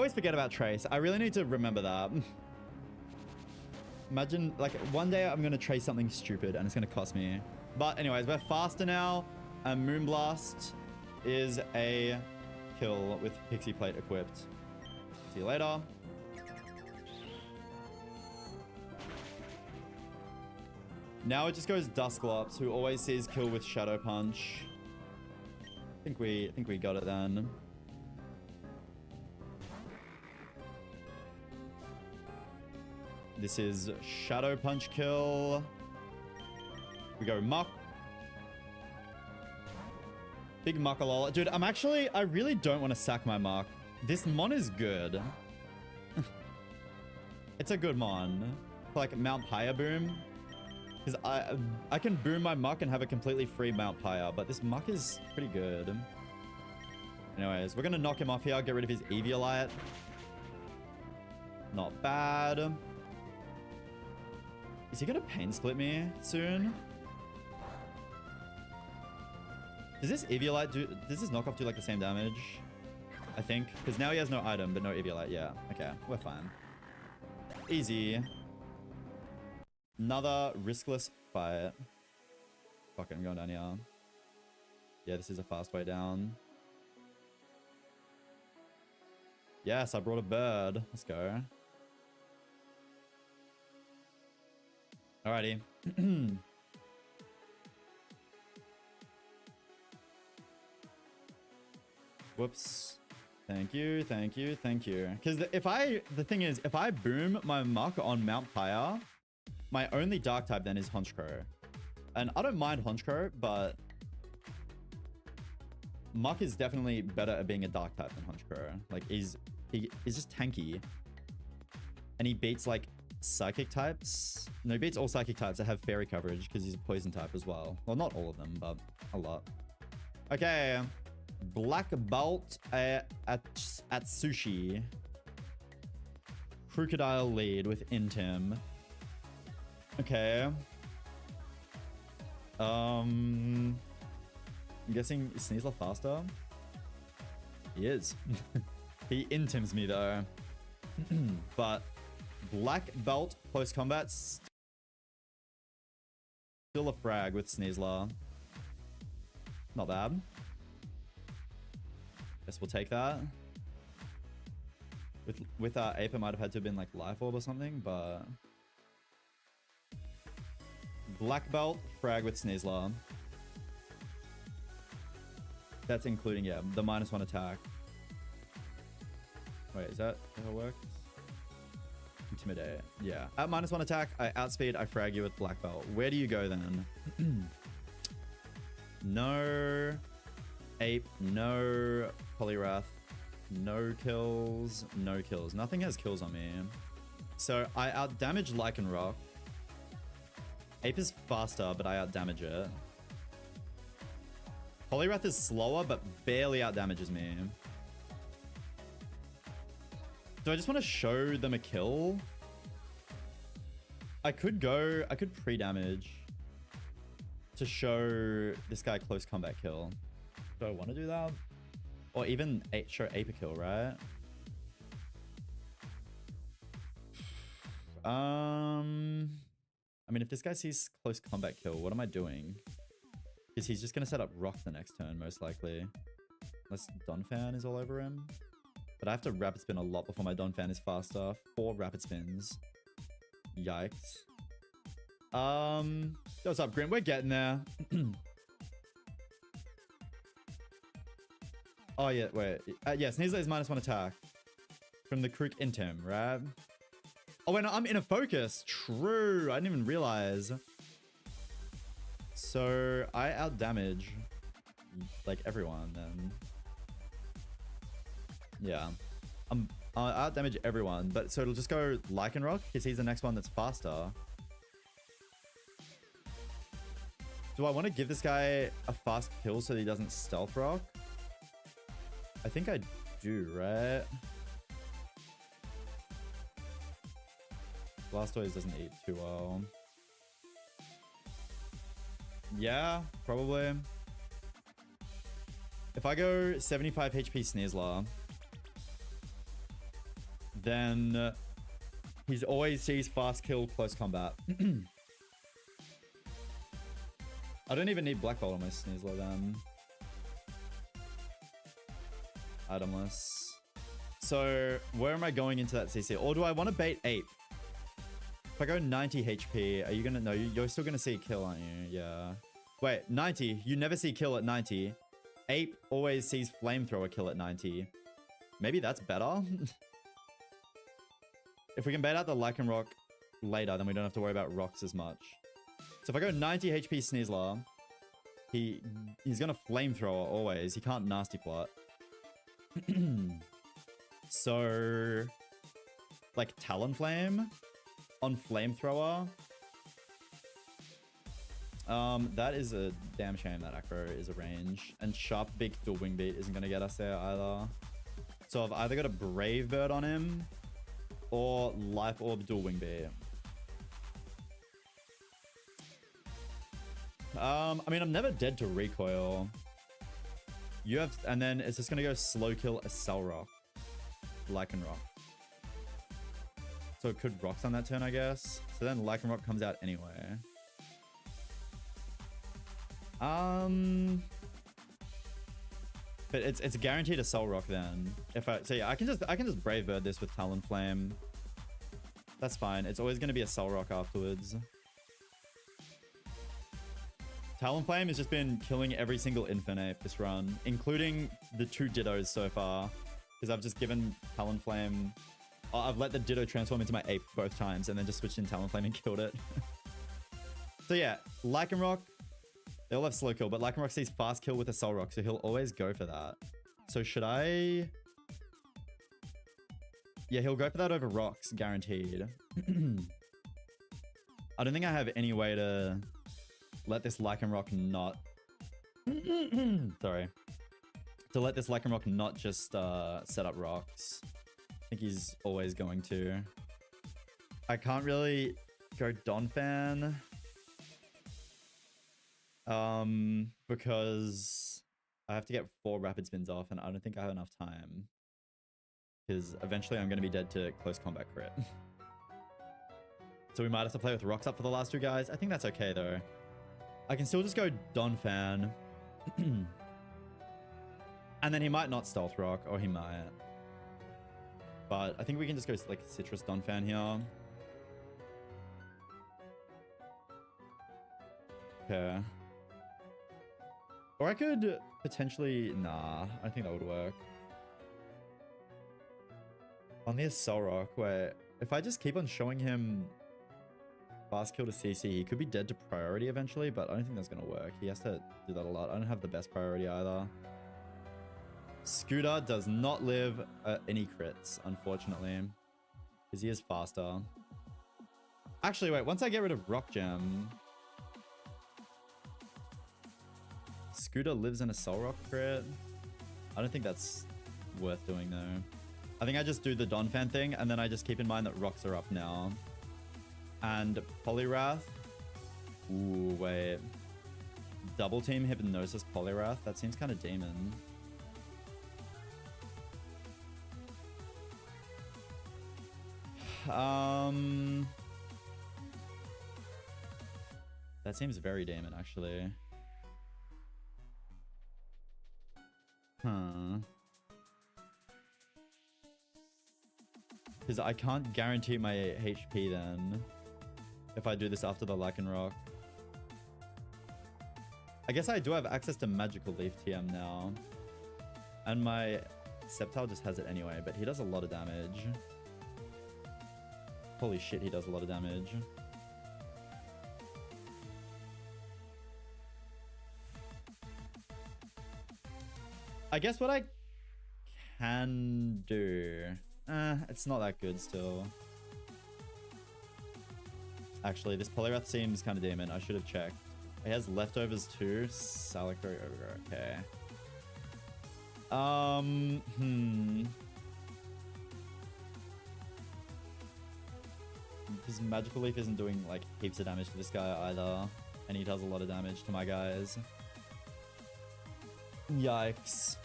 always forget about Trace. I really need to remember that. Imagine, like, one day I'm going to trace something stupid and it's going to cost me. But anyways, we're faster now. And Moonblast is a kill with Pixie Plate equipped. See you later. Now it just goes Dusclops, who always sees kill with Shadow Punch. I think we got it then. This is Shadow Punch kill. We go Muck. Big Muckalola. Dude, I really don't want to sack my Muck. This Mon is good. It's a good Mon. Like Mount Pyre boom. Because I can boom my Muck and have a completely free Mount Pyre, but this Muck is pretty good. Anyways, we're going to knock him off here, get rid of his Eviolite. Not bad. Is he going to Pain Split me soon? Does this Eviolite do... Does this knockoff do like the same damage? I think. Because now he has no item, but no Eviolite. Yeah. Okay. We're fine. Easy. Another riskless fight. Fuck it, I'm going down here. Yeah, this is a fast way down. Yes, I brought a bird. Let's go. Alrighty. Whoops. Thank you, thank you, thank you. Because the thing is, if I boom my Muck on Mount Pyre, my only dark type then is Honchkrow. And I don't mind Honchkrow, but Muck is definitely better at being a dark type than Honchkrow. Like, he's just tanky. And he beats, like, psychic types. No, he beats all psychic types that have fairy coverage because he's a poison type as well. Well, not all of them, but a lot. Okay. Black Bolt at Sushi. Crocodile lead with Intim. Okay. I'm guessing is Sneasler faster? He is. He intims me though. But Black Belt close combat still a frag with Sneasler. Not bad. Guess we'll take that. With Ape, it might have had to have been like Life Orb or something, but Black Belt, frag with Sneasler. That's including, yeah, the -1 attack. Wait, is that how it works? Intimidate. Yeah. At -1 attack, I outspeed, I frag you with Black Belt. Where do you go then? No. Ape, no. Poliwrath, no kills. No kills. Nothing has kills on me. So I outdamage Lycanroc. Ape is faster, but I outdamage it. Poliwrath is slower, but barely outdamages me. Do I just want to show them a kill? I could pre-damage to show this guy close combat kill. Do I want to do that? Or even show Ape a kill, right? I mean, if this guy sees close combat kill, what am I doing? Because he's just going to set up Rock the next turn, most likely. Unless Donphan is all over him. But I have to Rapid Spin a lot before my Donphan is faster. 4 Rapid Spins. Yikes. What's up, Grim? We're getting there. Oh, yeah, wait. Yeah, Sneasler is -1 attack. From the Krook Intim, right? Oh, wait, no, I'm in a focus. True. I didn't even realize. So, I outdamage, like, everyone, then. Yeah. I outdamage everyone, but so it'll just go Lycanroc, because he's the next one that's faster. Do I want to give this guy a fast kill so that he doesn't Stealth Rock? I think I do, right? Blastoise doesn't eat too well. Yeah, probably. If I go 75 HP Sneasler, then he's always sees fast kill, close combat. I don't even need Black Bolt on my Sneasler then. Itemless. So where am I going into that CC? Or do I want to bait Ape? If I go 90 HP, are you gonna... No, you're still gonna see a kill, aren't you? Yeah. Wait, 90. You never see kill at 90. Ape always sees Flamethrower kill at 90. Maybe that's better? If we can bait out the Lycanroc later, then we don't have to worry about rocks as much. So if I go 90 HP Sneasler, he's gonna Flamethrower always. He can't Nasty Plot. So... like Talonflame on Flamethrower. That is a damn shame that Acro is a range. And Sharp Beak Dual Wing Beat isn't gonna get us there either. So I've either got a Brave Bird on him or Life Orb Dual Wing Beat. I mean, I'm never dead to Recoil. You have, and then it's just gonna go Slow Kill a Cellrock. Lycanroc. So it could Rocks on that turn, I guess. So then Lycanroc comes out anyway. But it's guaranteed a Cellrock then. So yeah, I can just Brave Bird this with Talonflame. That's fine. It's always gonna be a Cellrock afterwards. Talonflame has just been killing every single Infernape this run, including the 2 Dittos so far. Because I've just given Talonflame... Oh, I've let the Ditto transform into my Ape both times and then just switched in Talonflame and killed it. So yeah, Lycanroc, they all have slow kill, but Lycanroc sees fast kill with a Cellrock, so he'll always go for that. So should I... Yeah, he'll go for that over rocks, guaranteed. I don't think I have any way to let this Lycanroc not... Sorry. To let this Lycanroc not just set up rocks. I think he's always going to. I can't really go Donphan. Because I have to get 4 rapid spins off and I don't think I have enough time. Because eventually I'm going to be dead to close combat crit. So we might have to play with rocks up for the last 2 guys. I think that's okay though. I can still just go Donphan. And then he might not Stealth Rock, or he might. But I think we can just go like Citrus Donphan here. Okay. Or I could potentially... Nah, I think that would work. On the Cellrock, wait. If I just keep on showing him fast kill to CC, he could be dead to priority eventually, but I don't think that's going to work. He has to do that a lot. I don't have the best priority either. Scooter does not live any crits, unfortunately. Because he is faster. Actually, wait. Once I get rid of Rock Gem... Scooter lives in a Cellrock crit? I don't think that's worth doing, though. I think I just do the Donphan thing, and then I just keep in mind that rocks are up now. And Poliwrath. Ooh, wait. Double Team Hypnosis Poliwrath? That seems kind of demon. That seems very demon, actually. Huh. Because I can't guarantee my HP then. If I do this after the Lycanroc. I guess I do have access to Magical Leaf TM now. And my Sceptile just has it anyway, but he does a lot of damage. Holy shit, he does a lot of damage. I guess what I can do... it's not that good still. Actually, this Poliwrath seems kind of demon. I should have checked. He has leftovers too. Salicary Ogre. Okay. His Magical Leaf isn't doing like heaps of damage to this guy either. And he does a lot of damage to my guys. Yikes.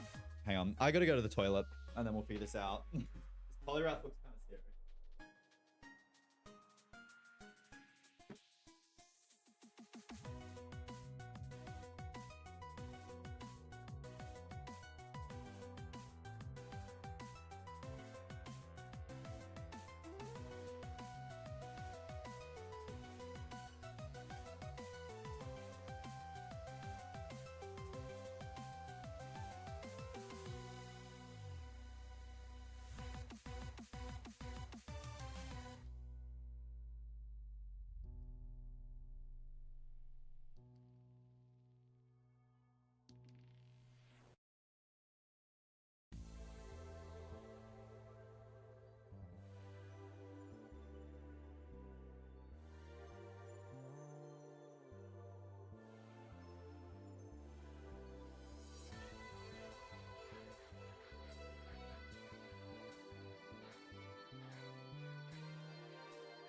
Hang on. I gotta go to the toilet and then we'll figure this out. This Poliwrath looks kind of scary.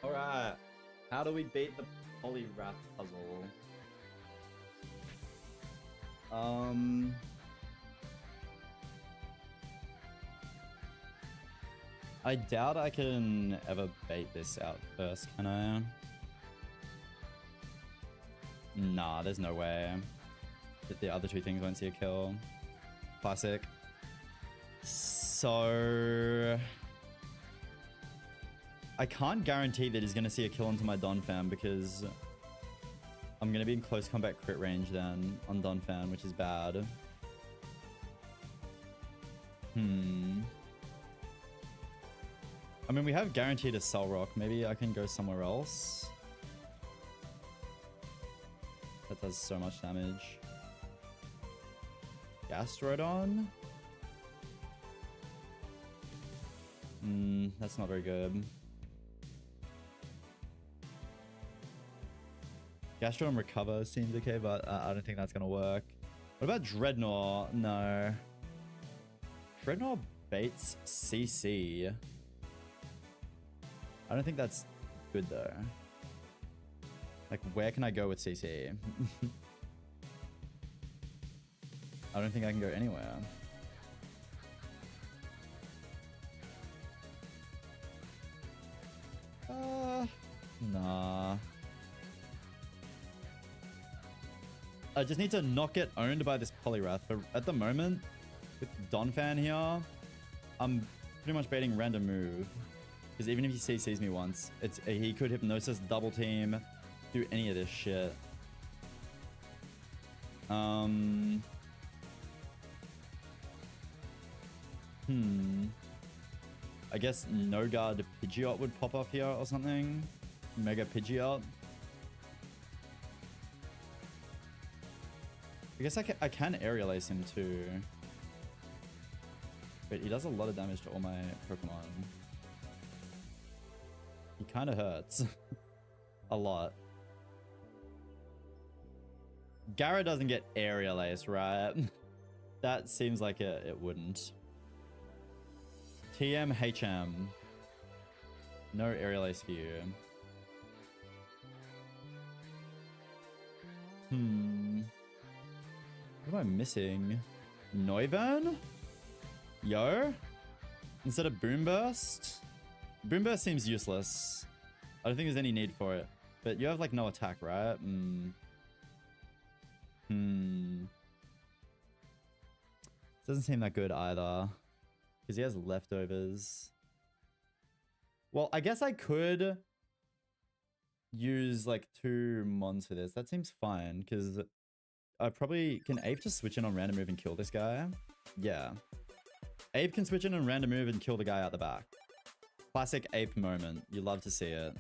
Alright. How do we beat the Polyrath puzzle? I doubt I can ever bait this out first, can I? Nah, there's no way. That the other two things won't see a kill. Classic. So... I can't guarantee that he's going to see a kill onto my Donphan because I'm going to be in close combat crit range then on Donphan, which is bad. I mean, we have guaranteed a Cell Rock. Maybe I can go somewhere else. That does so much damage. Gastrodon? That's not very good. Gastrodon recover seems okay, but I don't think that's gonna work. What about Dreadnought? No. Dreadnought baits CC. I don't think that's good though. Like, where can I go with CC? I don't think I can go anywhere. Nah. I just need to not get owned by this Polyrath. But at the moment, with Donphan here, I'm pretty much baiting random move. Because even if he CCs me once, he could Hypnosis, double team, do any of this shit. I guess No Guard Pidgeot would pop off here or something. Mega Pidgeot. I guess I can Aerial Ace him too. But he does a lot of damage to all my Pokemon. He kind of hurts. A lot. Gara doesn't get Aerial Ace, right? That seems like it wouldn't. TM, HM. No Aerial Ace for you. What am I missing? Noivern? Yo? Instead of Boom Burst? Boom Burst seems useless. I don't think there's any need for it. But you have like no attack, right? Doesn't seem that good either. Because he has leftovers. Well, I guess I could use like 2 Mons for this. That seems fine because I probably... Can Ape just switch in on random move and kill this guy? Yeah. Ape can switch in on random move and kill the guy out the back. Classic Ape moment. You love to see it.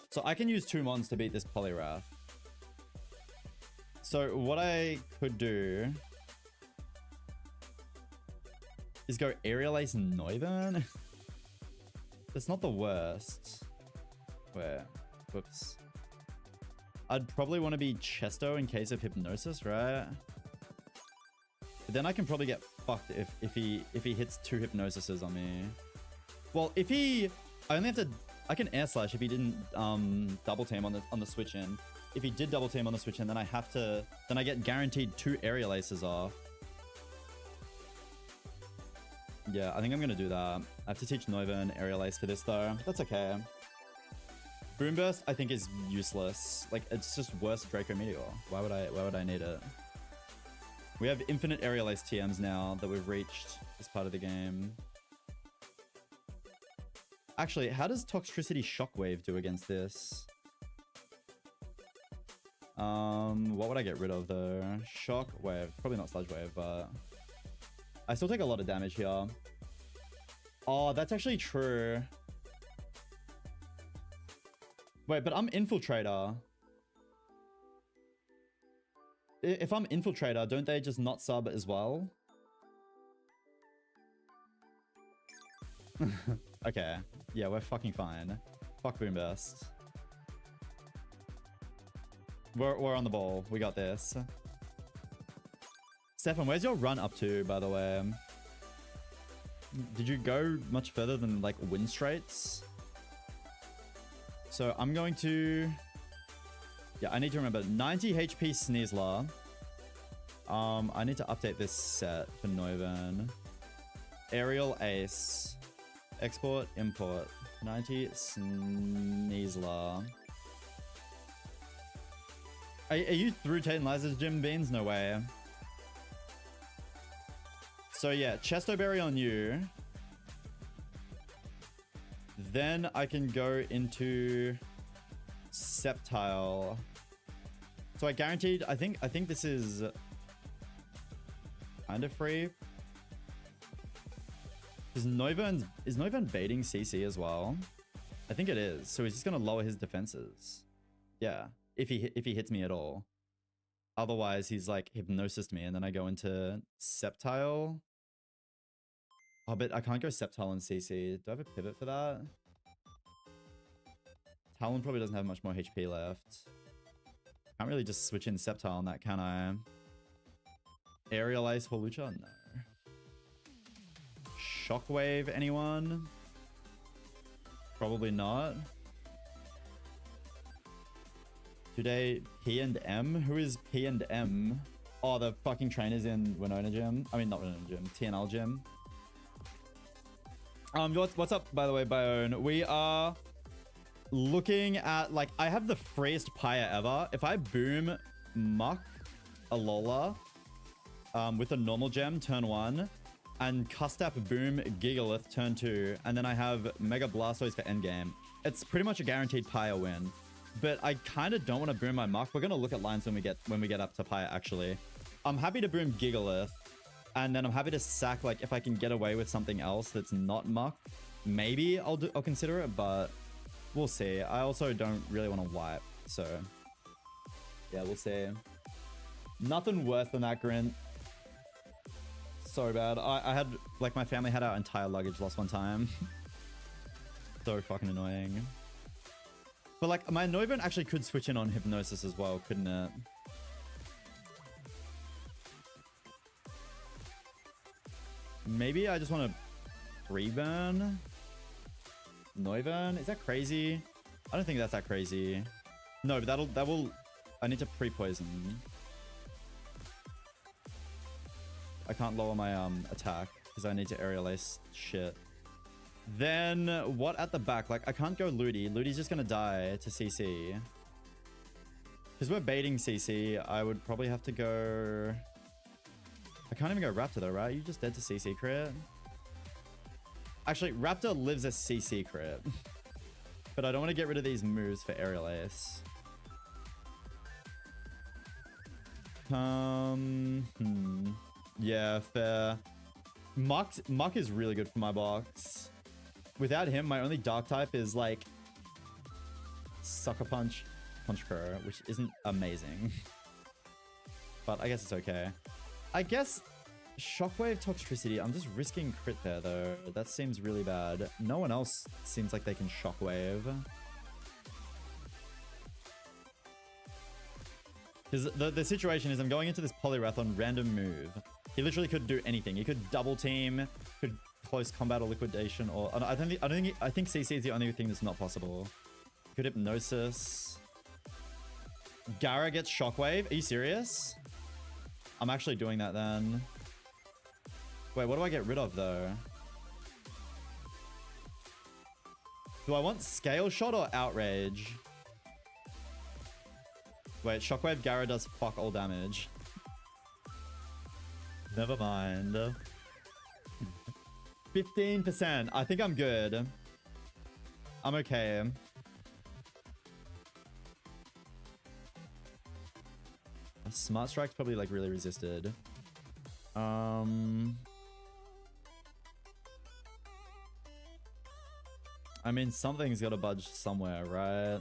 So I can use 2 Mons to beat this Polyrath. So what I could do is go Aerial Ace Noivern. That's not the worst. Where? Whoops. I'd probably want to be Chesto in case of Hypnosis, right? But then I can probably get fucked if he hits 2 Hypnosises on me. Well, if he... I only have to... I can Air Slash if he didn't double team on the switch in. If he did double team on the switch in, then I have to... Then I get guaranteed 2 Aerial Aces off. Yeah, I think I'm gonna do that. I have to teach Noivern Aerial Ace for this though. That's okay. Boom Burst, I think, is useless. Like, it's just worse Draco Meteor. Why would I need it? We have infinite Aerial Ace TMs now that we've reached this part of the game. Actually, how does Toxtricity Shockwave do against this? What would I get rid of though? Shockwave. Probably not Sludge Wave, but... I still take a lot of damage here. Oh, that's actually true. Wait, but I'm Infiltrator. If I'm Infiltrator, don't they just not sub as well? Okay. Yeah, we're fucking fine. Fuck Boom Burst. We're on the ball. We got this. Stefan, where's your run up to, by the way? Did you go much further than, like, Wind Straits? So I'm going to... Yeah, I need to remember. 90 HP Sneasler. I need to update this set for Noivern. Aerial Ace. Export, import. 90 Sneasler. Are you through Tate and Liza's gym, Beans? No way. So yeah, Chestoberry on you. Then I can go into Sceptile. So I guaranteed, I think this is kind of free. Is Noivern baiting CC as well? I think it is. So he's just gonna lower his defenses. Yeah, if he hits me at all. Otherwise, he's like hypnosis me, and then I go into Sceptile. Oh, but I can't go Sceptile and CC. Do I have a pivot for that? Talon probably doesn't have much more HP left. Can't really just switch in Sceptile on that, can I? Aerial Ace for Lucha? No. Shockwave, anyone? Probably not. Today, P and M? Who is P and M? Oh, the fucking trainers in Winona Gym. I mean, not Winona Gym, TNL Gym. What's up, by the way, Bione? We are looking at, like, I have the freest Pyre ever. If I boom Muck Alola with a normal gem, turn 1, and Custap boom Gigalith, turn 2, and then I have Mega Blastoise for endgame, it's pretty much a guaranteed Pyre win. But I kind of don't want to boom my Muck. We're going to look at lines when we get up to Pyre, actually. I'm happy to boom Gigalith. And then I'm happy to sack, like, if I can get away with something else that's not Muck. Maybe I'll consider it, but we'll see. I also don't really want to wipe, so... Yeah, we'll see. Nothing worse than that, Grint. So bad. I had, like, my family had our entire luggage lost one time. So fucking annoying. But, like, my Noivern actually could switch in on Hypnosis as well, couldn't it? Maybe I just want to pre-burn Noivern. Is that crazy? I don't think that's that crazy. No, but that will. I need to pre-poison. I can't lower my attack because I need to aerial ace shit. Then what at the back? Like I can't go Ludi. Ludi's just gonna die to CC. Because we're baiting CC, I would probably have to go. I can't even go Raptor though, right? You just dead to CC crit. Actually, Raptor lives a CC crit. But I don't want to get rid of these moves for Aerial Ace. Yeah, fair. Muck is really good for my box. Without him, my only dark type is like Sucker Punch, Punch Crow, which isn't amazing. But I guess it's okay. I guess Shockwave Toxtricity. I'm just risking crit there, though. That seems really bad. No one else seems like they can Shockwave. Because the situation is I'm going into this Poliwrath on random move. He literally could do anything. He could double team, could close combat or liquidation, or I think CC is the only thing that's not possible. Could Hypnosis. Gara gets Shockwave. Are you serious? I'm actually doing that then. Wait, what do I get rid of though? Do I want Scale Shot or Outrage? Wait, Shockwave Gara does fuck all damage. Never mind. 15%. I think I'm good. I'm okay. Smart Strike's probably like really resisted. I mean, something's got to budge somewhere, right?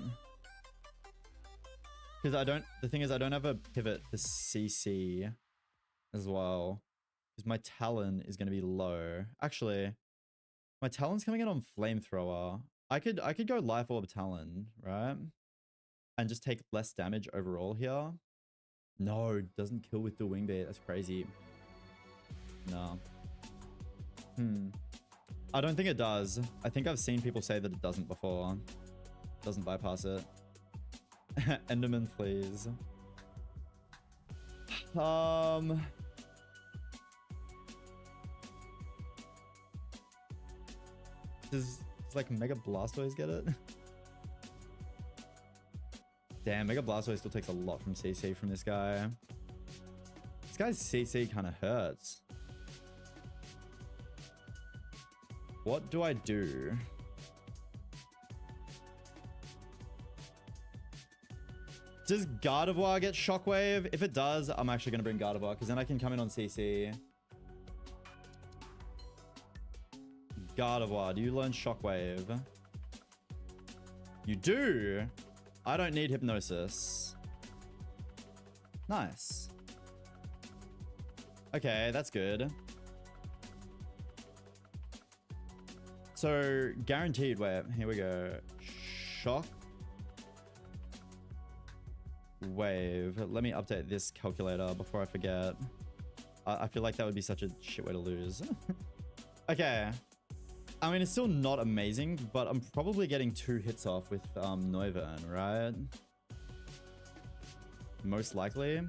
Because the thing is, I don't have a pivot for CC as well. Because my Talon is going to be low. Actually, my Talon's coming in on Flamethrower. I could go Life Orb Talon, right? And just take less damage overall here. No, doesn't kill with the Wing Beat. That's crazy. No. I don't think it does. I think I've seen people say that it doesn't before. Doesn't bypass it. Enderman, please. Does like Mega Blastoise get it? Damn, Mega Blastoise still takes a lot from CC from this guy. This guy's CC kind of hurts. What do I do? Does Gardevoir get Shockwave? If it does, I'm actually going to bring Gardevoir because then I can come in on CC. Gardevoir, do you learn Shockwave? You do? I don't need Hypnosis. Nice. Okay, that's good. So, guaranteed, wait, here we go. Shock. Wave. Let me update this calculator before I forget. I feel like that would be such a shit way to lose. Okay. I mean, it's still not amazing, but I'm probably getting 2 hits off with Noivern, right? Most likely.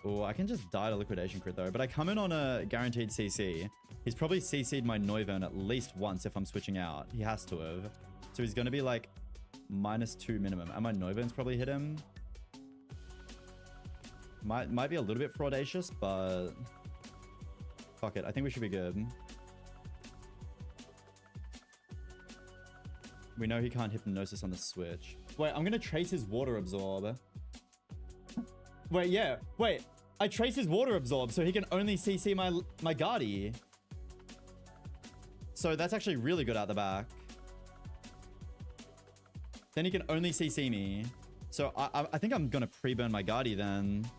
Oh, I can just die to Liquidation Crit though, but I come in on a guaranteed CC. He's probably CC'd my Noivern at least once if I'm switching out. He has to have. So he's going to be like -2 minimum. And my Noivern's probably hit him. Might be a little bit fraudacious, but fuck it. I think we should be good. We know he can't Hypnosis on the Switch. Wait, I'm going to trace his Water Absorb. Wait, yeah. Wait, I trace his Water Absorb so he can only CC my Guardy. So that's actually really good out the back. Then he can only CC me. So I think I'm going to pre-burn my Guardy then.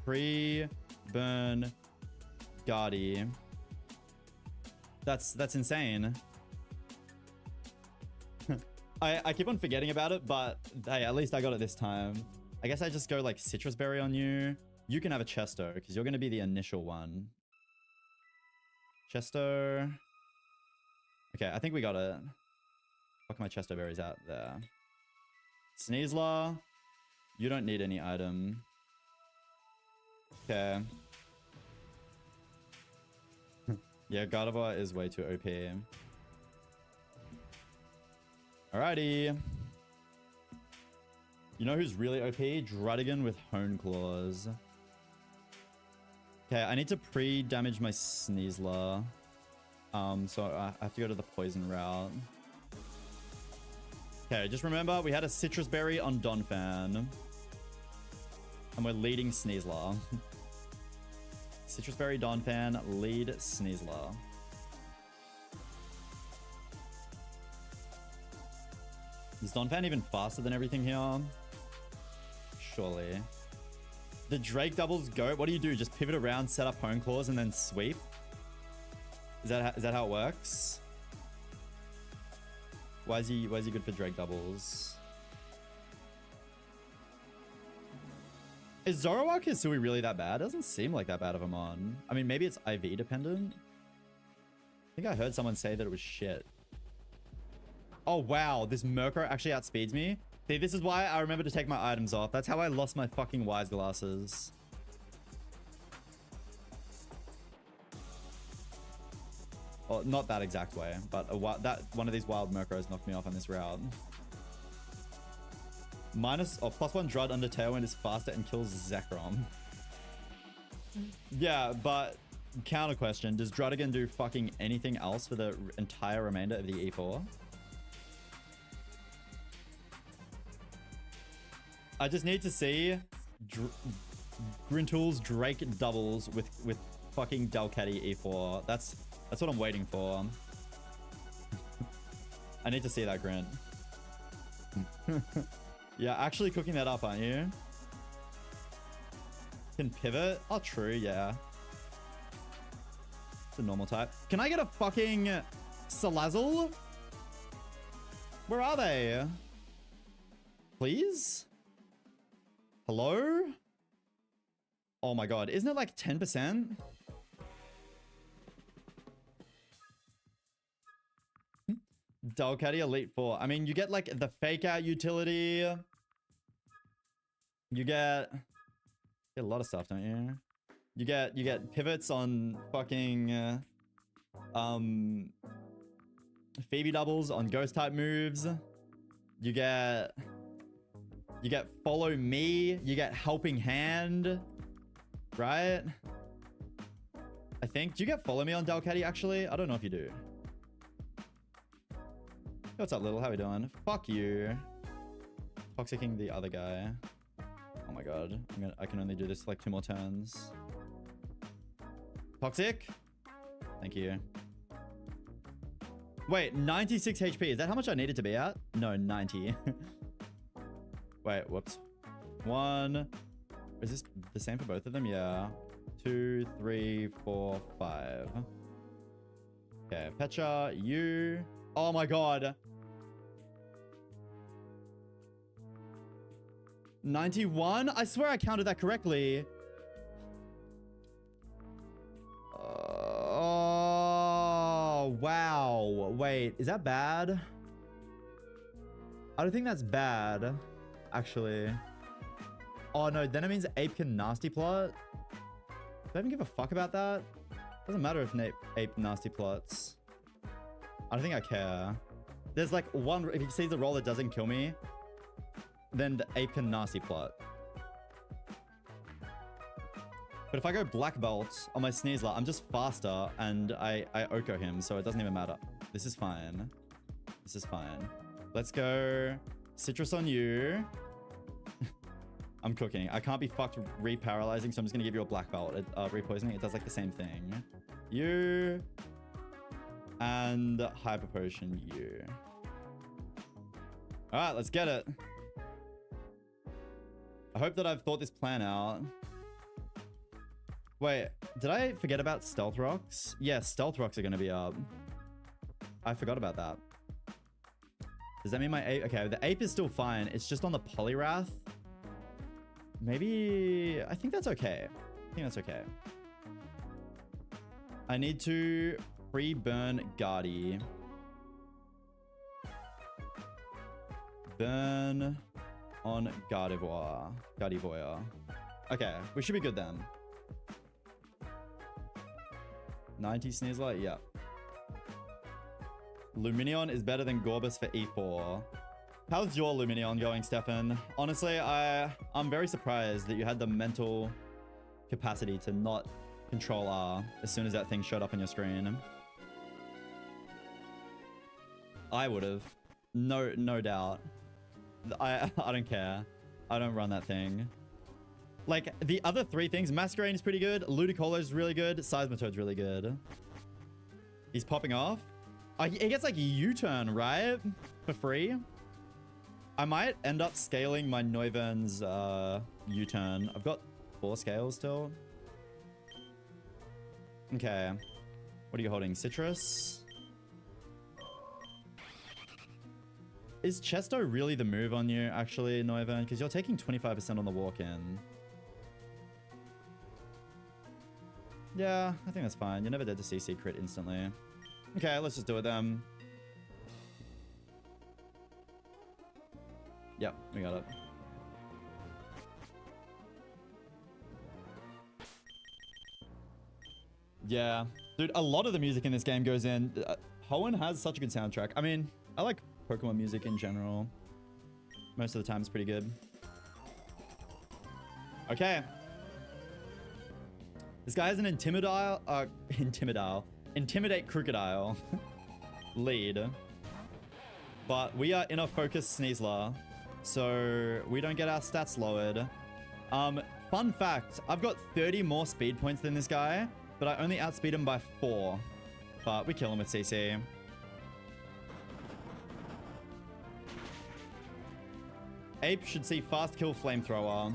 Pre-burn Guardy. That's insane. I keep on forgetting about it, but hey, at least I got it this time. I guess I just go like Citrus Berry on you. You can have a Chesto because you're going to be the initial one. Chesto. Okay, I think we got it. Fuck, my Chesto Berries out there. Sneasler. You don't need any item. Okay. Yeah, Gardevoir is way too OP. Alrighty. You know who's really OP? Druddigan with Hone Claws. Okay, I need to pre-damage my Sneasler. So I have to go to the poison route. Okay, just remember, we had a Citrus Berry on Donphan. And we're leading Sneasler. Citrus Berry, Donphan, lead Sneasler. Is Donphan even faster than everything here? Surely. The Drake doubles goat. What do you do? Just pivot around, set up Hone Claws, and then sweep? Is that how it works? Why is he good for Drake doubles? Is Zoroark Hisui really that bad? Doesn't seem like that bad of a mon. I mean, maybe it's IV dependent. I think I heard someone say that it was shit. Oh, wow. This Murkrow actually outspeeds me. See, this is why I remember to take my items off. That's how I lost my fucking Wise Glasses. Well, not that exact way, but one of these wild Murkrows knocked me off on this route. +1 Drud under Tailwind is faster and kills Zekrom. Yeah, but counter question. Does Druddigan do fucking anything else for the entire remainder of the E4? I just need to see Grintool's Drake doubles with fucking Delcatty E4. That's what I'm waiting for. I need to see that Grint. Yeah, actually cooking that up, aren't you? Can pivot? Oh, true, yeah. It's a normal type. Can I get a fucking Salazzle? Where are they? Please? Hello? Oh my god, isn't it like 10%? Delcatty Elite 4. I mean, you get like the fake out utility. You get a lot of stuff, don't you? You get pivots on fucking Phoebe doubles on ghost type moves. You get follow me. You get helping hand, right? I think. Do you get follow me on Delcatty actually? I don't know if you do. What's up, little? How we doing? Fuck you. Toxicking the other guy. Oh my god. I can only do this like 2 more turns. Toxic. Thank you. Wait, 96 HP. Is that how much I needed to be at? No, 90. Wait, whoops. 1. Is this the same for both of them? Yeah. 2, 3, 4, 5. Okay, Pecha, you. Oh my god. 91? I swear I counted that correctly. Oh, wow. Wait, is that bad? I don't think that's bad, actually. Oh, no, then it means Ape can nasty plot. Do I even give a fuck about that? Doesn't matter if Ape nasty plots. I don't think I care. There's like one, if he sees a roll that doesn't kill me, then the Ape can nasty plot. But if I go black belt on my Sneasler, I'm just faster and I Oko him, so it doesn't even matter. This is fine. This is fine. Let's go Citrus on you. I'm cooking. I can't be fucked re-paralyzing, so I'm just gonna give you a black belt. Repoisoning, it does like the same thing. You. And hyper potion you. Alright, let's get it. I hope that I've thought this plan out. Wait, did I forget about stealth rocks? Yeah, stealth rocks are gonna be up. I forgot about that. Does that mean my ape? Okay, the ape is still fine. It's just on the Polyrath. Maybe... I think that's okay. I think that's okay. I need to pre-burn Guardy. Burn on Gardevoir. Okay, we should be good then. 90 Sneasler, yeah. Luminion is better than Gorbis for E4. How's your Luminion going, Stefan? Honestly, I'm very surprised that you had the mental capacity to not control R as soon as that thing showed up on your screen. I would have. No doubt. I don't care. I don't run that thing. Like, the other 3 things, Masquerain is pretty good, Ludicolo is really good, Seismitoad's really good. He's popping off. He gets like a U-turn, right? For free. I might end up scaling my Noivern's U-turn. I've got 4 scales still. Okay. What are you holding? Citrus? Is Chesto really the move on you, actually, Noivern? Because you're taking 25% on the walk-in. Yeah, I think that's fine. You're never dead to CC crit instantly. Okay, let's just do it then. Yep, we got it. Yeah. Dude, a lot of the music in this game goes in. Hoenn has such a good soundtrack. I mean, I like Pokemon music in general. Most of the time it's pretty good. Okay. This guy has an Intimidate Crocodile lead. But we are in a focus Sneasler, so we don't get our stats lowered. Fun fact, I've got 30 more speed points than this guy, but I only outspeed him by 4. But we kill him with CC. Ape should see fast kill flamethrower.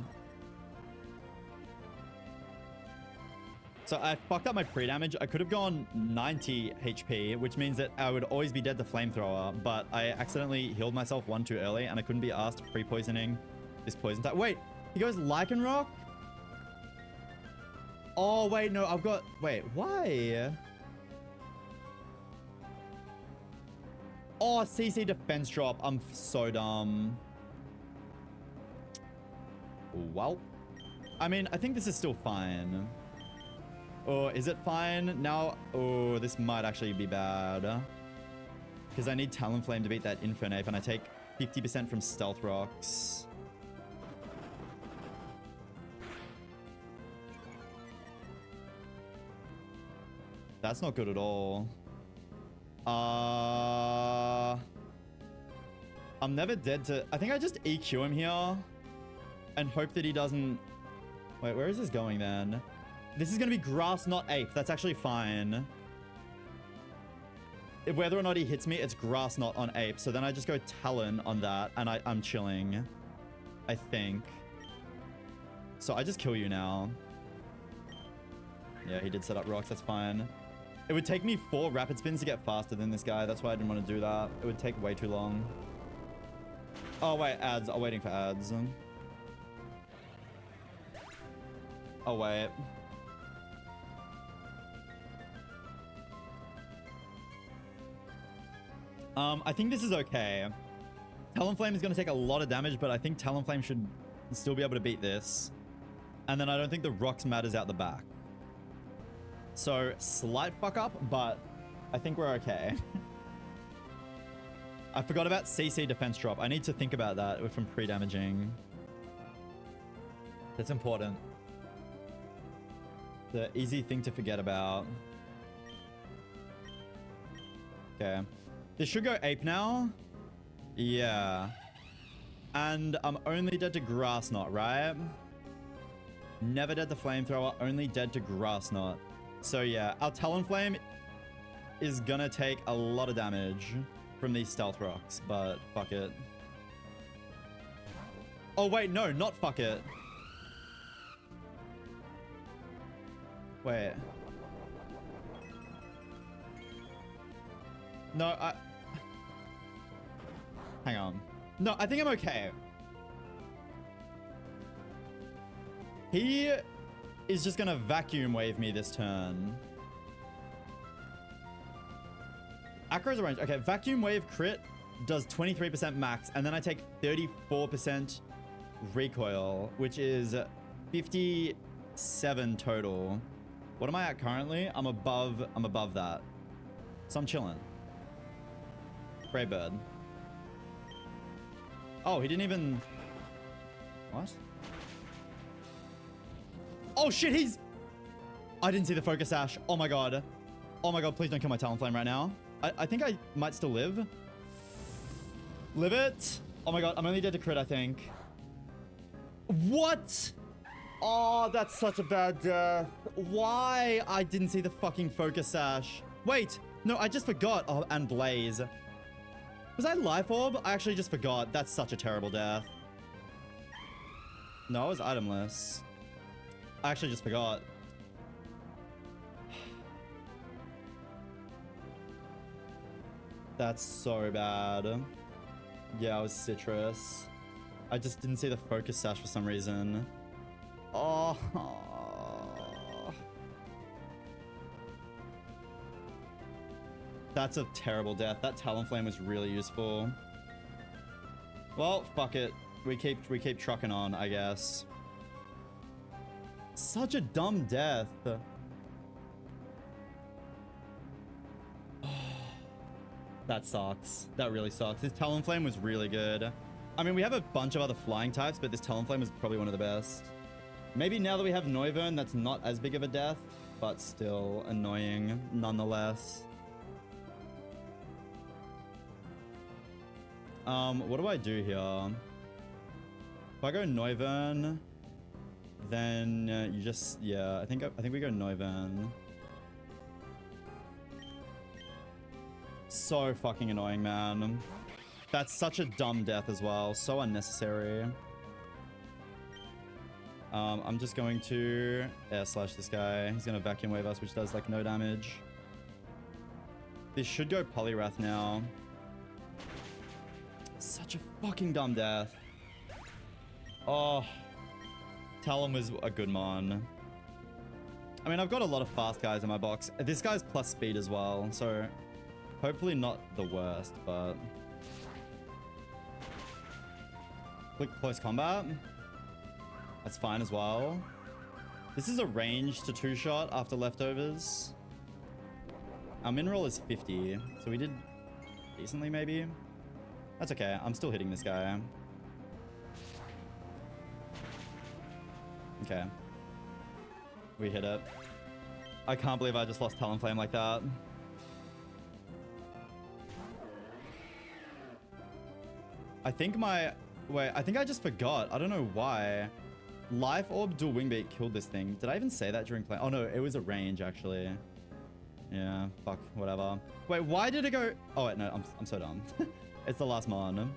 So I fucked up my pre-damage. I could have gone 90 HP, which means that I would always be dead to flamethrower, but I accidentally healed myself 1 too early, and I couldn't be asked pre-poisoning this poison type. Wait, he goes Lycanroc? Oh, wait, no, I've got... Wait, why? Oh, CC defense drop. I'm so dumb. Well, I mean, I think this is still fine. Or is it fine? Now, oh, this might actually be bad. Because I need Talonflame to beat that Infernape, and I take 50% from Stealth Rocks. That's not good at all. I'm never dead to... I think I just EQ him here and hope that he doesn't... Wait, where is this going then? This is going to be Grass, not Ape. That's actually fine. Whether or not he hits me, it's Grass, not on Ape. So then I just go Talon on that, and I'm chilling. I think. So I just kill you now. Yeah, he did set up rocks. That's fine. It would take me 4 rapid spins to get faster than this guy. That's why I didn't want to do that. It would take way too long. Oh, wait. Ads. I'm waiting for ads. Oh, wait. I think this is okay. Talonflame is going to take a lot of damage, but I think Talonflame should still be able to beat this. And then I don't think the rocks matters out the back. So, slight fuck up, but I think we're okay. I forgot about CC defense drop. I need to think about that if I'm pre-damaging. That's important. The easy thing to forget about. Okay. This should go Ape now. Yeah. And I'm only dead to Grass Knot, right? Never dead to Flamethrower, only dead to Grass Knot. So yeah, our Talonflame is gonna take a lot of damage from these Stealth Rocks, but fuck it. Oh wait, no, not fuck it. Wait. No, hang on. No, I think I'm okay. He is just gonna Vacuum Wave me this turn. Acro's range. Okay, Vacuum Wave crit does 23% max, and then I take 34% recoil, which is 57 total. What am I at currently? I'm above that. So I'm chilling. Brave Bird. Oh, he didn't even... What? Oh shit, he's... I didn't see the focus sash. Oh my god. Oh my god, please don't kill my Talonflame right now. I think I might still live. Live it. Oh my god, I'm only dead to crit, I think. What? Oh, that's such a bad death. Why? I didn't see the fucking focus sash. Wait, no, I just forgot. Oh, and Blaze. Was I Life Orb? I actually just forgot. That's such a terrible death. No, I was itemless. I actually just forgot. That's so bad. Yeah, I was Citrus. I just didn't see the focus sash for some reason. Oh. That's a terrible death. That Talonflame was really useful. Well, fuck it. We keep trucking on, I guess. Such a dumb death. That sucks. That really sucks. This Talonflame was really good. I mean, we have a bunch of other flying types, but this Talonflame is probably one of the best. Maybe now that we have Noivern, that's not as big of a death, but still annoying nonetheless. What do I do here? If I go Noivern, then you just... Yeah, I think we go Noivern. So fucking annoying, man. That's such a dumb death as well. So unnecessary. I'm just going to air slash this guy. He's going to Vacuum Wave us, which does like no damage. This should go Poliwrath now. Such a fucking dumb death. Oh. Talon was a good mon. I mean, I've got a lot of fast guys in my box. This guy's plus speed as well, so Hopefully not the worst, but... Click close combat. That's fine as well. This is a range to 2-shot after leftovers. Our mineral is 50, so we did decently maybe. That's okay. I'm still hitting this guy. Okay. We hit it. I can't believe I just lost Talonflame like that. I think my... Wait, I think I just forgot. I don't know why. Life Orb Dual Wingbeat killed this thing. Did I even say that during play? Oh no, it was a range actually. Yeah, fuck, whatever. Wait, why did it go... Oh wait, no, I'm so dumb. It's the last mon.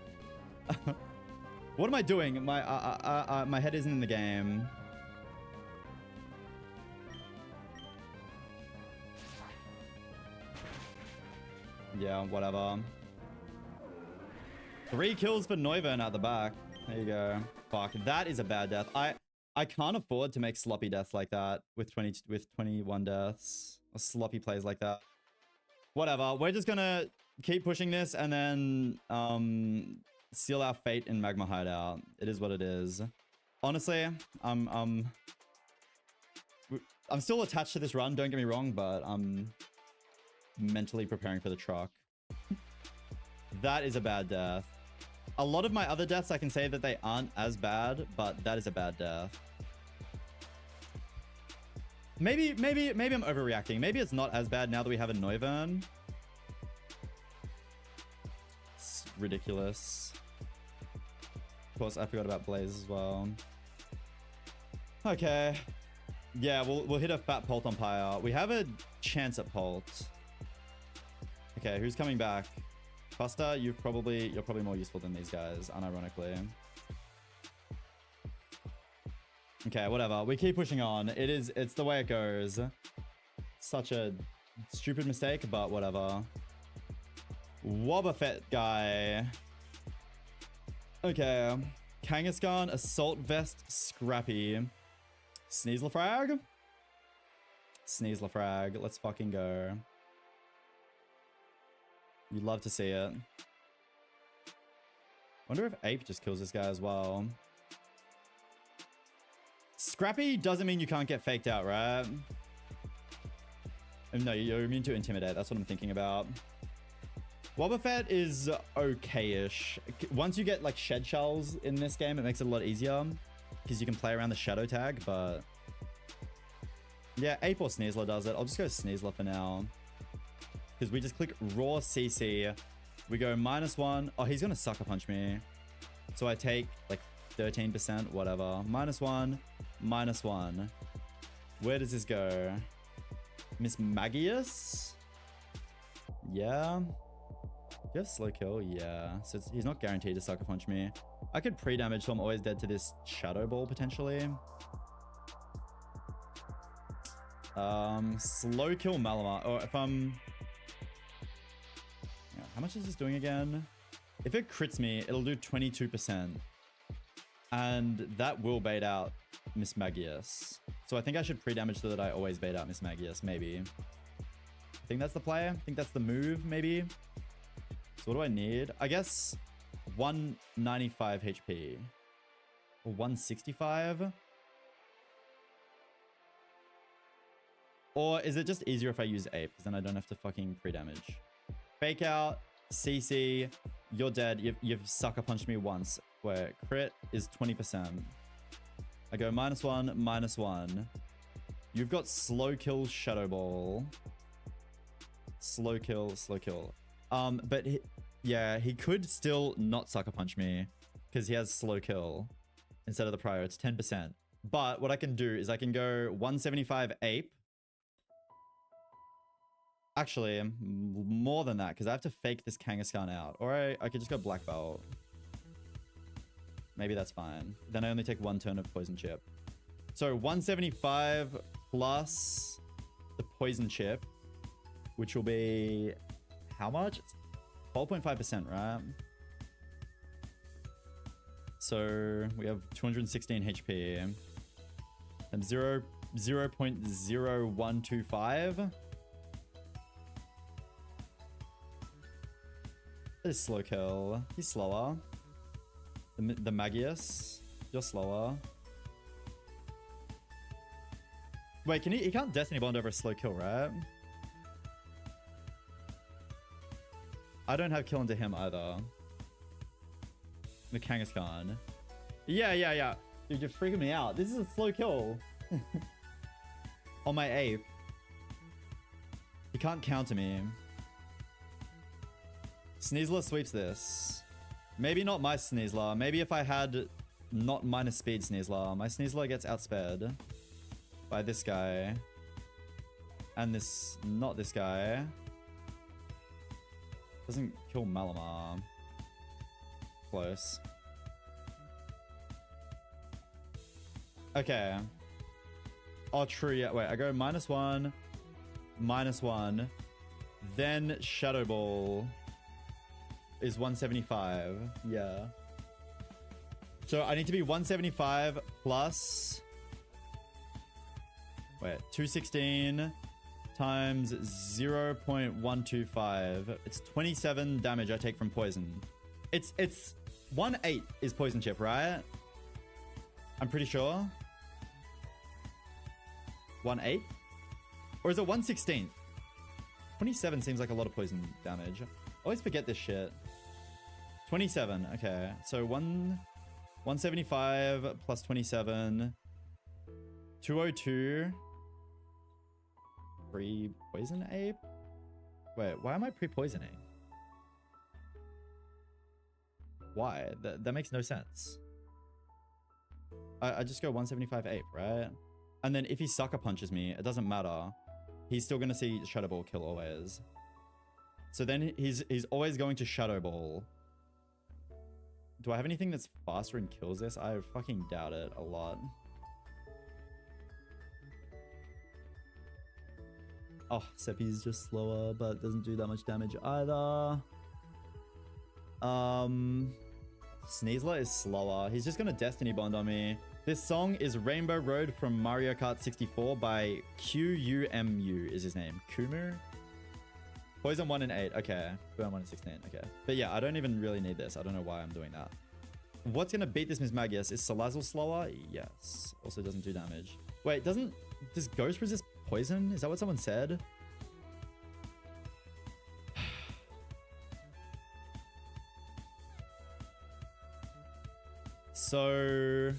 What am I doing? My head isn't in the game. Yeah, whatever. 3 kills for Neuven at the back. There you go. Fuck, that is a bad death. I can't afford to make sloppy deaths like that with 21 deaths. Or sloppy plays like that. Whatever. We're just gonna keep pushing this and then seal our fate in Magma Hideout. It is what it is. Honestly, I'm still attached to this run, don't get me wrong, but I'm mentally preparing for the truck. That is a bad death. A lot of my other deaths, I can say that they aren't as bad, but that is a bad death. Maybe I'm overreacting. Maybe it's not as bad now that we have a Neuven. It's ridiculous. Of course, I forgot about Blaze as well. Okay. Yeah, we'll hit a fat Pult on Pyre. We have a chance at Pult. Okay, who's coming back? Buster, you're probably more useful than these guys, unironically. Okay, whatever. We keep pushing on. It's the way it goes. Such a stupid mistake, but whatever. Wobbuffet guy. Okay. Kangaskhan, Assault Vest, Scrappy. Sneaslefrag? Sneaslefrag. Let's fucking go. You'd love to see it. Wonder if Ape just kills this guy as well. Scrappy doesn't mean you can't get faked out, right? No, you're immune to Intimidate. That's what I'm thinking about. Wobbuffet is okay-ish. Once you get like Shed Shells in this game, it makes it a lot easier because you can play around the Shadow tag, but... Yeah, Ape or Sneasler does it. I'll just go Sneasler for now. Because we just click raw CC. We go -1. Oh, he's going to Sucker Punch me. So I take like 13%, whatever. -1, -1. Where does this go? Miss Magius? Yeah. Do you have slow kill? Yeah. So he's not guaranteed to Sucker Punch me. I could pre-damage, so I'm always dead to this Shadow Ball potentially. Slow kill Malamar. Or if I'm... How much is this doing again? If it crits me, it'll do 22%. And that will bait out Miss Magius. So I think I should pre-damage so that I always bait out Miss Magius, maybe. I think that's the play. I think that's the move, maybe. So what do I need? I guess 195 HP. Or 165? Or is it just easier if I use Ape? Because then I don't have to fucking pre-damage. Fake out, CC, you're dead. You've sucker punched me once. Where crit is 20%. I go -1, -1. You've got slow kill Shadow Ball. Slow kill, slow kill. But yeah, he could still not sucker punch me because he has slow kill instead of the prior. It's 10%. But what I can do is I can go 175 Ape. Actually, more than that, because I have to fake this Kangaskhan out. Or I could just go Black Belt. Maybe that's fine. Then I only take 1 turn of Poison Chip. So 175 plus the Poison Chip, which will be... How much? 12.5%, right? So we have 216 HP. And 0.0125. This is slow kill. He's slower. The Magius. You're slower. Wait, he can't Destiny Bond over a slow kill, right? I don't have kill into him either. The Kangaskhan. Yeah. Dude, you're freaking me out. This is a slow kill. On my ape. He can't counter me. Sneasler sweeps this. Maybe not my Sneasler. Maybe if I had not minus speed Sneasler. My Sneasler gets outspared by this guy. And this, not this guy. Doesn't kill Malamar. Close. Okay. Oh, true. Yeah. Wait, I go -1, -1. Then Shadow Ball is 175. Yeah. So I need to be 175 plus. Wait, 216 times 0.125. It's 27 damage I take from poison. It's 1/8 is poison chip, right? I'm pretty sure. 1/8? Or is it 1/16? 27 seems like a lot of poison damage. I always forget this shit. 27, okay. So 175 plus 27. 202. Pre-poison ape? Wait, why am I pre-poisoning? Why? That makes no sense. I just go 175 ape, right? And then if he sucker punches me, it doesn't matter. He's still gonna see Shadow Ball kill always. So then he's always going to Shadow Ball. Do I have anything that's faster and kills this? I fucking doubt it a lot. Oh, Seppi's just slower, but doesn't do that much damage either. Sneasler is slower. He's just gonna Destiny Bond on me. This song is Rainbow Road from Mario Kart 64 by QUMU is his name. Kumu? Poison 1 and 8. Okay. Burn 1 and 16. Okay. But yeah, I don't even really need this. I don't know why I'm doing that. What's gonna beat this Miss Magius? Is Salazzle slower? Yes. Also doesn't do damage. Wait, does Ghost resist poison? Is that what someone said? So...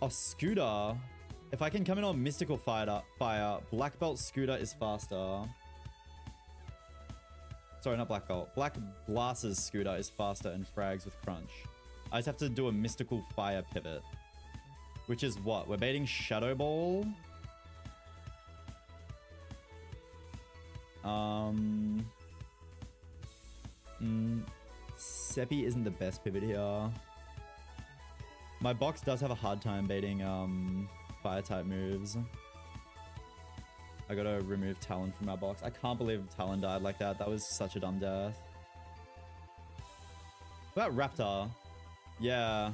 Oh, Scooter. If I can come in on Mystical Fire, Black Belt Scooter is faster. Sorry, not Black Belt. Black Blast's Scooter is faster and frags with Crunch. I just have to do a Mystical Fire pivot. Which is what? We're baiting Shadow Ball. Seppi isn't the best pivot here. My box does have a hard time baiting fire type moves. I gotta remove Talon from my box. I can't believe Talon died like that. That was such a dumb death. What about Raptor? Yeah.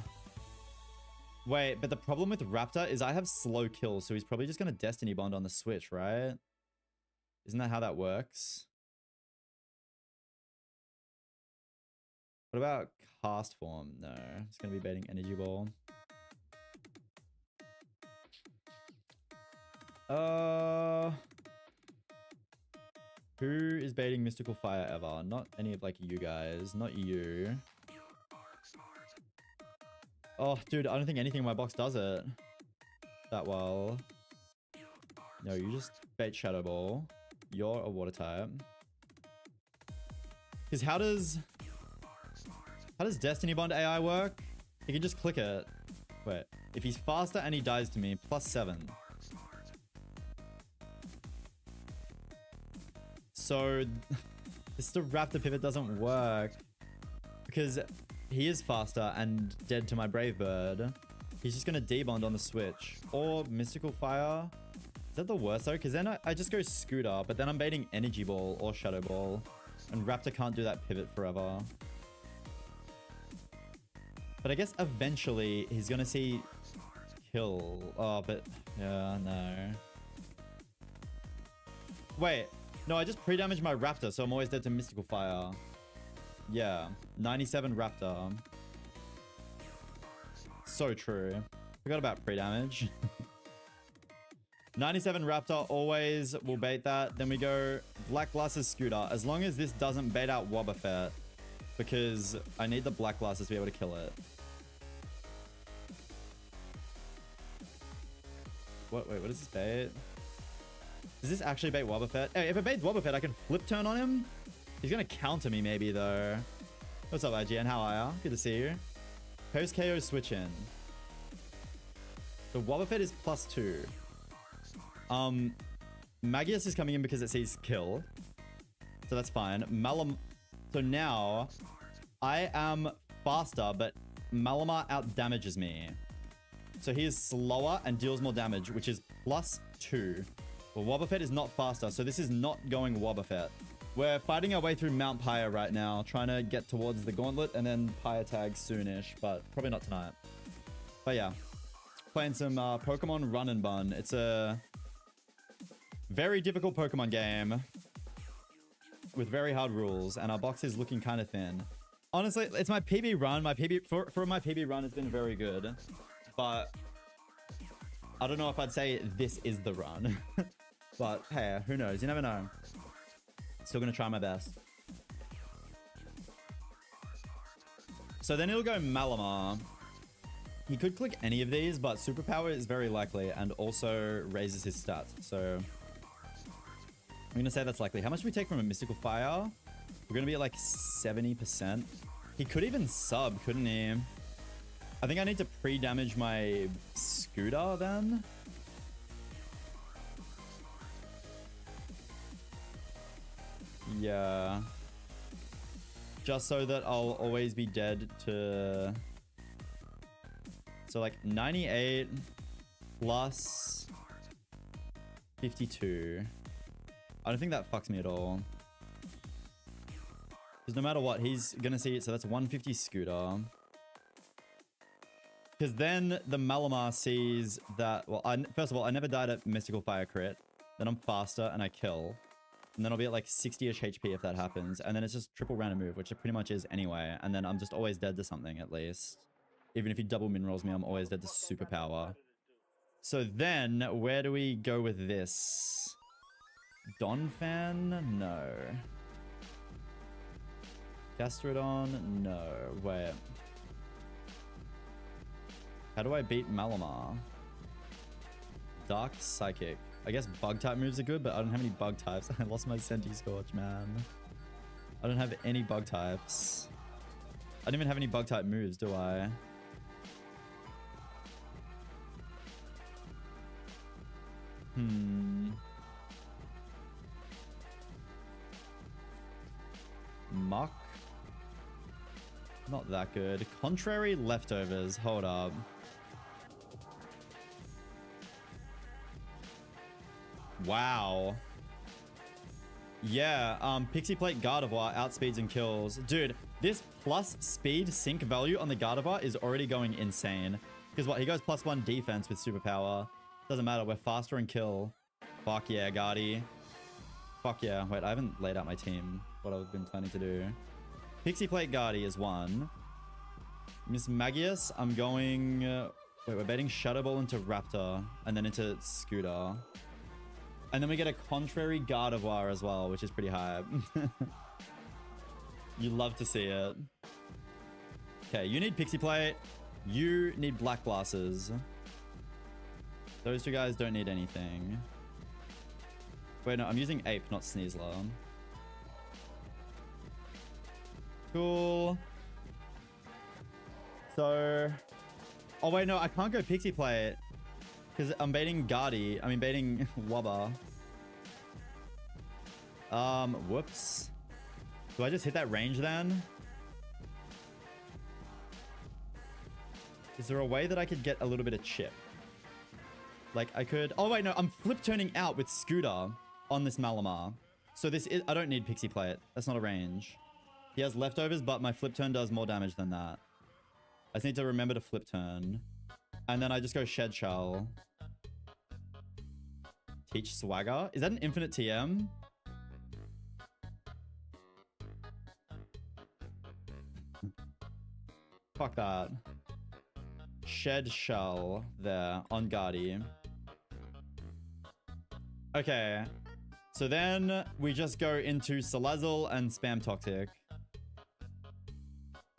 Wait, but the problem with Raptor is I have slow kill, so he's probably just gonna Destiny Bond on the Switch, right? Isn't that how that works? What about Cast Form? No, it's gonna be baiting Energy Ball. Who is baiting Mystical Fire ever? Not any of like you guys. Not you. Oh, dude, I don't think anything in my box does it that well. No, you just bait Shadow Ball. You're a water type. Because how does Destiny Bond AI work? You can just click it. Wait, if he's faster and he dies to me, +7. So this Raptor pivot doesn't work because he is faster and dead to my Brave Bird. He's just gonna debond on the Switch or Mystical Fire. Is that the worst though? Because then I just go Scooter, but then I'm baiting Energy Ball or Shadow Ball, and Raptor can't do that pivot forever. But I guess eventually he's gonna see kill. Oh, but yeah, no. Wait, No, I just pre-damaged my Raptor, so I'm always dead to Mystical Fire. Yeah. 97 Raptor. So true. Forgot about pre-damage. 97 Raptor always will bait that. Then we go Black Glasses Scooter. As long as this doesn't bait out Wobbuffet, because I need the Black Glasses to be able to kill it. Wait, what is this bait? Does this actually bait Wobbuffet? Hey, if it baits Wobbuffet, I can flip turn on him. He's gonna counter me maybe though. What's up, IGN? How are ya? Good to see you. Post KO switch in. The Wobbuffet is +2. Magius is coming in because it sees kill. So that's fine. So now I am faster, but Malamar out damages me. So he is slower and deals more damage, which is +2. Well, Wobbuffet is not faster, so this is not going Wobbuffet. We're fighting our way through Mount Pyre right now, trying to get towards the Gauntlet and then Pyre tag soonish, but probably not tonight. But yeah, playing some Pokemon Run and Bun. It's a very difficult Pokemon game with very hard rules, and our box is looking kind of thin. Honestly, it's my PB run. My PB run has been very good, but I don't know if I'd say this is the run. But hey, who knows? You never know. Still gonna try my best. So then he'll go Malamar. He could click any of these, but Superpower is very likely and also raises his stats. So I'm gonna say that's likely. How much do we take from a Mystical Fire? We're gonna be at like 70%. He could even sub, couldn't he? I think I need to pre-damage my Scooter then. Yeah. Just so that I'll always be dead to... So like 98 plus 52. I don't think that fucks me at all. Because no matter what, he's gonna see it. So that's 150 Scooter. Because then the Malamar sees that... Well, first of all, I never died at Mystical Fire crit. Then I'm faster and I kill. And then I'll be at like 60-ish HP if that happens. And then it's just triple random move, which it pretty much is anyway. And then I'm just always dead to something at least. Even if he double min rolls me, I'm always dead to Superpower. So then, where do we go with this? Donphan? No. Gastrodon? No. Wait. How do I beat Malamar? Dark Psychic. I guess bug type moves are good, but I don't have any bug types. I lost my Senti Scorch, man. I don't have any bug types. I don't even have any bug type moves, do I? Muck? Not that good. Contrary Leftovers. Hold up. Wow. Yeah, Pixie Plate Gardevoir outspeeds and kills. Dude, this plus speed sync value on the Gardevoir is already going insane. Because what, he goes +1 defense with Superpower. Doesn't matter, we're faster and kill. Fuck yeah, Guardy. Fuck yeah. Wait, I haven't laid out my team. What I've been planning to do. Pixie Plate Guardy is 1. Miss Magius, I'm going... wait, we're betting Shadow Ball into Raptor. And then into Scooter. And then we get a Contrary Gardevoir as well, which is pretty high. You love to see it. Okay, you need Pixie Plate. You need Black Glasses. Those two guys don't need anything. Wait, no, I'm using Ape, not Sneasler. Cool. So... Oh, wait, no, I can't go Pixie Plate. Because I'm baiting Guardy. I mean, baiting Wubba. Whoops. Do I just hit that range then? Is there a way that I could get a little bit of chip? Like, I could... Oh, wait, no. I'm flip turning out with Scooter on this Malamar. So this is... I don't need Pixie Plate. That's not a range. He has leftovers, but my flip turn does more damage than that. I just need to remember to flip turn. And then I just go Shed Shell. Teach Swagger? Is that an infinite TM? Fuck that. Shed shell there on Guardy. Okay. So then we just go into Salazzle and spam Toxic.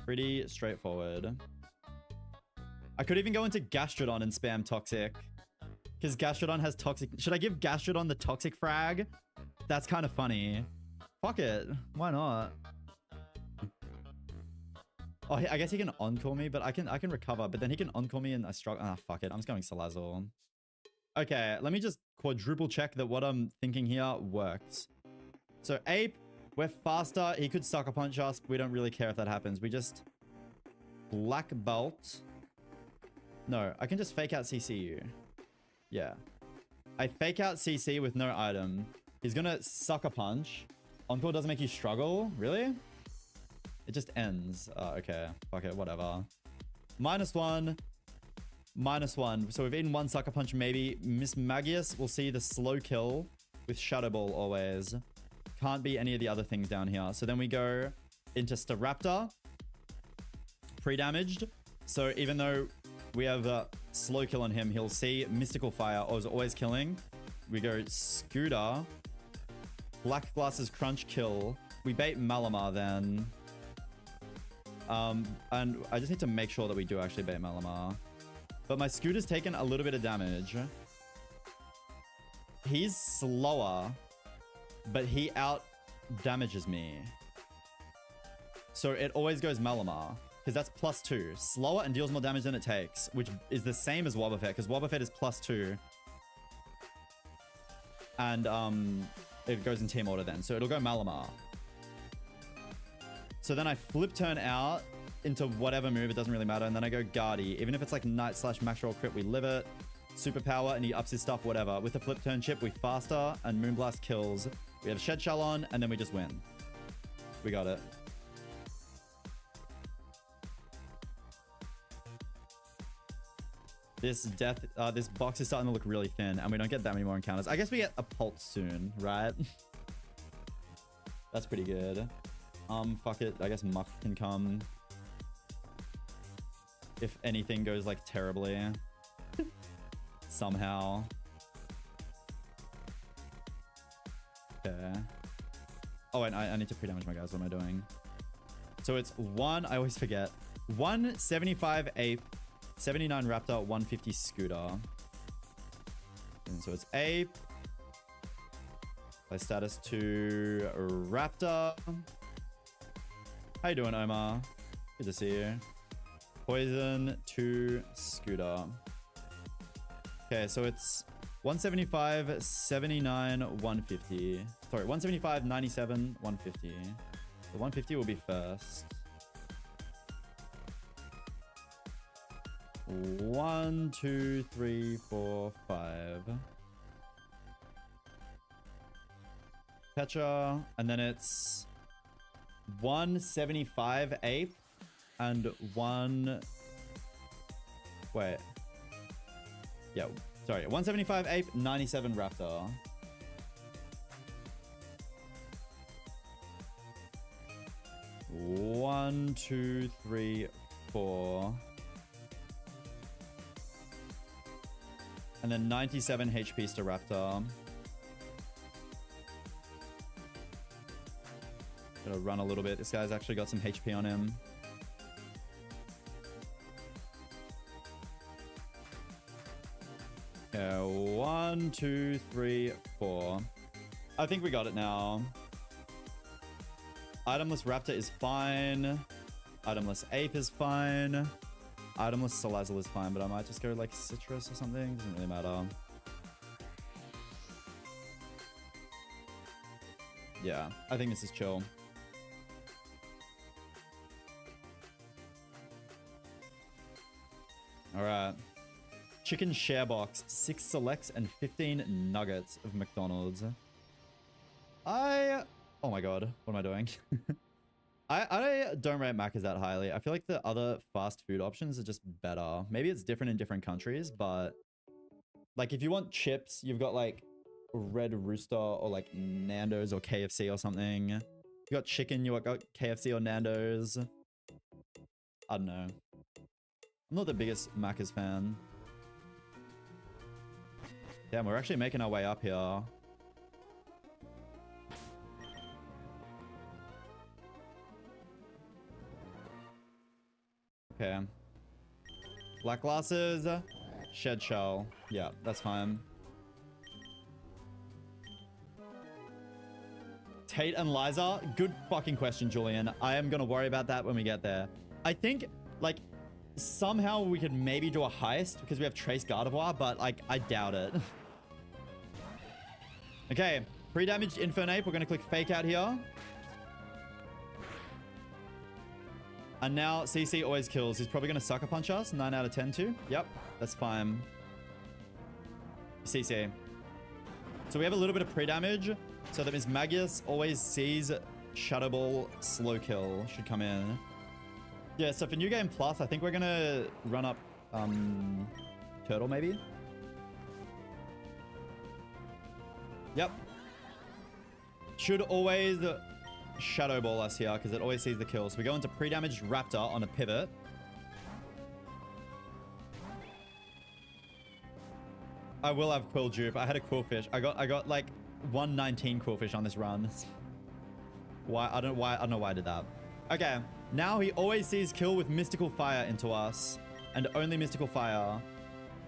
Pretty straightforward. I could even go into Gastrodon and spam Toxic. Because Gastrodon has Toxic. Should I give Gastrodon the Toxic frag? That's kind of funny. Fuck it. Why not? Oh, I guess he can encore me, but I can recover. But then he can encore me and I struggle. Ah, fuck it. I'm just going Salazzle. Okay, let me just quadruple check that what I'm thinking here works. So Ape, we're faster. He could Sucker Punch us. We don't really care if that happens. We just Black Belt. No, I can just fake out CC you. Yeah. I fake out CC with no item. He's gonna Sucker Punch. Encore doesn't make you struggle? Really? It just ends. Okay. Fuck it. Whatever. -1. -1. So we've eaten one Sucker Punch maybe. Miss Magius will see the slow kill with Shadow Ball always. Can't be any of the other things down here. So then we go into Staraptor. Pre-damaged. So even though we have a slow kill on him, he'll see Mystical Fire or is always killing. We go Scooter. Black Glasses Crunch kill. We bait Malamar then. And I just need to make sure that we do actually bait Malamar. But my Scooter's taken a little bit of damage. He's slower, but he out damages me. So it always goes Malamar, because that's +2. Slower and deals more damage than it takes, which is the same as Wobbuffet, because Wobbuffet is +2. And it goes in team order then. So it'll go Malamar. So then I flip turn out into whatever move, it doesn't really matter. And then I go Guardy. Even if it's like Night/Max Roll Crit, we live it. Superpower, and he ups his stuff, whatever. With the flip turn chip, we faster, and Moonblast kills. We have Shed Shell on, and then we just win. We got it. This box is starting to look really thin, and we don't get that many more encounters. I guess we get a Pulse soon, right? That's pretty good. Fuck it. I guess Muck can come. If anything goes, like, terribly. Somehow. Okay. Oh, and I need to pre-damage my guys. What am I doing? So it's one... I always forget. 175 Ape, 79 Raptor, 150 Scooter. And so it's Ape. Play status to Raptor. How you doing, Omar? Good to see you. Poison to Scooter. Okay, so it's 175, 79, 150. Sorry, 175, 97, 150. The 150 will be first. 1, 2, 3, 4, 5. Petra, and then it's 175 Ape and 1... Wait. Yeah, sorry. 175 Ape, 97 Raptor. One, 2, 3, 4. And then 97 HP Staraptor. Gotta run a little bit. This guy's actually got some HP on him. Okay, 1, 2, 3, 4. I think we got it now. Itemless Raptor is fine. Itemless Ape is fine. Itemless Salazzle is fine, but I might just go like Citrus or something. Doesn't really matter. Yeah, I think this is chill. All right. Chicken share box, 6 selects and 15 nuggets of McDonald's. Oh my god, what am I doing? I don't rate Macca's that highly. I feel like the other fast food options are just better. Maybe it's different in different countries, but like if you want chips, you've got like Red Rooster or like Nando's or KFC or something. You got chicken, you got KFC or Nando's. I don't know. I'm not the biggest Macca's fan. Damn, we're actually making our way up here. Okay. Black glasses. Shed shell. Yeah, that's fine. Tate and Liza? Good fucking question, Julian. I am gonna worry about that when we get there. I think, like, somehow we could maybe do a heist because we have Trace Gardevoir, but, like, I doubt it. Okay, pre-damaged Infernape. We're gonna click Fake Out here. And now CC always kills. He's probably gonna Sucker Punch us. 9 out of 10 too. Yep, that's fine. CC. So we have a little bit of pre-damage. So that means Magius always sees Shadow Ball slow kill. Should come in. Yeah, so for New Game Plus, I think we're gonna run up Turtle maybe. Yep. Should always Shadow Ball us here because it always sees the kill. So we go into pre-damaged Raptor on a pivot. I will have Quill Dupe. I had a Quillfish. I got like 119 Quillfish on this run. Why? I don't know why I did that. Okay. Now he always sees kill with Mystical Fire into us. And only Mystical Fire.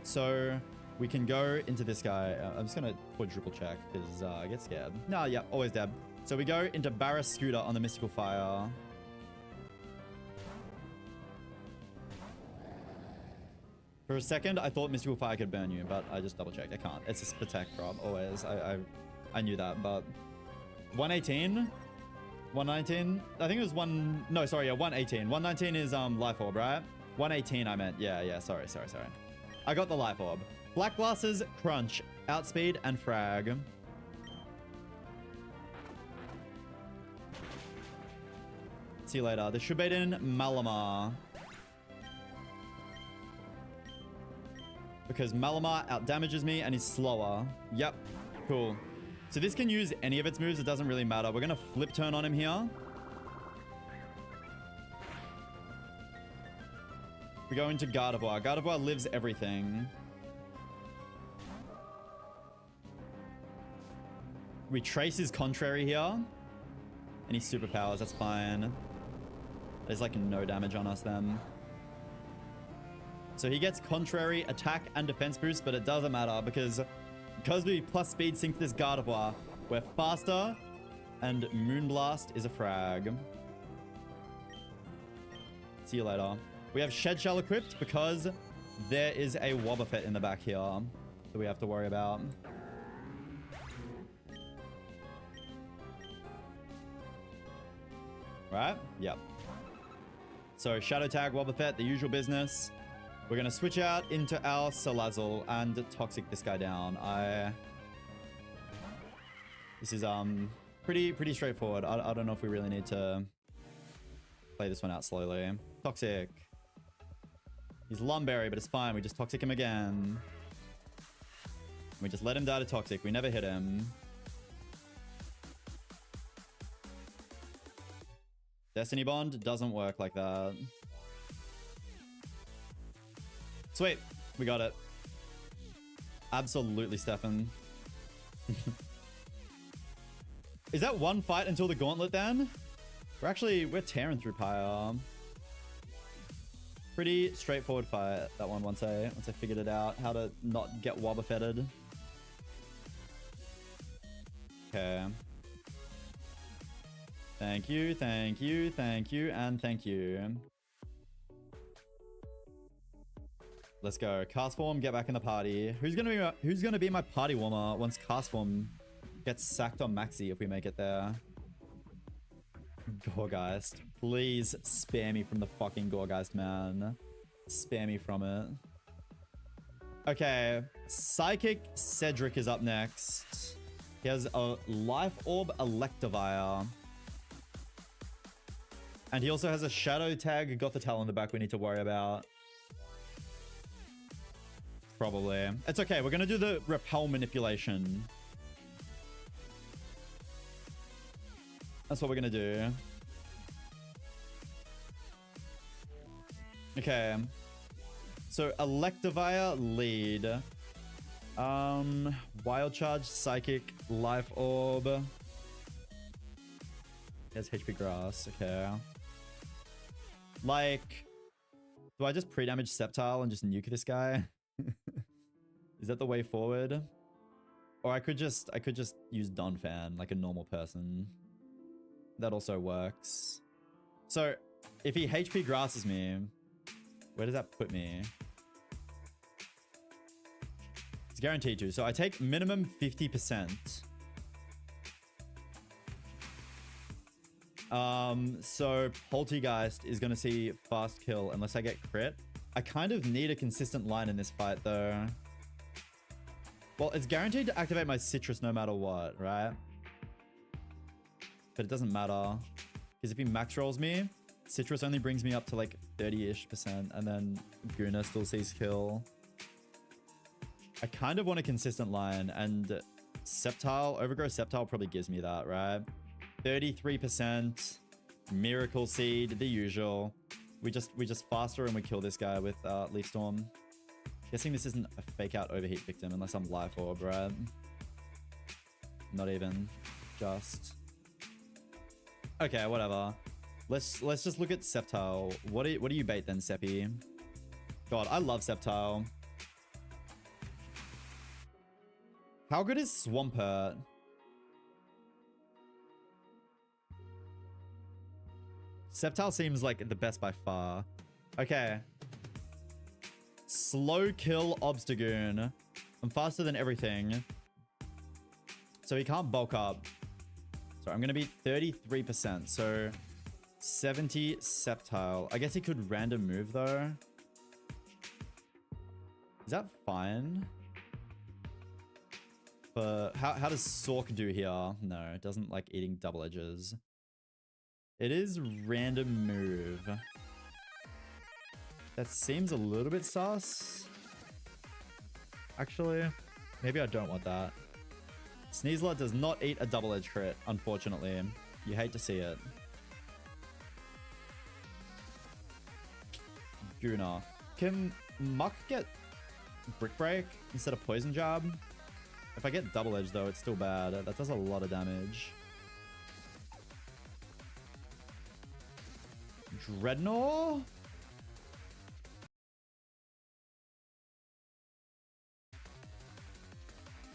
So we can go into this guy. I'm just going to quadruple check because I get scared. No, yeah, always dead. So we go into Barris Scooter on the Mystical Fire. For a second, I thought Mystical Fire could burn you, but I just double checked. I can't. It's a Protect drop, always. I knew that, but 118? 119? I think it was one... No, sorry, yeah, 118. 119 is Life Orb, right? 118 I meant. Yeah, sorry. I got the Life Orb. Black Glasses, Crunch, Outspeed, and Frag. See you later. The Shubaden Malamar. Because Malamar outdamages me and is slower. Yep. Cool. So this can use any of its moves. It doesn't really matter. We're going to Flip Turn on him here. We go into Gardevoir. Gardevoir lives everything. We trace his Contrary here. Any superpowers, that's fine. There's like no damage on us then. So he gets Contrary, attack, and defense boost, but it doesn't matter because we plus speed sync this Gardevoir, we're faster, and Moonblast is a frag. See you later. We have Shed Shell equipped because there is a Wobbuffet in the back here that we have to worry about. Right? Yep. So Shadow Tag, Wobbuffet, the usual business. We're going to switch out into our Salazzle and Toxic this guy down. This is pretty straightforward. I don't know if we really need to play this one out slowly. Toxic. He's Lumberry, but it's fine. We just Toxic him again. We just let him die to Toxic. We never hit him. Destiny Bond doesn't work like that. Sweet. We got it. Absolutely, Stefan. Is that one fight until the gauntlet then? We're tearing through Pyre. Pretty straightforward fight, that one, once I figured it out. How to not get Wobbuffetted. Okay. Thank you, and thank you. Let's go. Cast Form, get back in the party. Who's gonna be my party warmer once Cast Form gets sacked on Maxi if we make it there? Gorgeist. Please spare me from the fucking Gorgeist, man. Spare me from it. Okay. Psychic Cedric is up next. He has a Life Orb Electivire. And he also has a Shadow Tag Gothitelle in the back we need to worry about. Probably. It's okay. We're going to do the Repel Manipulation. That's what we're going to do. Okay. So Electivire lead. Wild Charge, Psychic, Life Orb. There's HP Grass. Okay. Like, do I just pre-damage Sceptile and just nuke this guy? Is that the way forward? Or I could just use Donphan like a normal person. That also works. So if he HP grasses me, where does that put me? It's guaranteed to. So I take minimum 50%. So Poltergeist is going to see fast kill unless I get crit. I kind of need a consistent line in this fight though. Well, it's guaranteed to activate my Citrus no matter what, right? But it doesn't matter. Because if he max rolls me, Citrus only brings me up to like 30-ish%, and then Guna still sees kill. I kind of want a consistent line, and Sceptile, Overgrowth Sceptile probably gives me that, right? 33%, Miracle Seed, the usual. We just faster and we kill this guy with Leaf Storm. Guessing this isn't a fake out overheat victim unless I'm Life Orb, right? Not even. Just. Okay, whatever. Let's just look at Sceptile. What do you bait then, Seppi? God, I love Sceptile. How good is Swampert? Sceptile seems like the best by far. Okay. Slow kill Obstagoon. I'm faster than everything. So he can't bulk up. So I'm going to be 33%. So 70 Sceptile. I guess he could random move though. Is that fine? But how does Sork do here? No, it doesn't like eating double edges. It is random move. That seems a little bit sus. Actually, maybe I don't want that. Sneasler does not eat a double edge crit, unfortunately. You hate to see it. Guna. Can Muck get Brick Break instead of Poison Jab? If I get double edge though, it's still bad. That does a lot of damage. Dreadnought?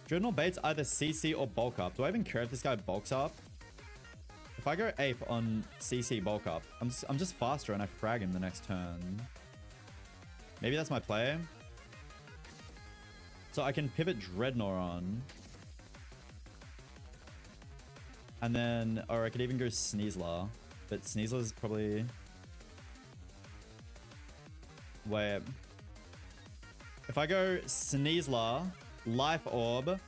Dreadnought baits either CC or bulk up. Do I even care if this guy bulks up? If I go ape on CC bulk up, I'm just faster and I frag him the next turn. Maybe that's my play. So I can pivot Dreadnought on. And then, or I could even go Sneasler. But Sneasler's probably... Wait. If I go Sneasler, Life Orb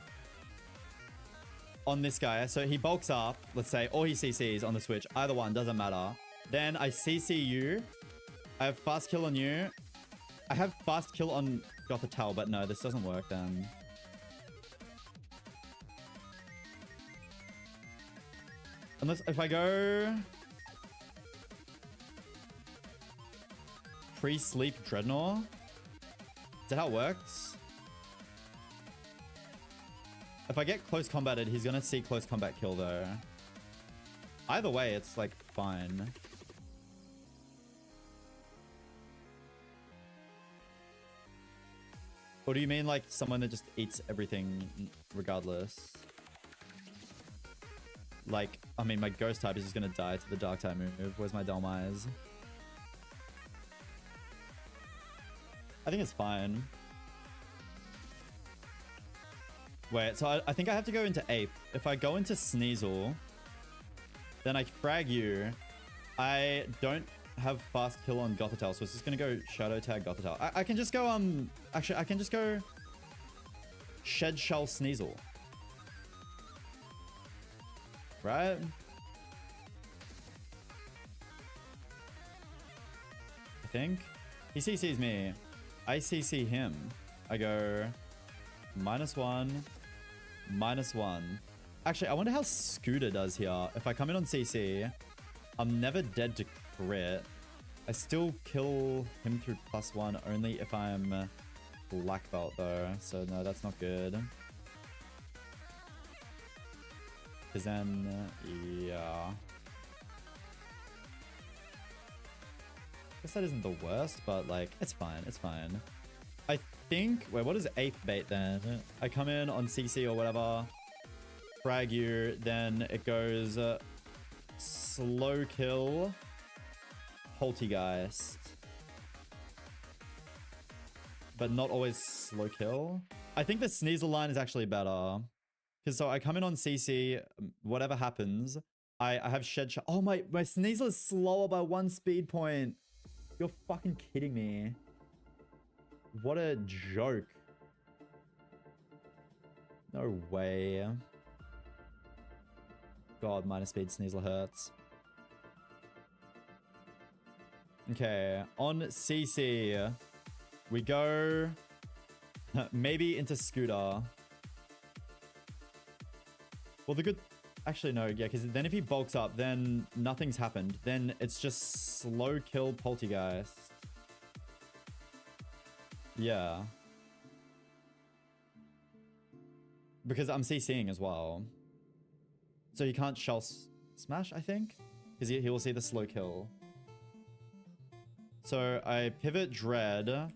on this guy, so he bulks up, let's say, or he CCs on the switch. Either one, doesn't matter. Then I CC you. I have fast kill on you. I have fast kill on Gothitelle, but no, this doesn't work then. Unless, if I go... Pre-sleep Dreadnought? Is that how it works? If I get close combated, he's gonna see close combat kill though. Either way, it's like fine. Or do you mean like someone that just eats everything regardless? Like, I mean, my ghost type is just gonna die to the dark type move. Where's my Dhelmise? I think it's fine. Wait, so I think I have to go into Ape. If I go into Sneasel, then I frag you. I don't have fast kill on Gothitelle, so it's just gonna go Shadow Tag Gothitelle. I can just go, actually, I can just go Shed Shell Sneasel. Right? I think. He CCs me. I CC him. I go -1, -1. Actually, I wonder how Scooter does here. If I come in on CC, I'm never dead to crit. I still kill him through +1 only if I'm black belt though. So no, that's not good. Because then, yeah. Guess that isn't the worst, but like, it's fine, it's fine. I think, wait, what is 8th bait then? I come in on CC or whatever, frag you, then it goes slow kill, poltergeist. But not always slow kill. I think the Sneasel line is actually better. Because so I come in on CC, whatever happens, I have shed shot. Oh, my Sneasel is slower by 1 speed point. You're fucking kidding me. What a joke. No way. God, minus speed Sneasel hurts. Okay, on CC, we go maybe into Scooter. Well, the good... Actually, no, yeah, because then if he bulks up, then nothing's happened. Then it's just slow kill poltergeist. Yeah. Because I'm CCing as well. So he can't shell smash, I think? Because he will see the slow kill. So I pivot Dread.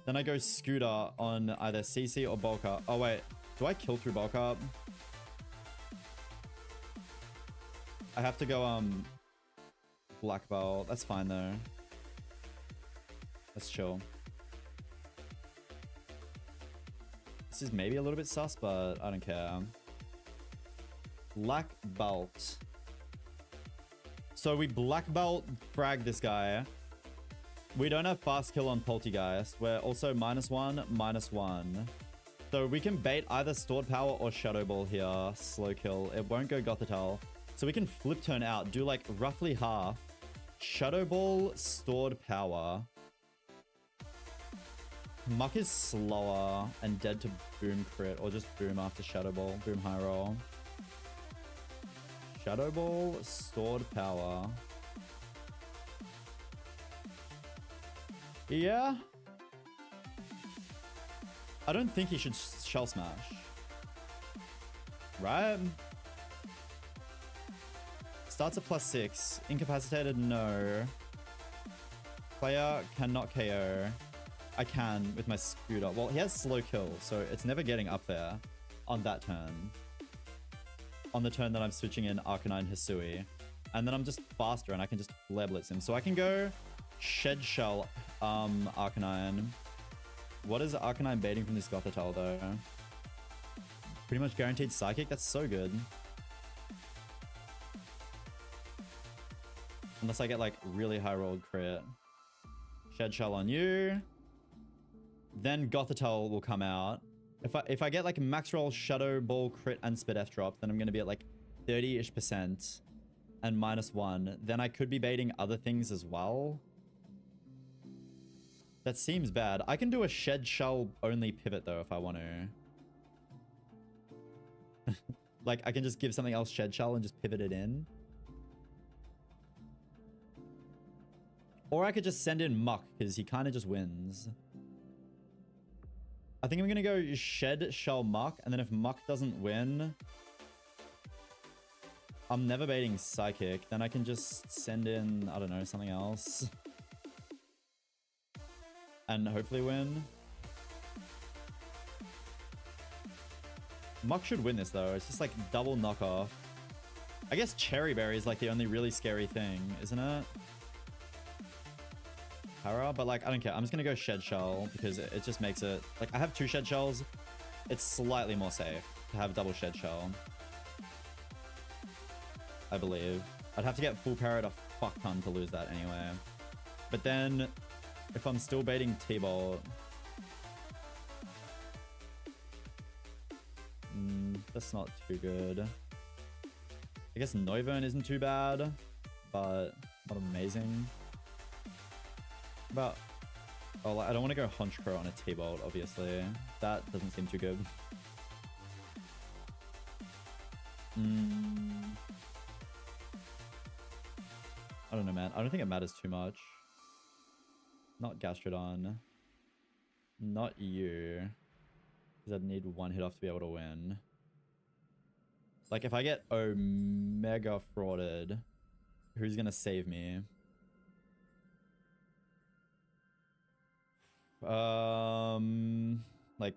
Then I go Scooter on either CC or bulk up. Oh, wait. Do I kill through bulk up? I have to go, black belt. That's fine, though. Let's chill. This is maybe a little bit sus, but I don't care. Black belt. So we black belt frag this guy. We don't have fast kill on poltergeist. We're also -1, -1. So we can bait either stored power or shadow ball here. Slow kill. It won't go Gothitelle. So we can flip turn out, do like roughly half. Shadow ball, stored power. Muck is slower and dead to boom crit, or just boom after shadow ball, boom high roll. Shadow ball, stored power. Yeah. I don't think he should shell smash. Right? Starts at +6. Incapacitated, no. Player cannot KO. I can with my Scooter. Well, he has slow kill, so it's never getting up there on that turn. On the turn that I'm switching in Arcanine Hisui. And then I'm just faster and I can just flare blitz him. So I can go Shed Shell Arcanine. What is Arcanine baiting from this Gothitelle though? Pretty much guaranteed Psychic? That's so good. Unless I get like really high rolled crit. Shed Shell on you. Then Gothitelle will come out. If I get like max roll, Shadow Ball, crit, and Spit F drop, then I'm going to be at like 30-ish% and -1. Then I could be baiting other things as well. That seems bad. I can do a Shed Shell only pivot though if I want to. Like I can just give something else Shed Shell and just pivot it in. Or I could just send in Muck because he kind of just wins. I think I'm going to go Shed Shell Muck, and then if Muck doesn't win, I'm never baiting Psychic. Then I can just send in, I don't know, something else. And hopefully win. Muck should win this though. It's just like double knockoff. I guess Cherry Berry is like the only really scary thing, isn't it? Para, but like I don't care. I'm just gonna go Shed Shell because it just makes it like I have 2 Shed Shells. It's slightly more safe to have double Shed Shell. I believe. I'd have to get full parrot a fuck ton to lose that anyway. But then if I'm still baiting T-Bolt, that's not too good. I guess Noivern isn't too bad, but not amazing. But oh, I don't want to go Honchkrow on a T-Bolt, obviously. That doesn't seem too good. I don't know, man. I don't think it matters too much. Not Gastrodon. Not you. Because I'd need one hit off to be able to win. Like, if I get Omega frauded, who's gonna save me? Like,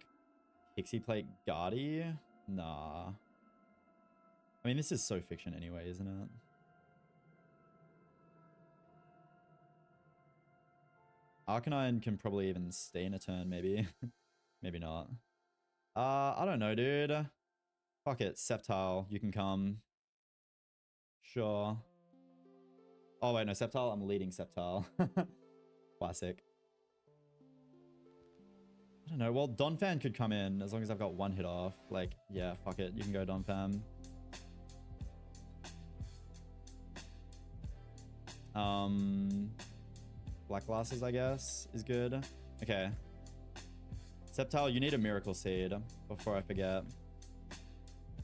Pixie Plate Guardy? Nah. I mean, this is so fiction anyway, isn't it? Arcanine can probably even stay in a turn, maybe. Maybe not. I don't know, dude. Fuck it, Sceptile, you can come. Sure. Oh, wait, no, Sceptile, I'm leading Sceptile. Classic. I don't know, well, Donphan could come in as long as I've got one hit off. Like, yeah, fuck it, you can go Donphan. Black Glasses, I guess, is good. Okay. Sceptile, you need a Miracle Seed before I forget.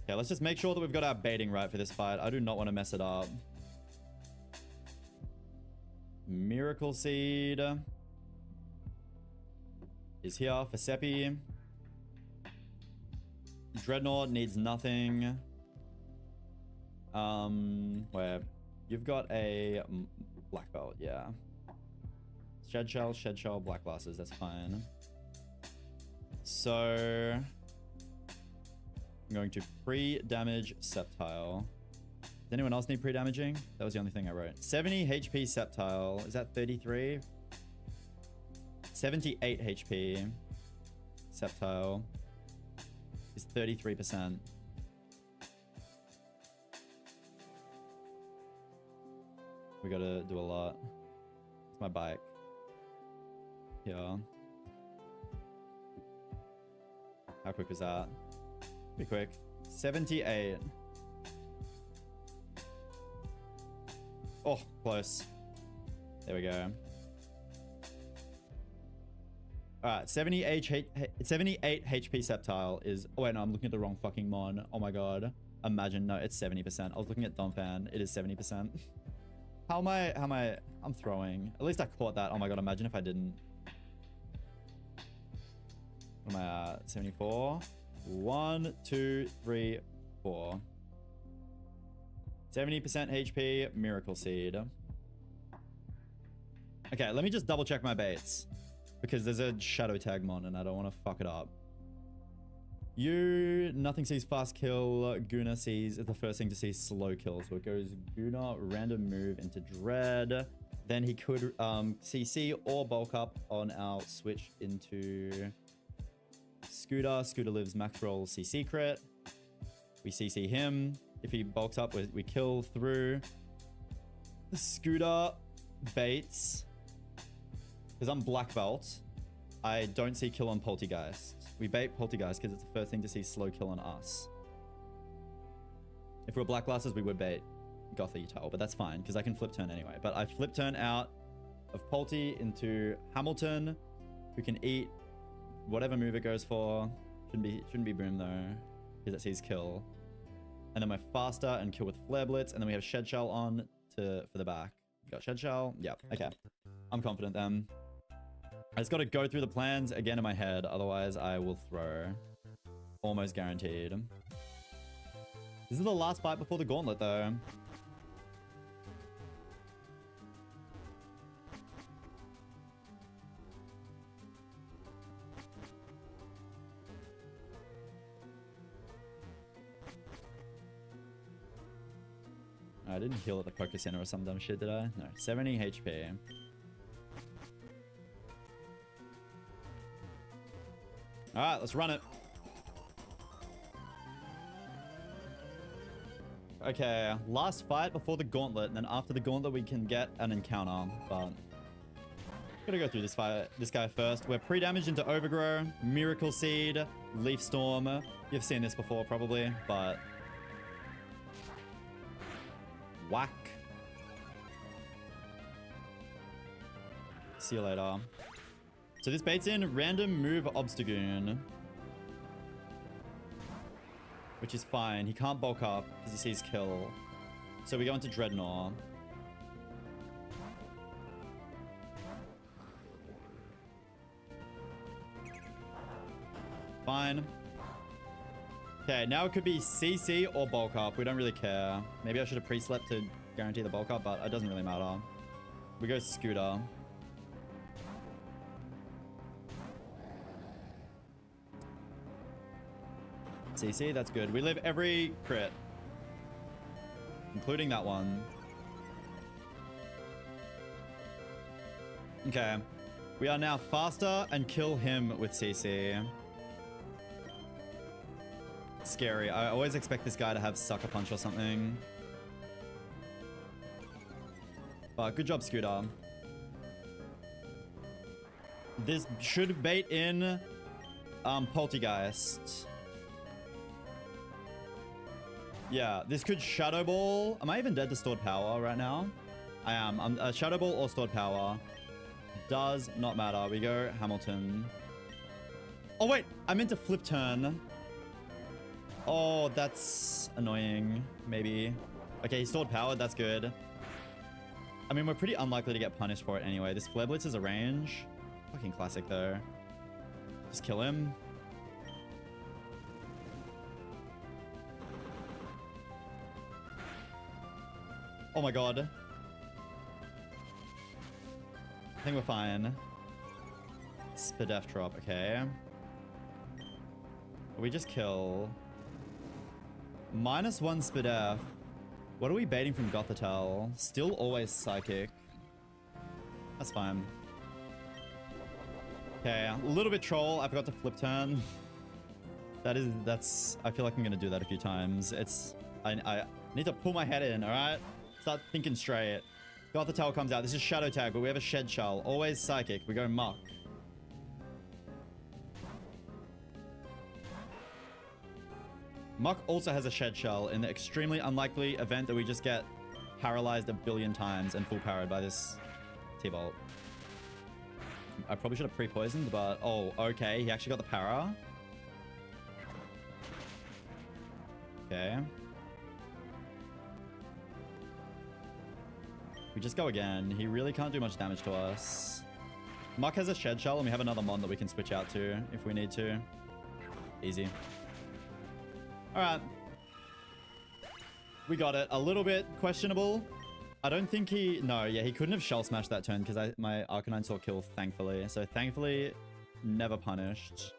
Okay, let's just make sure that we've got our baiting right for this fight. I do not want to mess it up. Miracle Seed is here for Seppi. Dreadnought needs nothing. Where you've got a black belt, yeah. Shed shell, black glasses, that's fine. So I'm going to pre-damage Sceptile. Does anyone else need pre-damaging? That was the only thing I wrote. 70 HP Sceptile. Is that 33? 78 HP Sceptile is 33%. We gotta do a lot. It's my bike. Yeah. How quick was that? Pretty quick. 78. Oh, close. There we go. Alright, 78 HP Sceptile is... Oh, wait, no, I'm looking at the wrong fucking mon. Oh my god. Imagine, no, it's 70%. I was looking at Donphan. It is 70%. How am I... I'm throwing. At least I caught that. Oh my god, imagine if I didn't. What am I at? 74? 1, 2, 3, 4. 70% HP, Miracle Seed. Okay, let me just double check my baits. Because there's a Shadow Tag mon and I don't want to fuck it up. You, nothing sees fast kill. Guna sees, is the first thing to see slow kill. So it goes Guna, random move into Dread. Then he could CC or bulk up on our switch into Scooter. Scooter lives max roll CC crit. We CC him. If he bulks up, we kill through. The Scooter baits. Because I'm black belt, I don't see kill on Poltergeist. We bait Poltergeist because it's the first thing to see slow kill on us. If we were black glasses, we would bait Gothitile, but that's fine because I can flip turn anyway. But I flip turn out of Polty into Hamilton, who can eat whatever move it goes for. Shouldn't be Boom though, because it sees kill. And then we're faster and kill with Flare Blitz, and then we have Shed Shell on for the back. Got Shed Shell. Yep. Okay. I'm confident then. I just got to go through the plans again in my head, otherwise I will throw. Almost guaranteed. This is the last fight before the gauntlet though. I didn't heal at the Poké Center or some dumb shit, did I? No. 70 HP. Alright, let's run it. Okay, last fight before the gauntlet, and then after the gauntlet we can get an encounter, but... Gotta go through this fight, this guy first. We're pre-damaged into Overgrow, Miracle Seed, Leaf Storm. You've seen this before probably, but... Whack. See you later. So this baits in random move Obstagoon. Which is fine. He can't bulk up because he sees kill. So we go into Dreadnought. fine. Okay, now it could be CC or bulk up. We don't really care. Maybe I should have pre-slept to guarantee the bulk up, but it doesn't really matter. We go scooter. CC, that's good. We live every crit, including that one. Okay. We are now faster and kill him with CC. Scary. I always expect this guy to have sucker punch or something. But good job, Scooter. This should bait in Poltergeist. Yeah, this could Shadow Ball. Am I even dead to Stored Power right now? I am. I'm Shadow Ball or Stored Power. Does not matter. We go Hamilton. Oh, wait. I meant to flip turn. Oh, that's annoying. Maybe. Okay, he Stored Power. That's good. I mean, we're pretty unlikely to get punished for it anyway. This Flare Blitz is a range. Fucking classic, though. Just kill him. Oh my god. I think we're fine. Spadef drop, okay. We just kill. -1 Spadef. What are we baiting from Gothitelle? Still always Psychic. That's fine. Okay, a little bit troll. I forgot to flip turn. That's... I feel like I'm gonna do that a few times. I need to pull my head in, alright? Start thinking straight. Gothitelle comes out. This is Shadow Tag, but we have a Shed Shell. Always Psychic. We go Muck. Muck also has a Shed Shell in the extremely unlikely event that we just get paralyzed a billion times and full powered by this T-Bolt. I probably should have pre-poisoned, but... Oh, okay. He actually got the para. Okay. We just go again. He really can't do much damage to us. Muck has a Shed Shell, and we have another mon that we can switch out to if we need to. Easy. Alright. We got it. A little bit questionable. I don't think he... No, yeah, he couldn't have Shell Smashed that turn because my Arcanine saw kill, thankfully. So, thankfully, never punished.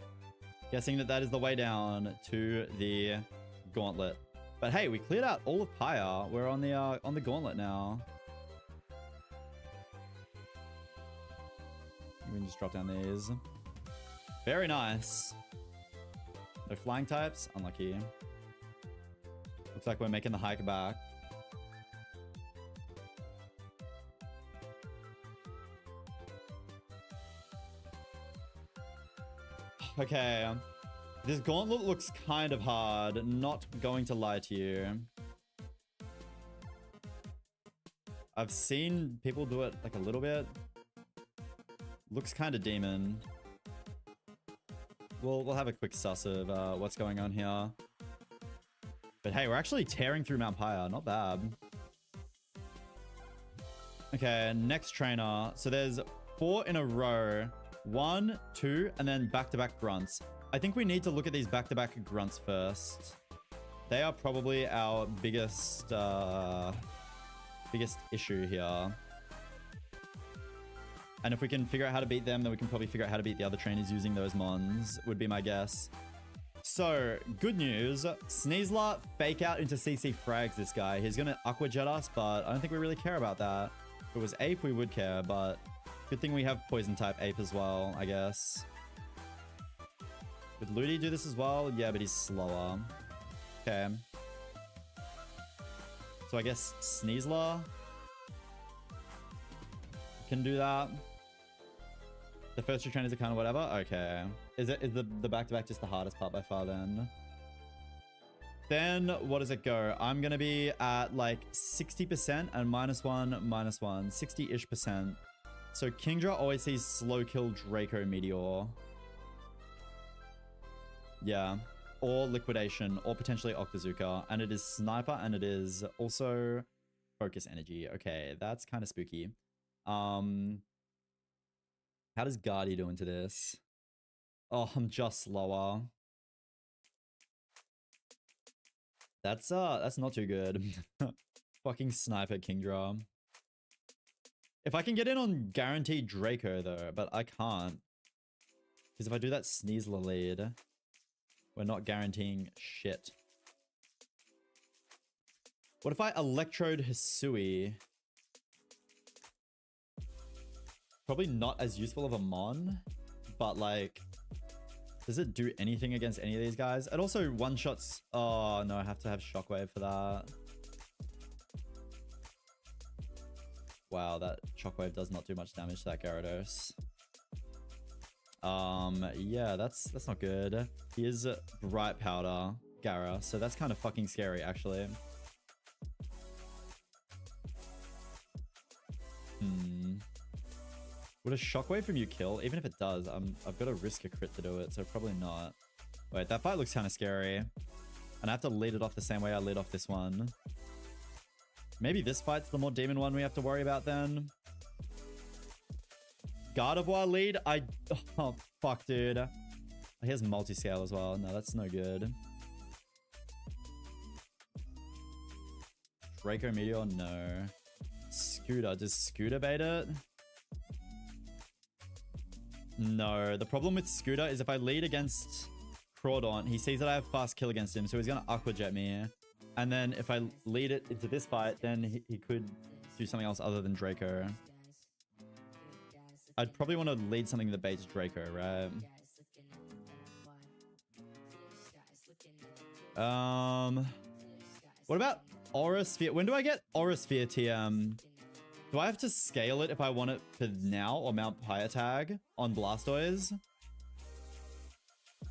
Guessing that is the way down to the Gauntlet. But hey, we cleared out all of Pyre. We're on the Gauntlet now. We can just drop down these. Very nice. No flying types. Unlucky. Looks like we're making the hike back. Okay. This Gauntlet looks kind of hard. Not going to lie to you. I've seen people do it like a little bit. Looks kind of demon. We'll have a quick suss of what's going on here. But hey, we're actually tearing through Mount Pyre. Not bad. Okay, next trainer. So there's 4 in a row. 1, 2, and then back-to-back grunts. I think we need to look at these back-to-back grunts first. They are probably our biggest issue here. And if we can figure out how to beat them, then we can probably figure out how to beat the other trainers using those mons, would be my guess. So, good news. Sneasler fake out into CC frags this guy. He's going to Aqua Jet us, but I don't think we really care about that. If it was Ape, we would care, but good thing we have Poison type Ape as well, I guess. Would Ludi do this as well? Yeah, but he's slower. Okay. So I guess Sneasler can do that. The first 2 trainers are kind of whatever. Okay. Is the back-to-back just the hardest part by far then? Then what does it go? I'm gonna be at like 60% and -1, -1, 60-ish%. So Kingdra always sees slow kill Draco Meteor. Yeah. Or Liquidation, or potentially Octazooka. And it is Sniper, and it is also Focus Energy. Okay, that's kind of spooky. How does Guardy do into this? Oh, I'm just slower. That's not too good. Fucking sniper Kingdra. If I can get in on guaranteed Draco though, but I can't. Because if I do that Sneasler lead, we're not guaranteeing shit. What if I Electrode Hisui? Probably not as useful of a mon, but like, does it do anything against any of these guys? It also one-shots... Oh, no, I have to have Shockwave for that. Wow, that Shockwave does not do much damage to that Gyarados. Yeah, that's not good. He is Bright Powder Gara, so that's kind of fucking scary, actually. Would a Shockwave from you kill? Even if it does, I've got to risk a crit to do it, so probably not. Wait, that fight looks kind of scary. And I have to lead it off the same way I lead off this one. Maybe this fight's the more demon one we have to worry about then. Gardevoir lead? Oh, fuck, dude. He has multi-scale as well. No, that's no good. Draco Meteor? No. Scooter. Does Scooter bait it? No. The problem with Scooter is if I lead against Crawdaunt, he sees that I have fast kill against him, so he's going to Aqua Jet me. And then if I lead it into this fight, then he could do something else other than Draco. I'd probably want to lead something that baits Draco, right? What about Aura Sphere? When do I get Aura Sphere TM? Do I have to scale it if I want it for now or mount Pyre Tag on Blastoise?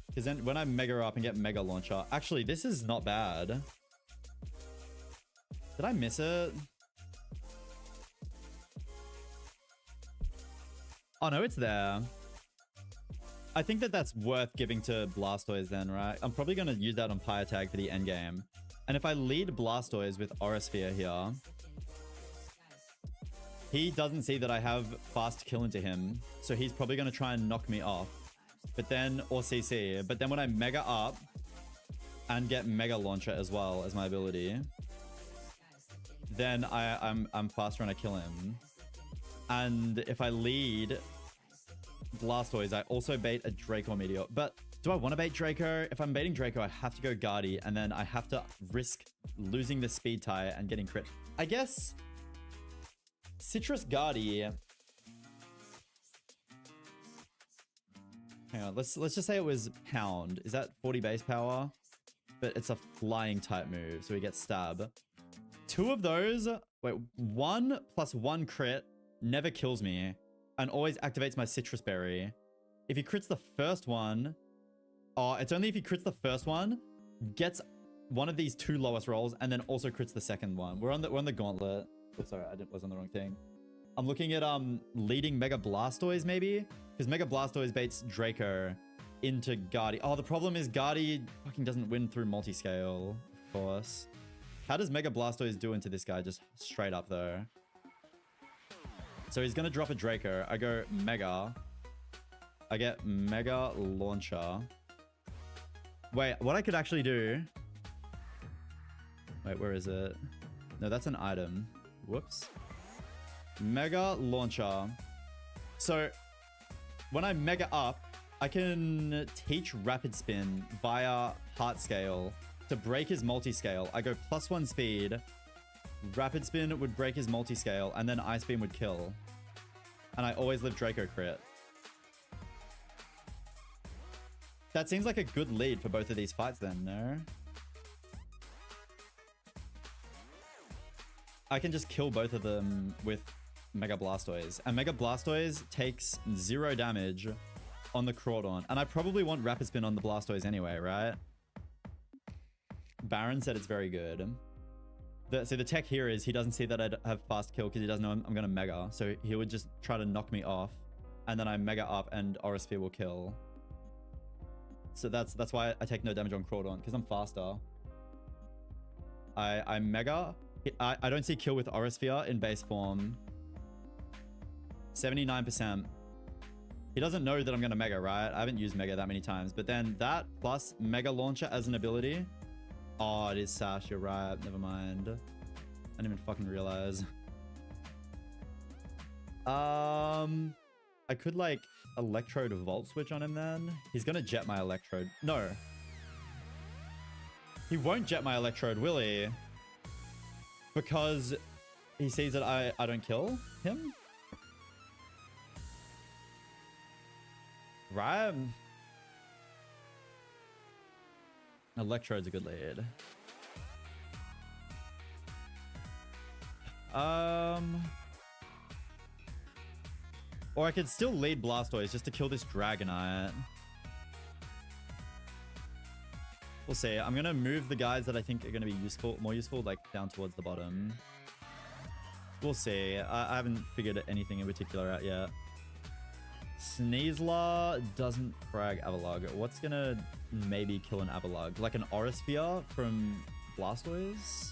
Because then when I Mega up and get Mega Launcher... Actually, this is not bad. Did I miss it? Oh no, it's there. I think that's worth giving to Blastoise then, right? I'm probably going to use that on Pyre Tag for the end game. And if I lead Blastoise with Aura Sphere here... He doesn't see that I have fast kill into him, so he's probably going to try and knock me off. But then, or CC. But then when I Mega up and get Mega Launcher as well as my ability, then I'm faster and I kill him. And if I lead Blastoise, I also bait a Draco Meteor. But do I want to bait Draco? If I'm baiting Draco, I have to go Guardy, and then I have to risk losing the speed tie and getting crit. I guess... Citrus Guardy. Hang on, let's just say it was Pound. Is that 40 base power? But it's a flying type move, so we get Stab. Two of those, wait, 1 + 1 crit never kills me and always activates my Citrus Berry. If he crits the first one, oh, it's only if he crits the first one, gets one of these 2 lowest rolls, and then also crits the second one. We're on the gauntlet. Oh, sorry, was on the wrong thing. I'm looking at leading Mega Blastoise maybe, because Mega Blastoise baits Draco into Guardy. Oh, the problem is Guardy fucking doesn't win through multi-scale, of course. How does Mega Blastoise do into this guy just straight up though? So he's gonna drop a Draco. I go Mega. I get Mega Launcher. Wait, what I could actually do... Wait, where is it? No, that's an item. Whoops. Mega Launcher. So, when I Mega up, I can teach Rapid Spin via Heart Scale to break his multi-scale. I go +1 speed. Rapid Spin would break his multi-scale, and then Ice Beam would kill. And I always live Draco crit. That seems like a good lead for both of these fights then, no? I can just kill both of them with Mega Blastoise. And Mega Blastoise takes 0 damage on the Crawdaunt. And I probably want Rapid Spin on the Blastoise anyway, right? Baron said it's very good. So the tech here is he doesn't see that I have fast kill because he doesn't know I'm going to Mega. So he would just try to knock me off. And then I Mega up and Aura Sphere will kill. So that's why I take no damage on Crawdaunt, because I'm faster. I Mega... I don't see kill with Aura Sphere in base form. 79%. He doesn't know that I'm going to Mega, right? I haven't used Mega that many times. But then that plus Mega Launcher as an ability. Oh, it is Sash. You're right. Never mind. I didn't even fucking realize. I could like electrode Volt Switch on him then. He's gonna jet my electrode. No. He won't jet my electrode, will he? Because he sees that I don't kill him? Right? Electrode's a good lead. Or I could still lead Blastoise just to kill this Dragonite. We'll see. I'm gonna move the guys that I think are gonna be more useful, like down towards the bottom. We'll see. I haven't figured anything in particular out yet. Sneasler doesn't frag Avalugg. What's gonna maybe kill an Avalugg? Like an Aurisphere from Blastoise?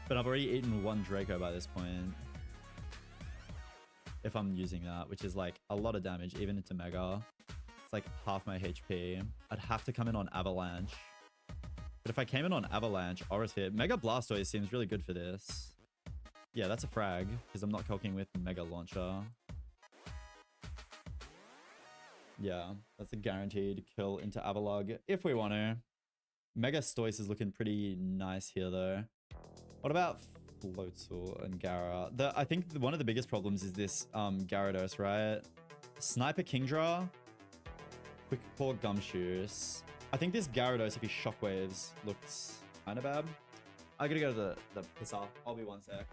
But I've already eaten one Draco by this point. If I'm using that, which is like a lot of damage, even into Mega. It's like half my HP. I'd have to come in on Avalanche. But if I came in on Avalanche, Aurisphere, Mega Blastoise seems really good for this. Yeah, that's a frag, because I'm not calking with Mega Launcher. Yeah, that's a guaranteed kill into Avalugg if we want to. Mega Stoice is looking pretty nice here, though. What about Floatzel and Gara? I think one of the biggest problems is this Gyarados, right? Sniper Kingdra, Quick Claw Gumshoes. I think this Gyarados, if he Shockwaves, looks kind of bad. I gotta go to the pisser. I'll be one sec.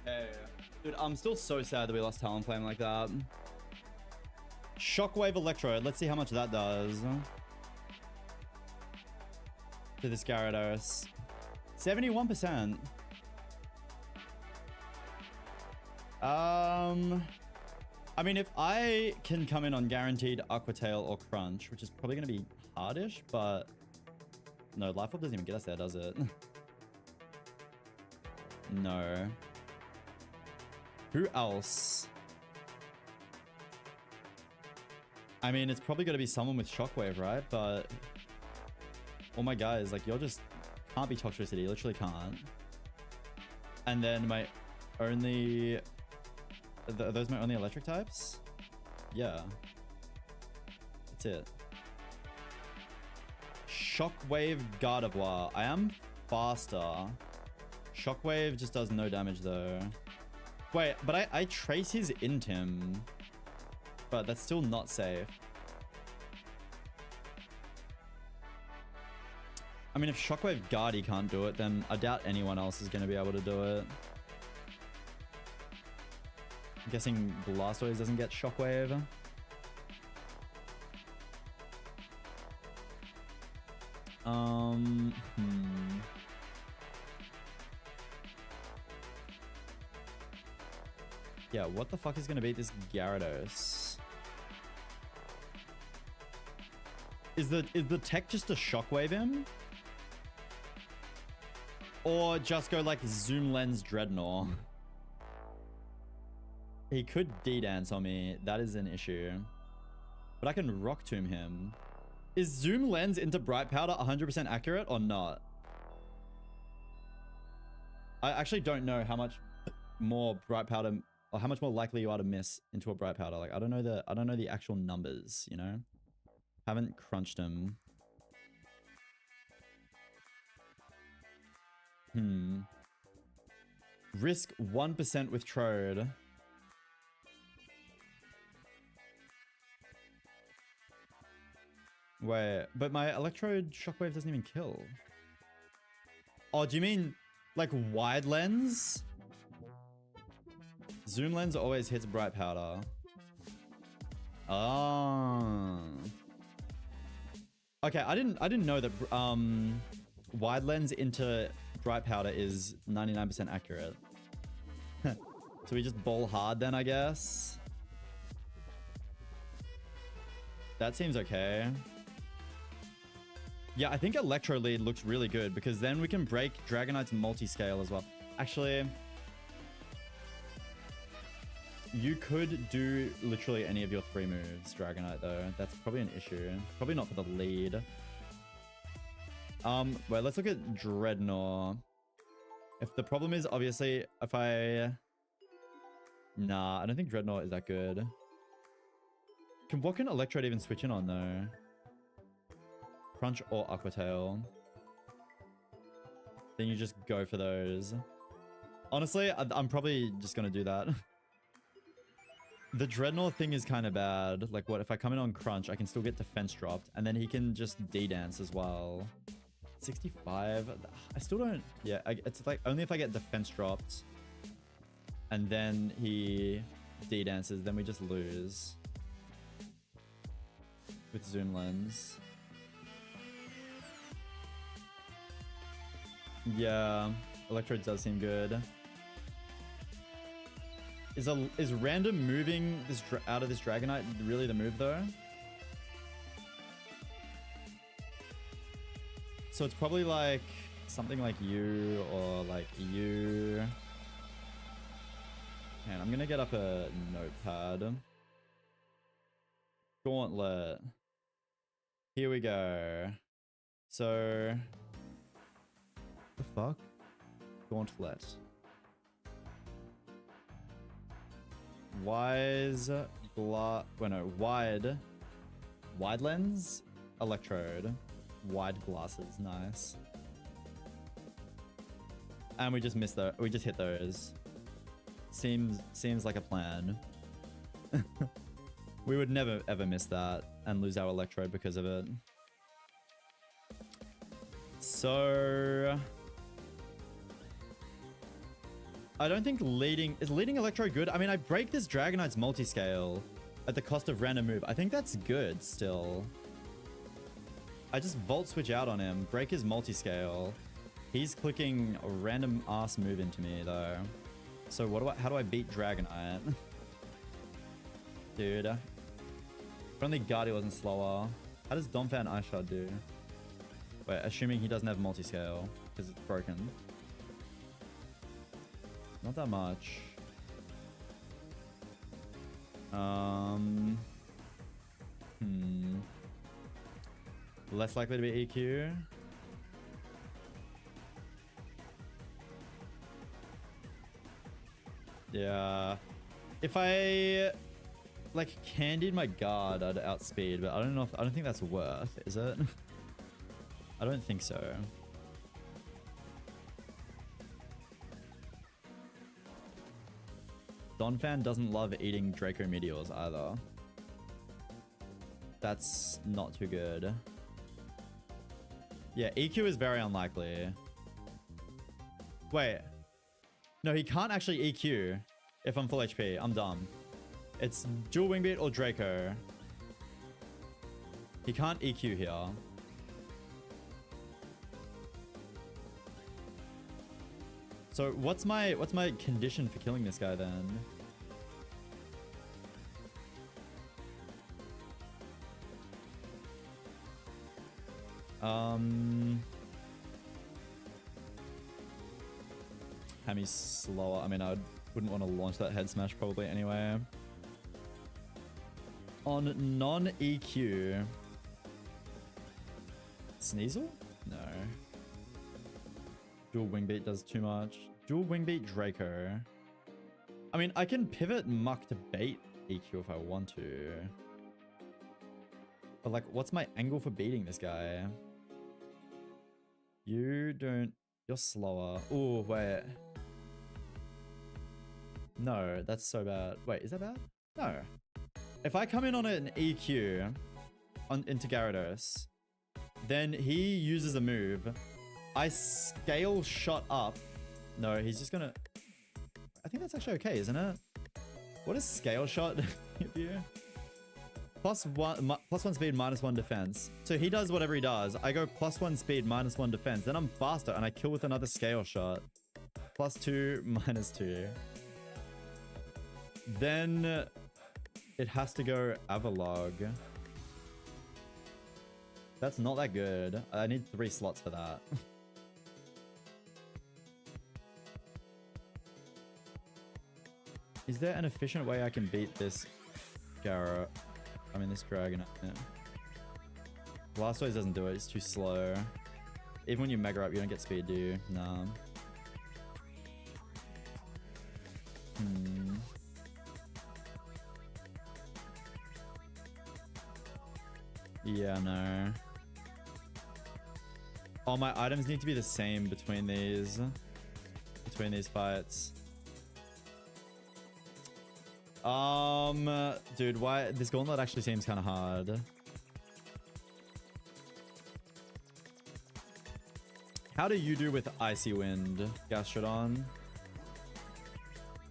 Okay. Dude, I'm still so sad that we lost Talonflame like that. Shockwave Electrode. Let's see how much that does. To this Gyarados. 71%. I mean, if I can come in on guaranteed Aqua Tail or Crunch, which is probably going to be hardish, but... No, Life Orb doesn't even get us there, does it? No. Who else? I mean, it's probably going to be someone with Shockwave, right? But all my guys, like, you're just can't be Toxtricity. You literally can't. And then my only... Are those my only electric types? Yeah. That's it. Shockwave Gardevoir. I am faster. Shockwave just does no damage though. Wait, but I trace his Intim. But that's still not safe. I mean, if Shockwave Guardy can't do it, then I doubt anyone else is going to be able to do it. I'm guessing Blastoise doesn't get Shockwave. Yeah, what the fuck is going to beat this Gyarados? Is the tech just to Shockwave him? Or just go like Zoom Lens Dreadnought? He could D-Dance on me. That is an issue. But I can Rock Tomb him. Is Zoom Lens into Bright Powder 100% accurate or not? I actually don't know how much more Bright Powder, or how much more likely you are to miss into a Bright Powder. Like, I don't know the actual numbers, you know? Haven't crunched him. Risk 1% with Trode. Wait, but my electrode shockwave doesn't even kill. Oh, do you mean like wide lens? Zoom lens always hits bright powder. Oh. Okay, I didn't know that wide lens into bright powder is 99% accurate. So we just ball hard then, I guess. That seems okay. Yeah, I think Electro Lead looks really good because then we can break Dragonite's multi-scale as well. Actually, you could do literally any of your 3 moves, Dragonite, though. That's probably an issue. Probably not for the lead. Wait, let's look at Dreadnought. If the problem is, obviously, if I... Nah, I don't think Dreadnought is that good. What can Electrode even switch in on, though? Crunch or Aqua Tail. Then you just go for those. Honestly, I'm probably just gonna do that. The Dreadnought thing is kind of bad. Like, what if I come in on Crunch, I can still get defense dropped, and then he can just D-dance as well. 65. I still don't... Yeah, it's like only if I get defense dropped, and then he D-dances, then we just lose. With Zoom Lens. Yeah, Electrode does seem good. Is random moving this out of this Dragonite really the move though? So it's probably like something like you or like you. Man, I'm gonna get up a notepad. Gauntlet. Here we go. So, the fuck? Gauntlet. Wise well, no, wide lens, electrode, wide glasses, nice. And we just missed we just hit those. Seems like a plan. We would never ever miss that and lose our electrode because of it. So I don't think is leading electrode good? I mean, I break this Dragonite's multi-scale at the cost of random move. I think that's good still. I just Volt Switch out on him, break his multi-scale. He's clicking a random ass move into me though. So how do I beat Dragonite? Dude. If only Guardy wasn't slower. How does Donphan Ice Shard do? Wait, assuming he doesn't have multi-scale because it's broken. Not that much. Less likely to be EQ. Yeah. If I like candied my guard, I'd outspeed, but I don't think that's worth, is it? I don't think so. Donphan doesn't love eating Draco Meteors either. That's not too good. Yeah, EQ is very unlikely. Wait. No, he can't actually EQ if I'm full HP. I'm dumb. It's dual wing beat or Draco. He can't EQ here. So what's my condition for killing this guy then? Hammy's slower. I mean, I wouldn't want to launch that head smash probably anyway. On non-EQ. Sneasel? No. Dual wing beat does too much. Dual wing beat Draco. I mean, I can pivot Muck to bait EQ if I want to. But like, what's my angle for beating this guy? You're slower. Oh, wait. No, that's so bad. Wait, is that bad? No. If I come in on an EQ into Gyarados. Then he uses a move. I scale shot up. No, he's just gonna... I think that's actually okay, isn't it? What does scale shot give you? +1 speed, -1 defense. So he does whatever he does. I go +1 speed, -1 defense. Then I'm faster and I kill with another scale shot. +2, -2. Then it has to go Avalog. That's not that good. I need 3 slots for that. Is there an efficient way I can beat this Gyara? I mean, this Dragon. Blastoise doesn't do it. It's too slow. Even when you Mega Up, you don't get speed, do you? Nah. Yeah, no. Oh, my items need to be the same between these fights. Dude, why this gauntlet actually seems kind of hard. How do you do with Icy Wind, Gastrodon?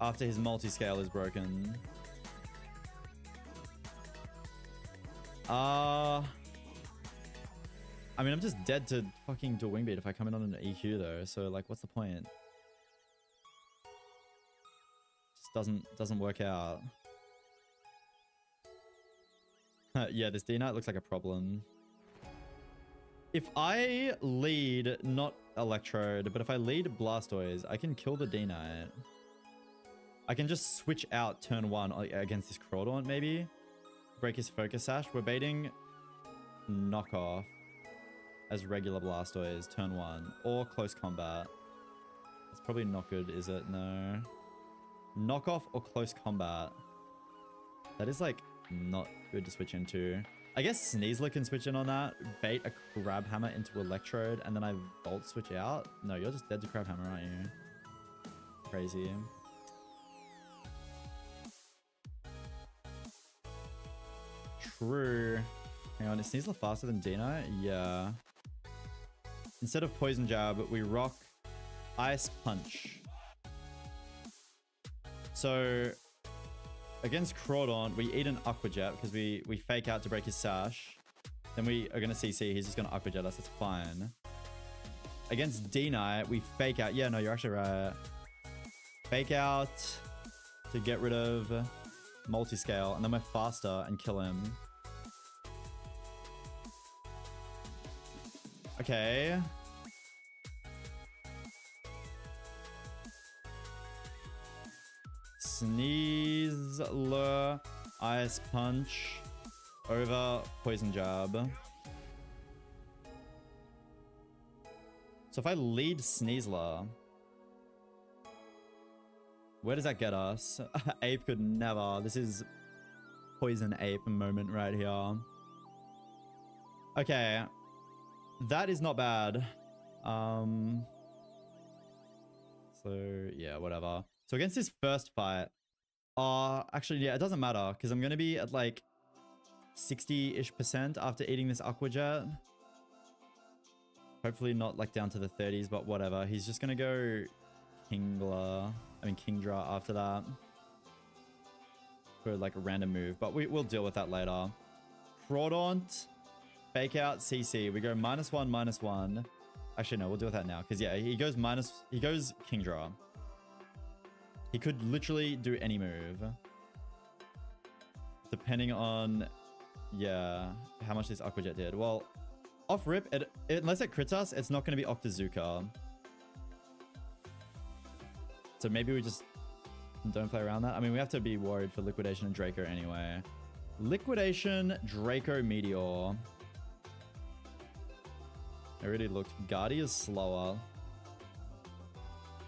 After his multi-scale is broken. I mean, I'm just dead to fucking dual wing beat if I come in on an EQ though. So like, what's the point? Doesn't work out. Yeah, this D-Knight looks like a problem. If I lead, not Electrode, but if I lead Blastoise, I can kill the D-Knight. I can just switch out turn 1 against this Crawdaunt, maybe. Break his Focus Sash. We're baiting Knockoff as regular Blastoise, turn 1. Or Close Combat. It's probably not good, is it? No. Knockoff or Close Combat. That is like not good to switch into. I guess Sneasler can switch in on that. Bait a Crab Hammer into Electrode and then I Volt switch out. No, you're just dead to Crab Hammer, aren't you? Crazy. True. Hang on, is Sneasler faster than Dino? Yeah. Instead of Poison Jab, we rock Ice Punch. So, against Crawdaunt, we eat an Aqua Jet because we fake out to break his Sash. Then we are going to CC. He's just going to Aqua Jet us. That's fine. Against D-Knight, we fake out. Yeah, no, you're actually right. Fake out to get rid of multi-scale. And then we're faster and kill him. Okay. Sneasler, Ice Punch over Poison Jab. So if I lead Sneasler, where does that get us? Ape could never. This is Poison Ape moment right here. Okay. That is not bad. So yeah, whatever. So against this first fight, actually, yeah, it doesn't matter because I'm going to be at like 60-ish% after eating this Aqua Jet. Hopefully not like down to the 30s, but whatever. He's just going to go Kingdra after that. For like a random move, but we'll deal with that later. Crawdaunt, fake out CC. We go -1, -1. Actually, no, we'll deal with that now because yeah, he goes Kingdra. He could literally do any move. Depending on, yeah, how much this Aqua Jet did. Well, off rip, unless it crits us, it's not going to be Octazooka. So maybe we just don't play around that. I mean, we have to be worried for Liquidation and Draco anyway. Liquidation, Draco, Meteor. I already looked. Guardy is slower.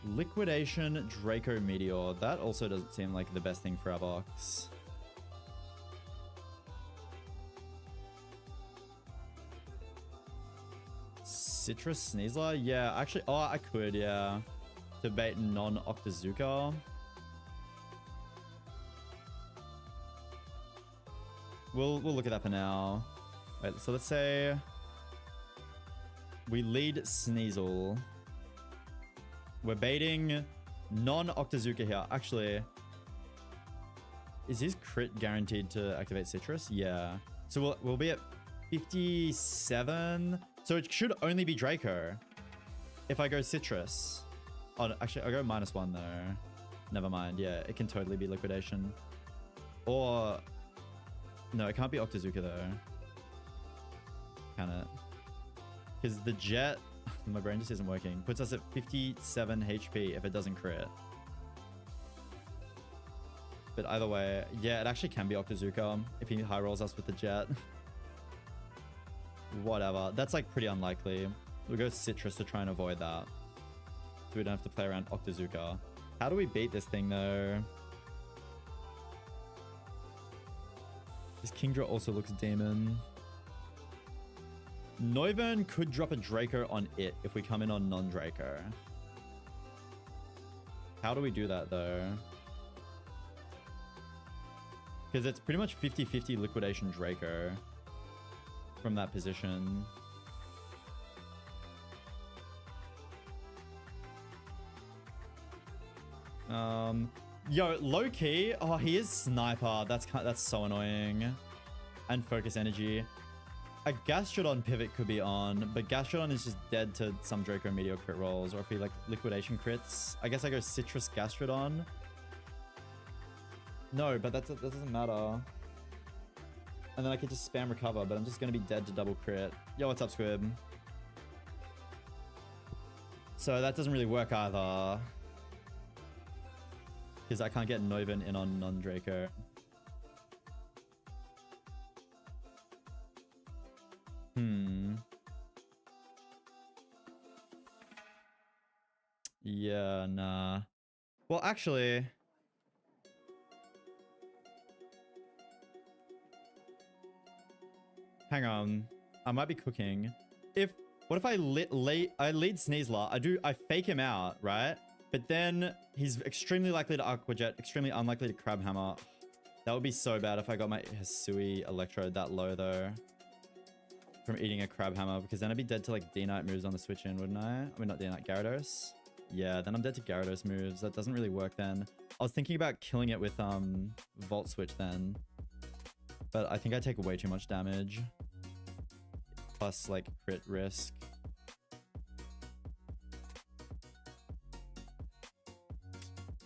Liquidation, Draco, Meteor. That also doesn't seem like the best thing for our box. Citrus Sneasler? Yeah, actually, I could, yeah. Debate non-Octazooka. We'll look at that for now. Wait, so let's say we lead Sneasel. We're baiting non-Octazooka here. Actually, is his crit guaranteed to activate Citrus? Yeah. So we'll be at 57. So it should only be Draco if I go Citrus. Oh, actually, I'll go -1 though. Never mind. Yeah, it can totally be Liquidation. Or... no, it can't be Octazooka though. Can it? Because the Jet... my brain just isn't working. Puts us at 57 HP if it doesn't crit. But either way, yeah, it actually can be Octazooka if he high rolls us with the Jet. Whatever. That's like pretty unlikely. We'll go Citrus to try and avoid that. So we don't have to play around Octazooka. How do we beat this thing though? This Kingdra also looks demon. Noivern could drop a Draco on it if we come in on non-Draco. How do we do that though? Because it's pretty much 50-50 Liquidation Draco from that position. Yo, low key. Oh, he is Sniper. That's so annoying. And Focus Energy. A Gastrodon pivot could be on, but Gastrodon is just dead to some Draco Meteor crit rolls, or if he like Liquidation crits. I guess I go Citrus Gastrodon. No, but that doesn't matter. And then I could just spam Recover, but I'm just gonna be dead to double crit. Yo, what's up, Squib? So that doesn't really work either. Because I can't get Noivern in on non-Draco. Yeah, nah. Well, actually... hang on. I might be cooking. What if I lead Sneasler? I fake him out, right? But then he's extremely likely to Aqua Jet, extremely unlikely to Crab Hammer. That would be so bad if I got my Hisui Electrode that low though. From eating a Crab Hammer, because then I'd be dead to like D-Knight moves on the switch in, wouldn't I? I mean, not D-Knight, Gyarados. Yeah, then I'm dead to Gyarados moves. That doesn't really work then. I was thinking about killing it with Volt Switch then. But I think I take way too much damage. Plus like crit risk.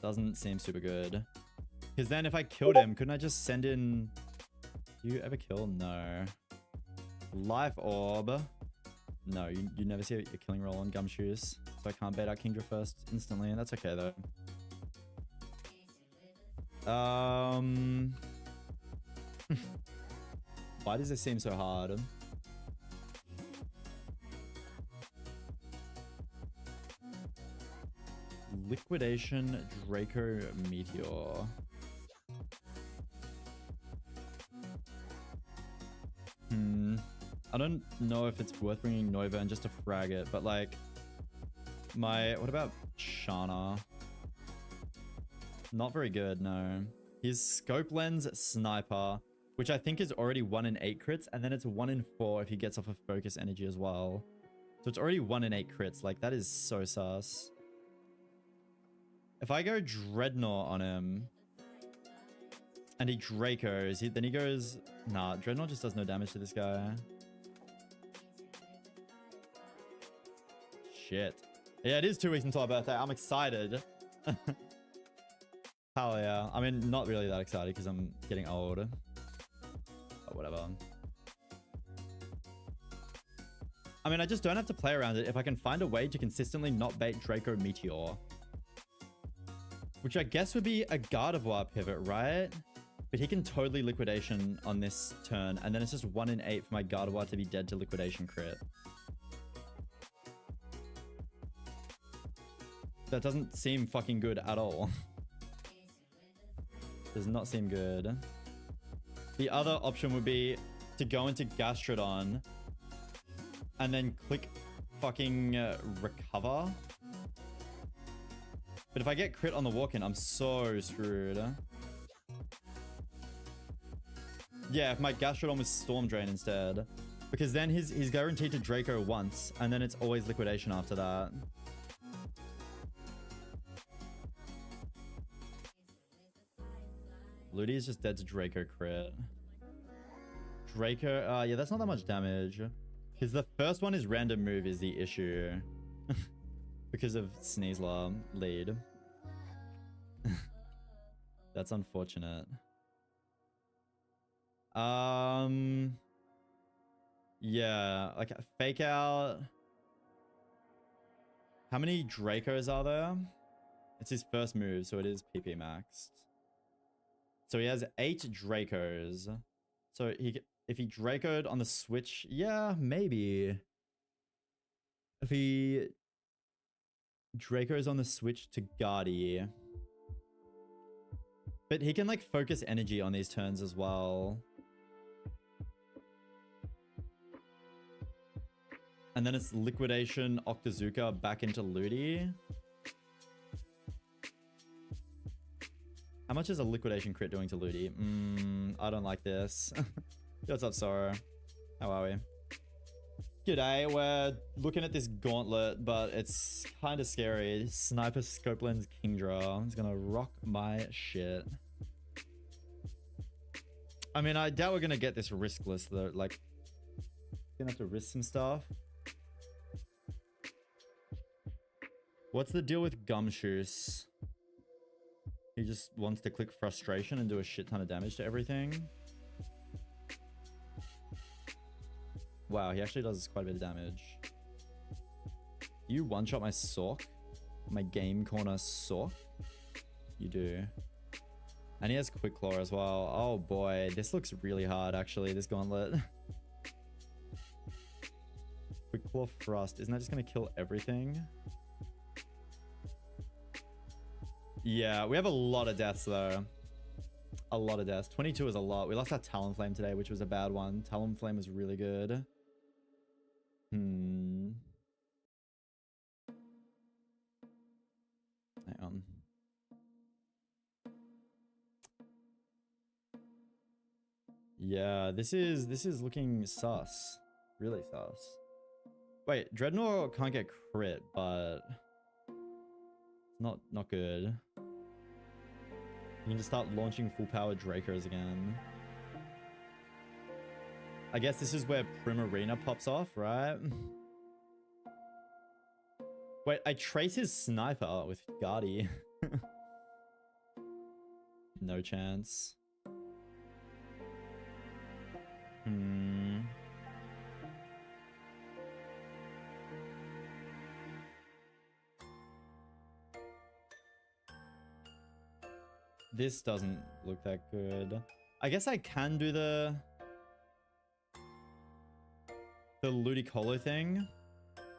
Doesn't seem super good. Because then if I killed him, couldn't I just send in... you ever kill? No. Life Orb. No, you never see a killing roll on Gumshoes. So I can't bait out Kingdra first instantly. That's okay though. Why does this seem so hard? Liquidation Draco Meteor. I don't know if it's worth bringing Noivern just to frag it, but like what about Shana? Not very good, no. His Scope Lens Sniper, which I think is already 1 in 8 crits, and then it's 1 in 4 if he gets off of Focus Energy as well. So it's already 1 in 8 crits. Like, that is so sus. If I go Dreadnought on him, and he Dracos, then he goes... nah, Dreadnought just does no damage to this guy. Shit. Yeah, it is 2 weeks until my birthday. I'm excited. Hell yeah. I mean, not really that excited because I'm getting old. But whatever. I mean, I just don't have to play around it if I can find a way to consistently not bait Draco Meteor. Which I guess would be a Gardevoir pivot, right? But he can totally Liquidation on this turn, and then it's just 1 in 8 for my Gardevoir to be dead to Liquidation crit. That doesn't seem fucking good at all. Does not seem good. The other option would be to go into Gastrodon and then click fucking Recover. But if I get crit on the walk-in, I'm so screwed. Yeah, if my Gastrodon was Storm Drain instead. Because then he's guaranteed to Draco once, and then it's always liquidation after that. Ludi is just dead to Draco crit. Draco, yeah, that's not that much damage. Because the first one is random move is the issue. Because of Sneasler lead. That's unfortunate. Yeah, like fake out. How many Dracos are there? It's his first move, so it is PP maxed. So he has 8 Dracos. So if he Dracoed on the switch, yeah, maybe. If he Dracos on the switch to Guardy. But he can like focus energy on these turns as well. And then it's Liquidation Octazooka back into Ludi. How much is a Liquidation crit doing to Ludi? I don't like this. What's up, Sora? How are we? G'day, we're looking at this gauntlet, but it's kind of scary. Sniper Scope Lens Kingdra is gonna rock my shit. I mean, I doubt we're gonna get this riskless though. Like, gonna have to risk some stuff. What's the deal with Gumshoes? He just wants to click Frustration and do a shit ton of damage to everything. Wow, he actually does quite a bit of damage. You one-shot my Sork? My Game Corner Sork? You do. And he has Quick Claw as well. Oh boy, this looks really hard actually, this gauntlet. Quick Claw Thrust, isn't that just gonna kill everything? Yeah, we have a lot of deaths though. A lot of deaths. 22 is a lot. We lost our Talonflame today, which was a bad one. Talonflame was really good. Hang on. Yeah, this is looking sus. Really sus. Wait, Dreadnought can't get crit, but it's not good. You can just start launching full power Dracos again. I guess this is where Primarina pops off, right? Wait, I trace his sniper with Guardy. No chance. This doesn't look that good. I guess I can do the Ludicolo thing.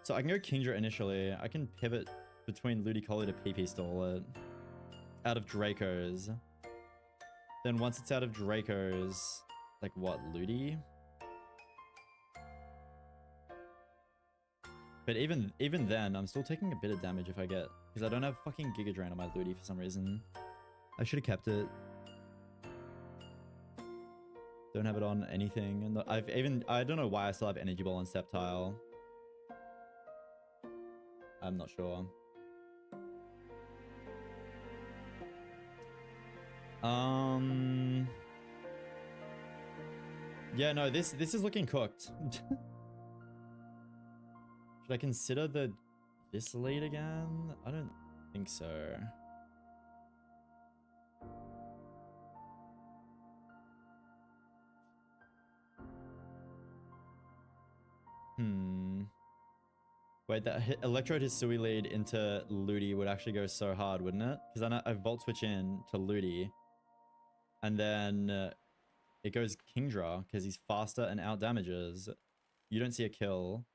So I can go Kingdra initially. I can pivot between Ludicolo to PP stall it. Out of Dracos. Then once it's out of Dracos, like what, Ludi? But even then, I'm still taking a bit of damage if I get, because I don't have fucking Giga Drain on my Ludi for some reason. I should have kept it. Don't have it on anything. And I don't know why I still have Energy Ball on Sceptile. I'm not sure. Yeah, no, this is looking cooked. Should I consider this lead again? I don't think so. Wait, that Electrode Hisui lead into Ludi would actually go so hard, wouldn't it? Because I Volt Switch in to Ludi. And then it goes Kingdra because he's faster and out damages. You don't see a kill.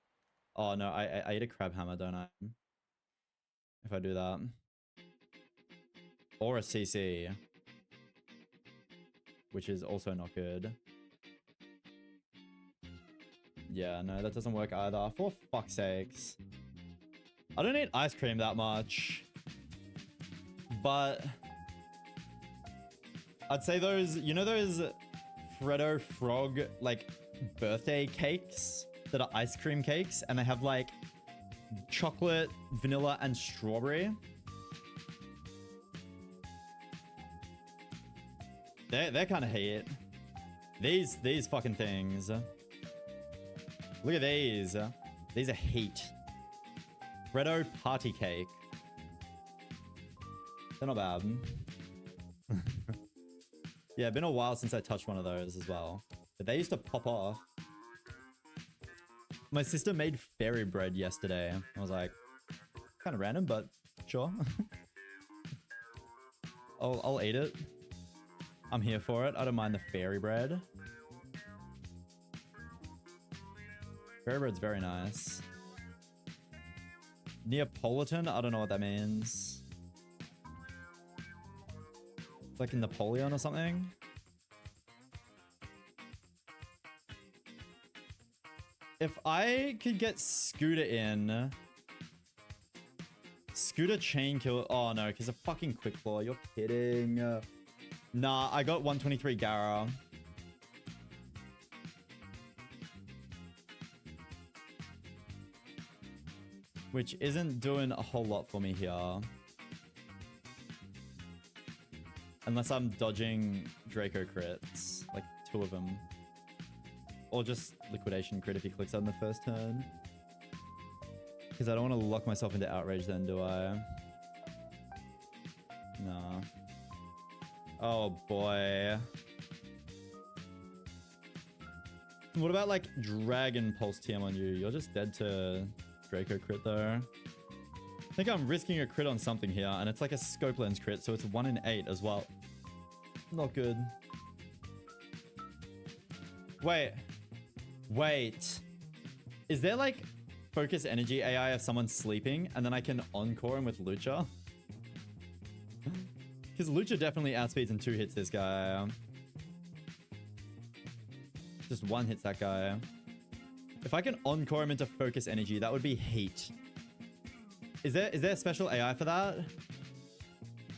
Oh no, I eat a Crab Hammer, don't I? If I do that. Or a CC. Which is also not good. Yeah, no, that doesn't work either. For fuck's sakes. I don't eat ice cream that much. But I'd say those, you know those Freddo Frog, like, birthday cakes that are ice cream cakes, and they have like chocolate, vanilla, and strawberry. They're kind of hate. These fucking things. Look at these. These are heat. Freddo party cake. They're not bad. Yeah, been a while since I touched one of those as well. But they used to pop off. My sister made fairy bread yesterday. I was like, kind of random, but sure. I'll eat it. I'm here for it. I don't mind the fairy bread. Fairy bread's very nice. Neapolitan? I don't know what that means. Like in Napoleon or something? If I could get Scooter in... Scooter chain kill... Oh no, because a fucking quick claw. You're kidding. Nah, I got 123 Gara. Which isn't doing a whole lot for me here. Unless I'm dodging Draco crits. Like 2 of them. Or just liquidation crit if he clicks on the first turn. Because I don't want to lock myself into outrage then, do I? Nah. Oh boy. What about like Dragon Pulse TM on you? You're just dead to Draco crit though. I think I'm risking a crit on something here, and it's like a scope lens crit, so it's 1 in 8 as well. Not good. Wait. Is there like focus energy AI if someone's sleeping, and then I can encore him with Lucha? Because Lucha definitely outspeeds and 2 hits this guy. Just 1 hits that guy. If I can encore him into focus energy, that would be heat. Is there a special AI for that?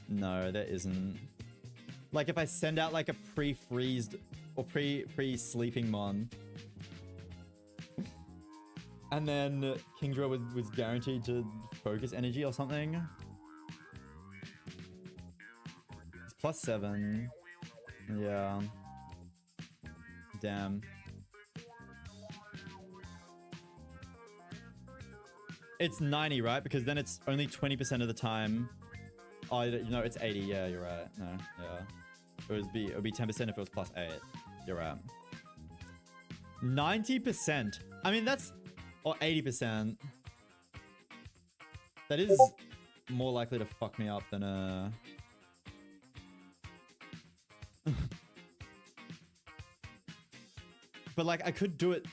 No, there isn't. Like if I send out like a pre-freezed or pre-sleeping mon, and then Kingdra was guaranteed to focus energy or something. It's +7. Yeah. Damn. It's 90, right? Because then it's only 20% of the time. Oh, no, it's 80. Yeah, you're right. No, yeah. It would be 10% if it was +8. You're right. 90%. I mean, that's... Or 80%. That is more likely to fuck me up than a... But like, I could do it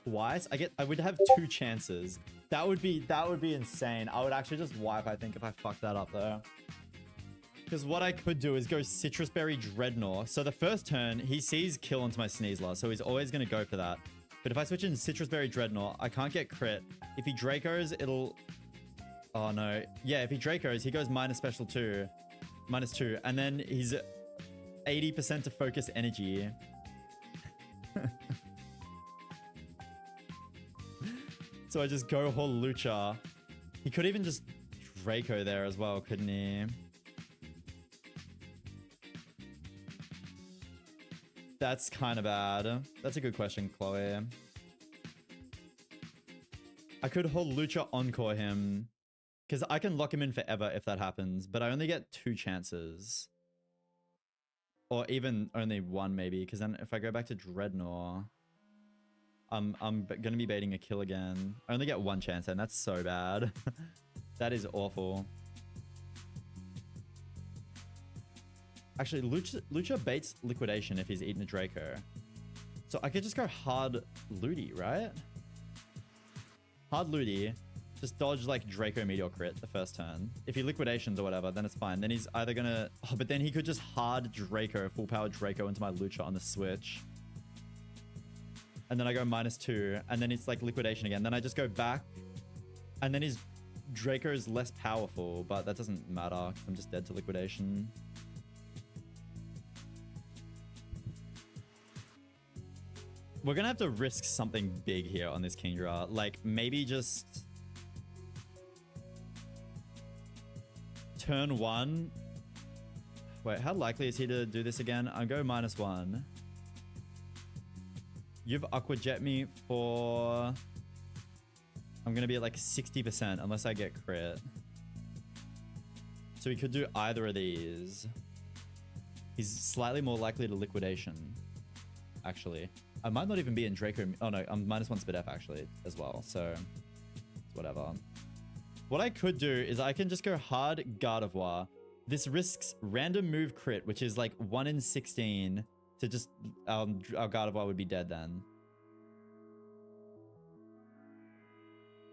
twice. I would have 2 chances. That would be insane. I would actually just wipe, I think, if I fucked that up though. Because what I could do is go Citrus Berry Dreadnought. So the first turn, he sees kill onto my Sneasler, so he's always going to go for that. But if I switch in Citrus Berry Dreadnought, I can't get crit. If he Dracos, it'll... Oh no. Yeah, if he Dracos, he goes minus special 2. -2. And then he's 80% to focus energy. So I just go whole Lucha. He could even just Draco there as well, couldn't he? That's kind of bad. That's a good question, Chloe. I could whole Lucha encore him. Because I can lock him in forever if that happens. But I only get 2 chances. Or even only 1 maybe. Because then if I go back to Dreadnought... I'm going to be baiting a kill again. I only get 1 chance and that's so bad. That is awful. Actually, Lucha baits liquidation if he's eaten a Draco. So I could just go hard Ludi, right? Hard Ludi. Just dodge like Draco Meteor crit the first turn. If he liquidations or whatever, then it's fine. Then he's either going to... Oh, but then he could just hard Draco, full power Draco into my Lucha on the switch. And then I go -2, and then it's like liquidation again. Then I just go back, and then his Draco is less powerful, but that doesn't matter. I'm just dead to liquidation. We're gonna have to risk something big here on this Kingdra. Like, maybe just... Turn 1. Wait, how likely is he to do this again? I'll go -1. You've Aqua Jet me for... I'm gonna be at like 60% unless I get crit. So we could do either of these. He's slightly more likely to liquidation, actually. I might not even be in Draco. Oh no, I'm -1 Spit F actually as well. So it's whatever. What I could do is I can just go hard Gardevoir. This risks random move crit, which is like 1 in 16 to just... our Gardevoir would be dead then.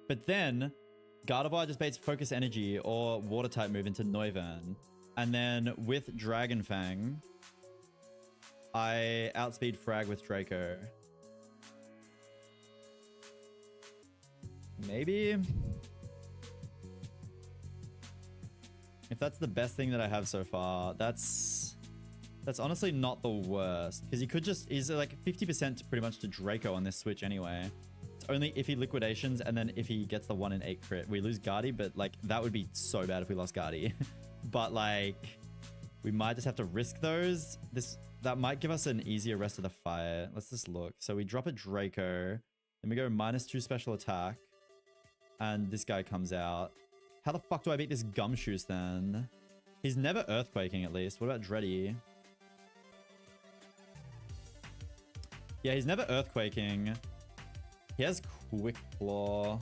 But then Gardevoir just baits Focus Energy or Water type move into Noivern. And then with Dragon Fang, I outspeed Frag with Draco. Maybe? If that's the best thing that I have so far, that's honestly not the worst. Because he could just... he's like 50% pretty much to Draco on this switch anyway. It's only if he liquidations and then if he gets the 1 in 8 crit. We lose Guardy, but like that would be so bad if we lost Guardy. But like... we might just have to risk those. That might give us an easier rest of the fight. Let's just look. So we drop a Draco. Then we go -2 special attack. And this guy comes out. How the fuck do I beat this Gumshoos then? He's never Earthquaking at least. What about Dreddy? Yeah, he's never Earthquaking. He has Quick Claw.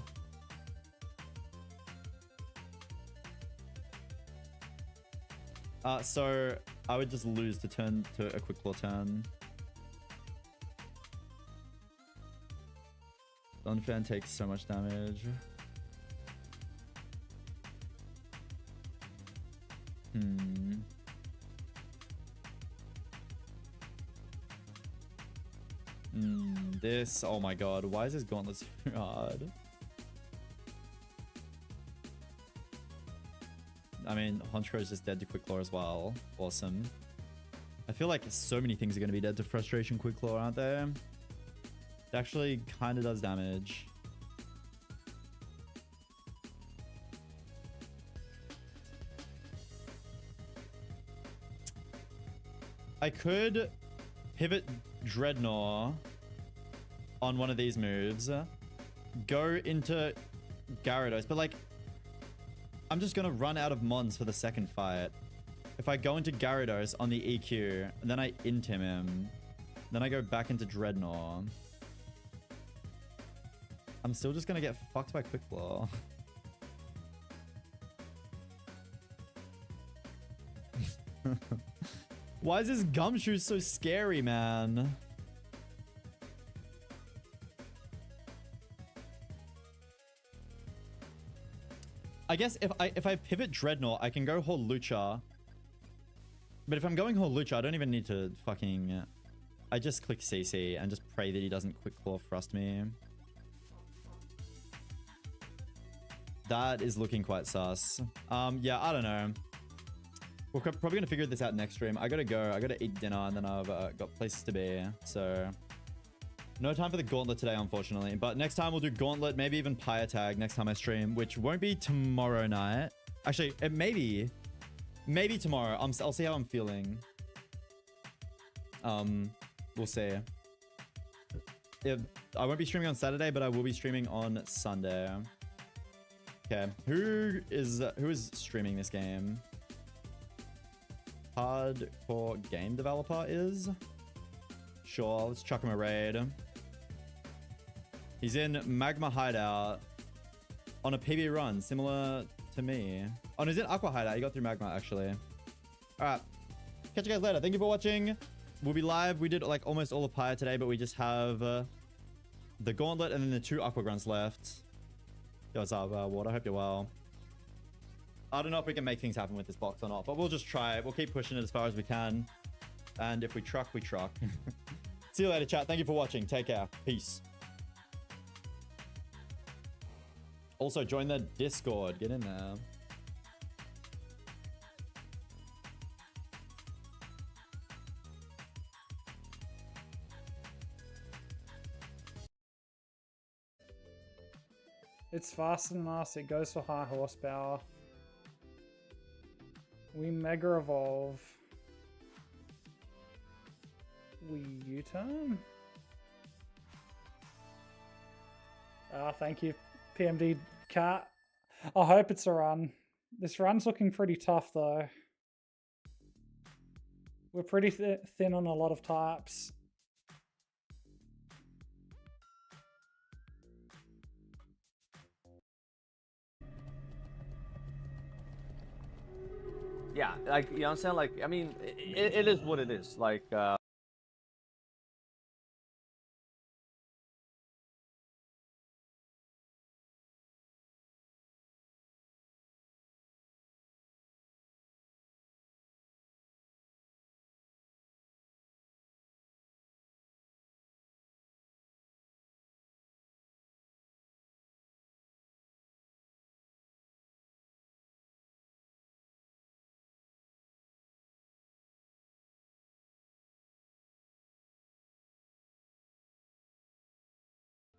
So I would just lose to turn to a Quick Claw turn. Donphan takes so much damage. This, oh my god, why is this gauntlet so hard? I mean, Honchkrow is just dead to Quick Claw as well. Awesome. I feel like so many things are going to be dead to Frustration Quick Claw, aren't they? It actually kind of does damage. I could pivot Dreadnought on one of these moves, go into Gyarados, but like, I'm just gonna run out of mons for the second fight. If I go into Gyarados on the EQ, and then I int him, then I go back into Dreadnought, I'm still just gonna get fucked by Quick Claw. Why is this Gumshoe so scary, man? I guess if I pivot Dreadnought, I can go Hawlucha. But if I'm going Hawlucha, I don't even need to fucking... I just click CC and just pray that he doesn't Quick Claw Thrust me. That is looking quite sus. Yeah, I don't know. We're probably going to figure this out next stream. I gotta go. I gotta eat dinner and then I've got places to be. So... no time for the Gauntlet today, unfortunately. But next time we'll do Gauntlet, maybe even Pyre Tag next time I stream, which won't be tomorrow night. Actually, it may be. Maybe tomorrow. I'll see how I'm feeling. We'll see. I won't be streaming on Saturday, but I will be streaming on Sunday. Okay. Who is streaming this game? Hardcore game developer is? Sure, let's chuck him a raid. He's in Magma Hideout on a PB run, similar to me. Oh, no, he's in Aqua Hideout. He got through Magma, actually. All right. Catch you guys later. Thank you for watching. We'll be live. We did like almost all of Pyre today, but we just have the Gauntlet and then the 2 Aqua Grunts left. Yo, what's up, Water? Hope you're well. I don't know if we can make things happen with this box or not, but we'll just try it. We'll keep pushing it as far as we can. And if we truck, we truck. See you later, chat. Thank you for watching. Take care. Peace. Also, join the Discord. Get in there. It's faster than us. It goes for high horsepower. We Mega Evolve. We U-turn. Thank you, PMD Cat. I hope it's a run. This run's looking pretty tough, though. We're pretty thin on a lot of types. Yeah, like, you know what I'm saying? Like, I mean, it is what it is. Like,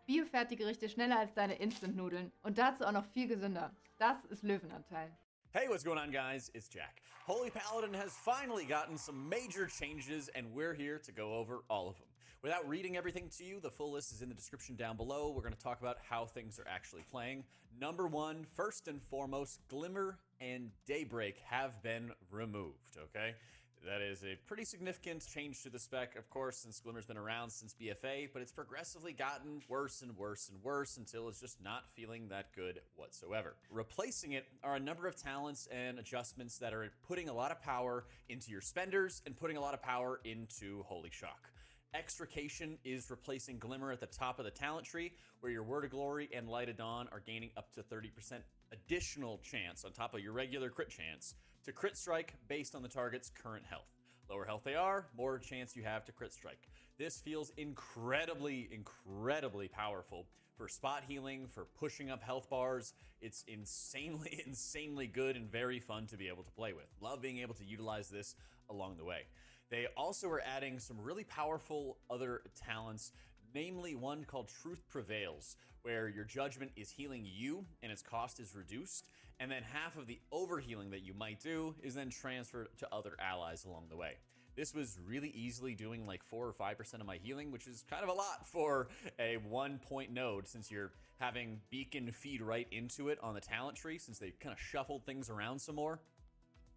Biofertiggerichte schneller als deine Instant-Nudeln und dazu auch noch viel gesünder. Das ist Löwenanteil. Hey, what's going on, guys? It's Jack. Holy Paladin has finally gotten some major changes, and we're here to go over all of them. Without reading everything to you, the full list is in the description down below. We're going to talk about how things are actually playing. Number one, first and foremost, Glimmer and Daybreak have been removed, okay? That is a pretty significant change to the spec, of course, since Glimmer's been around since BFA, but it's progressively gotten worse and worse and worse until it's just not feeling that good whatsoever. Replacing it are a number of talents and adjustments that are putting a lot of power into your spenders and putting a lot of power into Holy Shock. Extrication is replacing Glimmer at the top of the talent tree, where your Word of Glory and Light of Dawn are gaining up to 30% additional chance on top of your regular crit chance to crit strike based on the target's current health. Lower health they are, more chance you have to crit strike. This feels incredibly powerful for spot healing, for pushing up health bars. It's insanely good and very fun to be able to play with. Love being able to utilize this along the way. They also are adding some really powerful other talents, namely one called Truth Prevails, where your judgment is healing you and its cost is reduced, and then half of the overhealing that you might do is then transferred to other allies along the way. This was really easily doing like 4 or 5% of my healing, which is kind of a lot for a 1-point node, since you're having Beacon feed right into it on the talent tree, since they kind of shuffled things around some more.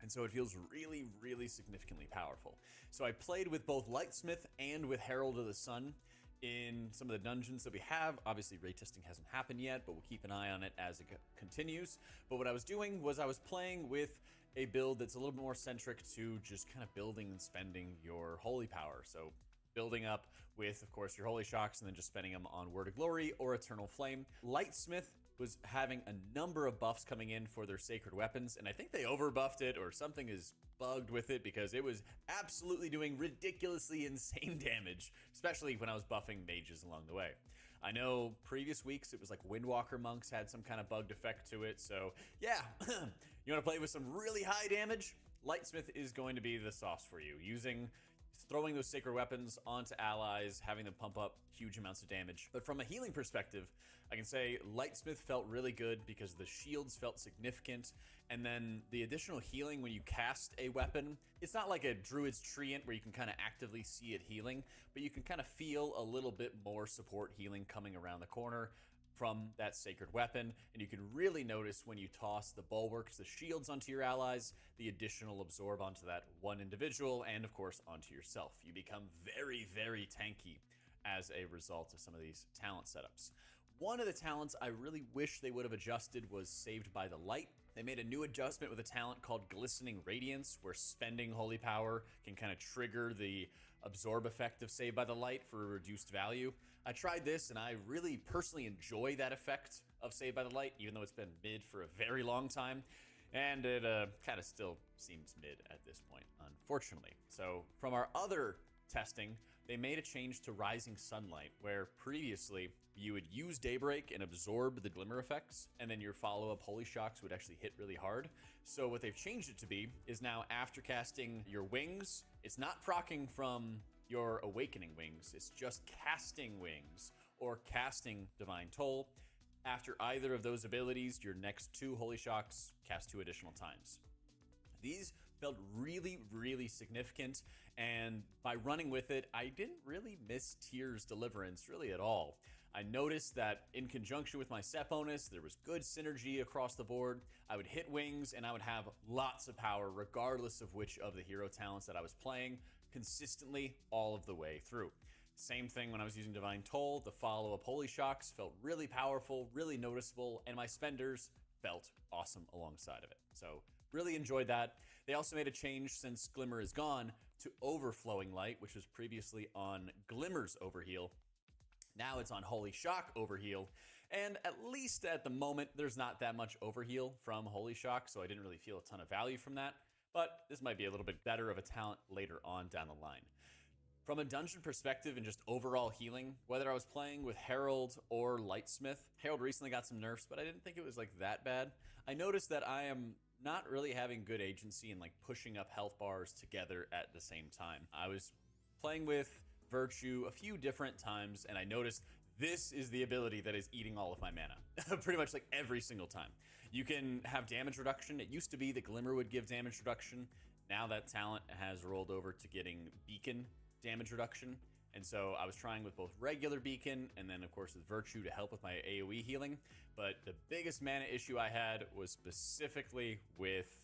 And so it feels really significantly powerful. So I played with both Lightsmith and with Herald of the Sun in some of the dungeons that we have. Obviously, raid testing hasn't happened yet, but we'll keep an eye on it as it continues. But what I was doing was I was playing with a build that's a little bit more centric to just kind of building and spending your holy power. So building up with, of course, your holy shocks and then just spending them on Word of Glory or Eternal Flame. Lightsmith was having a number of buffs coming in for their sacred weapons, and I think they overbuffed it or something is bugged with it, because it was absolutely doing ridiculously insane damage, especially when I was buffing mages along the way. I know previous weeks it was like Windwalker monks had some kind of bugged effect to it, so yeah, you want to play with some really high damage? Lightsmith is going to be the sauce for you, throwing those sacred weapons onto allies, having them pump up huge amounts of damage. But from a healing perspective, I can say Lightsmith felt really good because the shields felt significant, and then the additional healing when you cast a weapon, it's not like a Druid's Treant where you can kind of actively see it healing, but you can kind of feel a little bit more support healing coming around the corner from that sacred weapon, and you can really notice when you toss the bulwarks, the shields onto your allies, the additional absorb onto that one individual, and of course onto yourself. You become very tanky as a result of some of these talent setups. One of the talents I really wish they would have adjusted was Saved by the Light. They made a new adjustment with a talent called Glistening Radiance, where spending holy power can kind of trigger the absorb effect of Saved by the Light for a reduced value. I tried this and I really personally enjoy that effect of Saved by the Light, even though it's been mid for a very long time. And it kind of still seems mid at this point, unfortunately. So from our other testing, they made a change to Rising Sunlight, where previously you would use Daybreak and absorb the Glimmer effects, and then your follow-up Holy Shocks would actually hit really hard. So what they've changed it to be is now after casting your wings, it's not proccing from your Awakening wings, it's just casting wings or casting Divine Toll. After either of those abilities, your next 2 Holy Shocks cast 2 additional times. These felt really, really significant, and by running with it, I didn't really miss Tyr's Deliverance really at all. I noticed that in conjunction with my set bonus, there was good synergy across the board. I would hit wings and I would have lots of power regardless of which of the hero talents that I was playing, consistently all of the way through. Same thing when I was using Divine Toll. The follow-up Holy Shocks felt really powerful, really noticeable, and my spenders felt awesome alongside of it. So really enjoyed that. They also made a change since Glimmer is gone to Overflowing Light, which was previously on Glimmer's Overheal. Now it's on Holy Shock Overheal, and at least at the moment, there's not that much Overheal from Holy Shock, so I didn't really feel a ton of value from that, but this might be a little bit better of a talent later on down the line. From a dungeon perspective and just overall healing, whether I was playing with Herald or Lightsmith, Herald recently got some nerfs, but I didn't think it was like that bad. I noticed that I am not really having good agency in like pushing up health bars together at the same time. I was playing with Virtue a few different times, and I noticed this is the ability that is eating all of my mana pretty much like every single time. You can have damage reduction. It used to be that Glimmer would give damage reduction. Now that talent has rolled over to getting Beacon damage reduction, and so I was trying with both regular Beacon and then of course with Virtue to help with my AoE healing, but the biggest mana issue I had was specifically with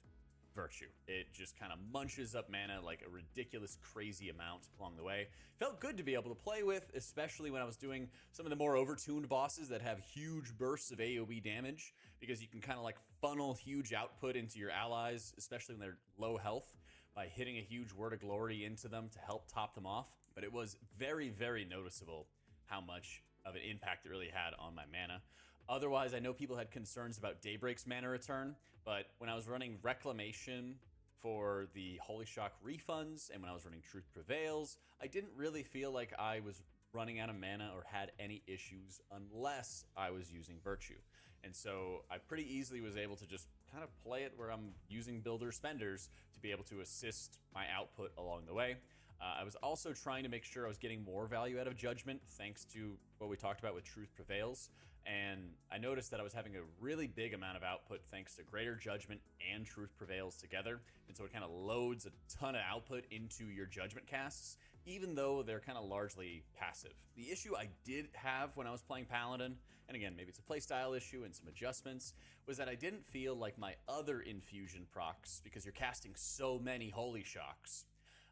Virtue. It just kind of munches up mana like a ridiculous crazy amount along the way. Felt good to be able to play with, especially when I was doing some of the more overtuned bosses that have huge bursts of AoE damage, because you can kind of like funnel huge output into your allies, especially when they're low health, by hitting a huge Word of Glory into them to help top them off. But it was very, very noticeable how much of an impact it really had on my mana. Otherwise, I know people had concerns about Daybreak's mana return, but when I was running Reclamation for the Holy Shock refunds and when I was running Truth Prevails, I didn't really feel like I was running out of mana or had any issues unless I was using Virtue. And so I pretty easily was able to just kind of play it where I'm using Builder Spenders to be able to assist my output along the way. I was also trying to make sure I was getting more value out of Judgment thanks to what we talked about with Truth Prevails. And I noticed that I was having a really big amount of output thanks to Greater Judgment and Truth Prevails together. And so it kind of loads a ton of output into your Judgment casts, even though they're kind of largely passive. The issue I did have when I was playing Paladin, and again, maybe it's a playstyle issue and some adjustments, was that I didn't feel like my other infusion procs, because you're casting so many Holy Shocks,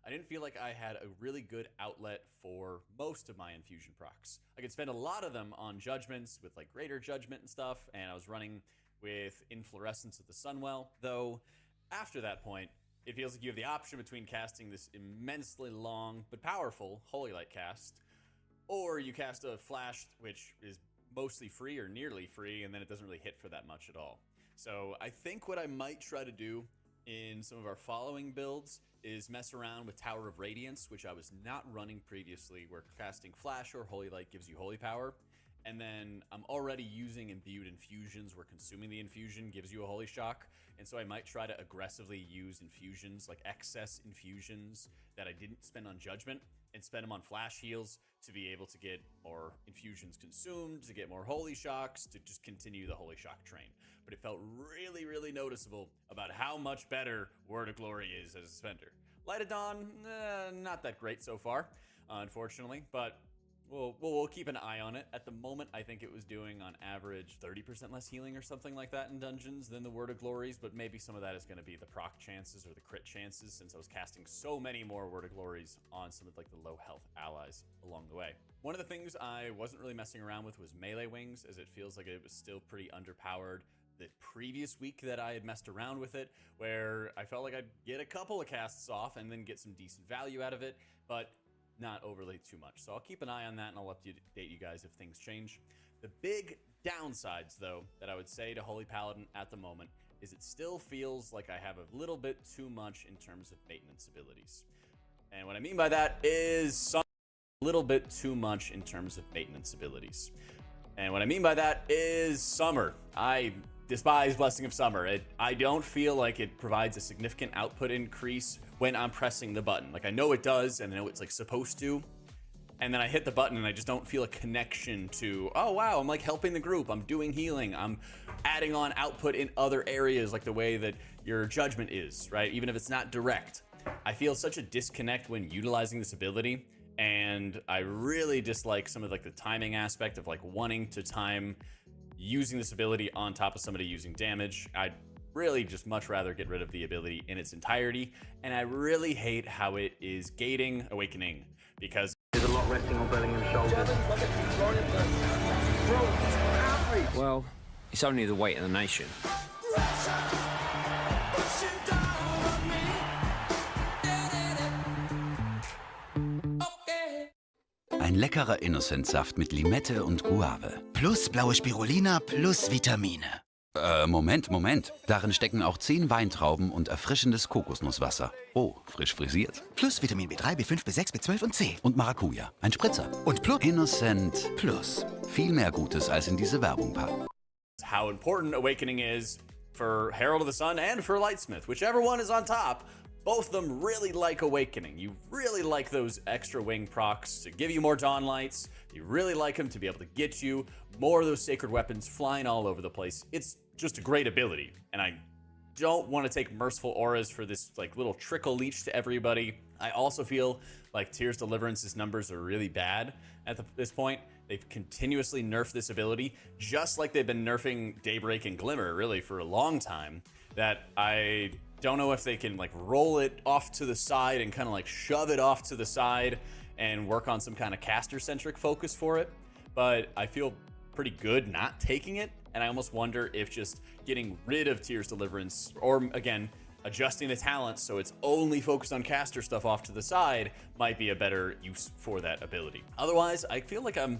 I didn't feel like I had a really good outlet for most of my infusion procs. I could spend a lot of them on judgments with like Greater Judgment and stuff, and I was running with Inflorescence of the Sunwell, though after that point, it feels like you have the option between casting this immensely long but powerful Holy Light cast, or you cast a Flash, which is mostly free or nearly free, and then it doesn't really hit for that much at all. So I think what I might try to do in some of our following builds is mess around with Tower of Radiance, which I was not running previously, where casting Flash or Holy Light gives you holy power. And then I'm already using imbued infusions where consuming the infusion gives you a Holy Shock. And so I might try to aggressively use infusions, like excess infusions that I didn't spend on Judgment, and spend them on Flash heals to be able to get more infusions consumed, to get more Holy Shocks, to just continue the Holy Shock train. But it felt really, really noticeable about how much better Word of Glory is as a spender. Light of Dawn, not that great so far, unfortunately, but we'll keep an eye on it. At the moment, I think it was doing on average 30% less healing or something like that in dungeons than the Word of Glories, but maybe some of that is going to be the proc chances or the crit chances, since I was casting so many more Word of Glories on some of like the low health allies along the way. One of the things I wasn't really messing around with was melee wings, as it feels like it was still pretty underpowered the previous week that I had messed around with it, where I felt like I'd get a couple of casts off and then get some decent value out of it, but not overly too much. So I'll keep an eye on that, and I'll update you guys if things change. The big downsides, though, that I would say to Holy Paladin at the moment is it still feels like I have a little bit too much in terms of maintenance abilities. And what I mean by that is a little bit too much in terms of maintenance abilities. And what I mean by that is Summer. I despise Blessing of Summer. I don't feel like it provides a significant output increase when I'm pressing the button. Like, I know it does, and I know it's like supposed to, and then I hit the button and I just don't feel a connection to, oh wow, I'm like helping the group, I'm doing healing, I'm adding on output in other areas like the way that your judgment is, right? Even if it's not direct. I feel such a disconnect when utilizing this ability, and I really dislike some of like the timing aspect of like wanting to time using this ability on top of somebody using damage. I'd really just much rather get rid of the ability in its entirety, and I really hate how it is gating Awakening, because There's a lot resting on Bellingham's shoulders. Well, it's only the weight of the nation. Ein leckerer Innocent-Saft mit Limette und Guave. Plus blaue Spirulina plus Vitamine. Moment. Darin stecken auch 10 Weintrauben und erfrischendes Kokosnusswasser. Oh, frisch frisiert. Plus Vitamin B3, B5, B6, B12 und C. Und Maracuja. Ein Spritzer. Und plus Innocent. Plus. Viel mehr Gutes, als in diese Werbung packt. how important Awakening is for Herald of the Sun and for Lightsmith. Whichever one is on top, both of them really like Awakening. You really like those extra wing procs to give you more Dawn Lights. You really like them to be able to get you more of those sacred weapons flying all over the place. It's just a great ability, and I don't want to take Merciful Auras for this like little trickle leech to everybody. I also feel like Tears Deliverance's numbers are really bad at this point. They've continuously nerfed this ability, just like they've been nerfing Daybreak and Glimmer really for a long time, that I don't know if they can like roll it off to the side and kind of like shove it off to the side and work on some kind of caster-centric focus for it. But I feel pretty good not taking it, and I almost wonder if just getting rid of Tears Deliverance, or again, adjusting the talents so it's only focused on caster stuff off to the side, might be a better use for that ability. Otherwise, I feel like I'm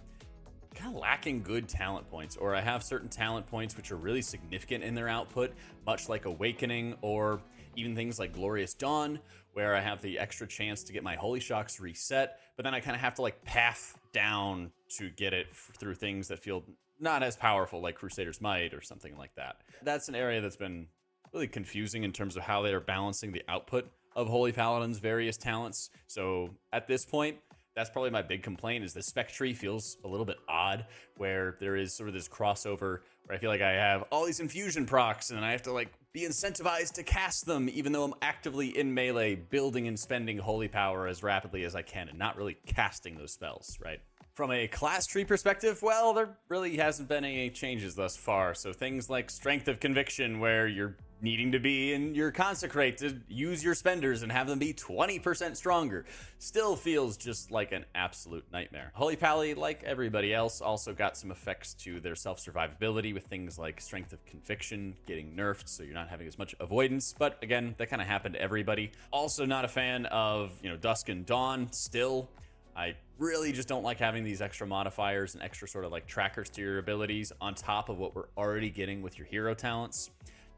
kind of lacking good talent points, or I have certain talent points which are really significant in their output, much like Awakening, or even things like Glorious Dawn, where I have the extra chance to get my Holy Shocks reset, but then I kind of have to like path down to get it through things that feel not as powerful, like Crusader's Might or something like that. That's an area that's been really confusing in terms of how they are balancing the output of Holy Paladin's various talents. So at this point, that's probably my big complaint, is the spec tree feels a little bit odd, where there is sort of this crossover where I feel like I have all these infusion procs and I have to like be incentivized to cast them, even though I'm actively in melee building and spending holy power as rapidly as I can and not really casting those spells, right? From a class tree perspective, well, there really hasn't been any changes thus far. So things like Strength of Conviction, where you're needing to be in your Consecrate to use your spenders and have them be 20% stronger, still feels just like an absolute nightmare. Holy Pally, like everybody else, also got some effects to their self-survivability with things like Strength of Conviction getting nerfed, so you're not having as much avoidance, but again, that kind of happened to everybody. Also not a fan of, Dusk and Dawn still. I really just don't like having these extra modifiers and extra sort of like trackers to your abilities on top of what we're already getting with your hero talents.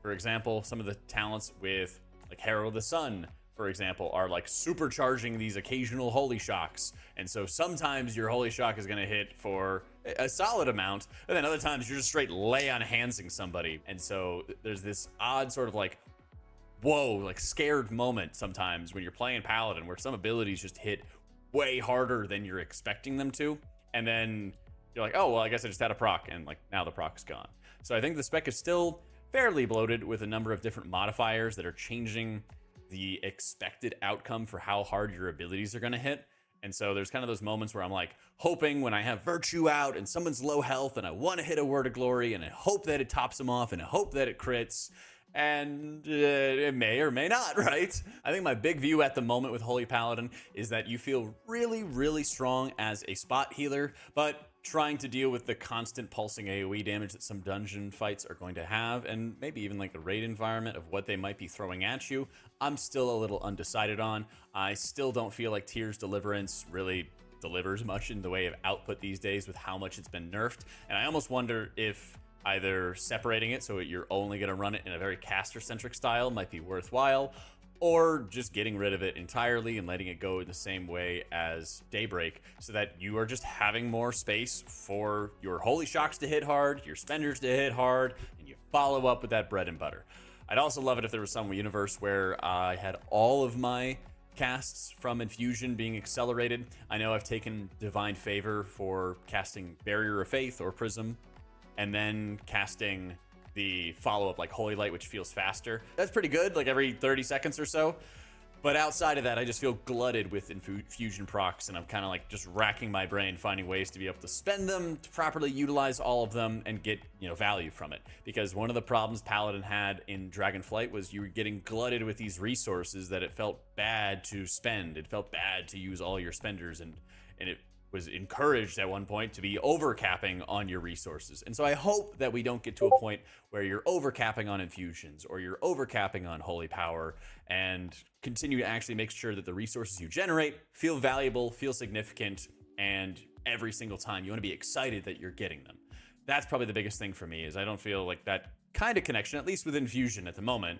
For example, some of the talents with like Herald of the Sun, for example, are like supercharging these occasional Holy Shocks. And so sometimes your Holy Shock is going to hit for a solid amount, and then other times you're just straight lay on handsing somebody. And so there's this odd sort of like, whoa, like scared moment sometimes when you're playing Paladin, where some abilities just hit way harder than you're expecting them to, and then you're like, oh well, I guess I just had a proc, and like now the proc's gone. So I think the spec is still fairly bloated with a number of different modifiers that are changing the expected outcome for how hard your abilities are going to hit. And so there's kind of those moments where I'm like hoping when I have Virtue out and someone's low health and I want to hit a Word of Glory, and I hope that it tops them off, and I hope that it crits, and it may or may not, right? I think my big view at the moment with Holy Paladin is that you feel really, really strong as a spot healer, but trying to deal with the constant pulsing AoE damage that some dungeon fights are going to have, and maybe even like the raid environment of what they might be throwing at you, I'm still a little undecided on. I still don't feel like Tears Deliverance really delivers much in the way of output these days with how much it's been nerfed, and I almost wonder if either separating it so you're only going to run it in a very caster-centric style might be worthwhile, or just getting rid of it entirely and letting it go in the same way as Daybreak, so that you are just having more space for your Holy Shocks to hit hard, your spenders to hit hard, and you follow up with that bread and butter. I'd also love it if there was some universe where I had all of my casts from Infusion being accelerated. I know I've taken Divine Favor for casting Barrier of Faith or Prism, and then casting the follow-up like Holy Light, which feels faster. That's pretty good, like every 30 seconds or so. But outside of that, I just feel glutted with Infusion procs, and I'm kind of like just racking my brain, finding ways to be able to spend them, to properly utilize all of them, and get, you know, value from it. Because one of the problems Paladin had in Dragonflight was you were getting glutted with these resources that it felt bad to spend. It felt bad to use all your spenders, and it was encouraged at one point to be overcapping on your resources. And so I hope that we don't get to a point where you're overcapping on infusions or you're overcapping on holy power, and continue to actually make sure that the resources you generate feel valuable, feel significant, and every single time you want to be excited that you're getting them. That's probably the biggest thing for me, is I don't feel like that kind of connection, at least with infusion at the moment,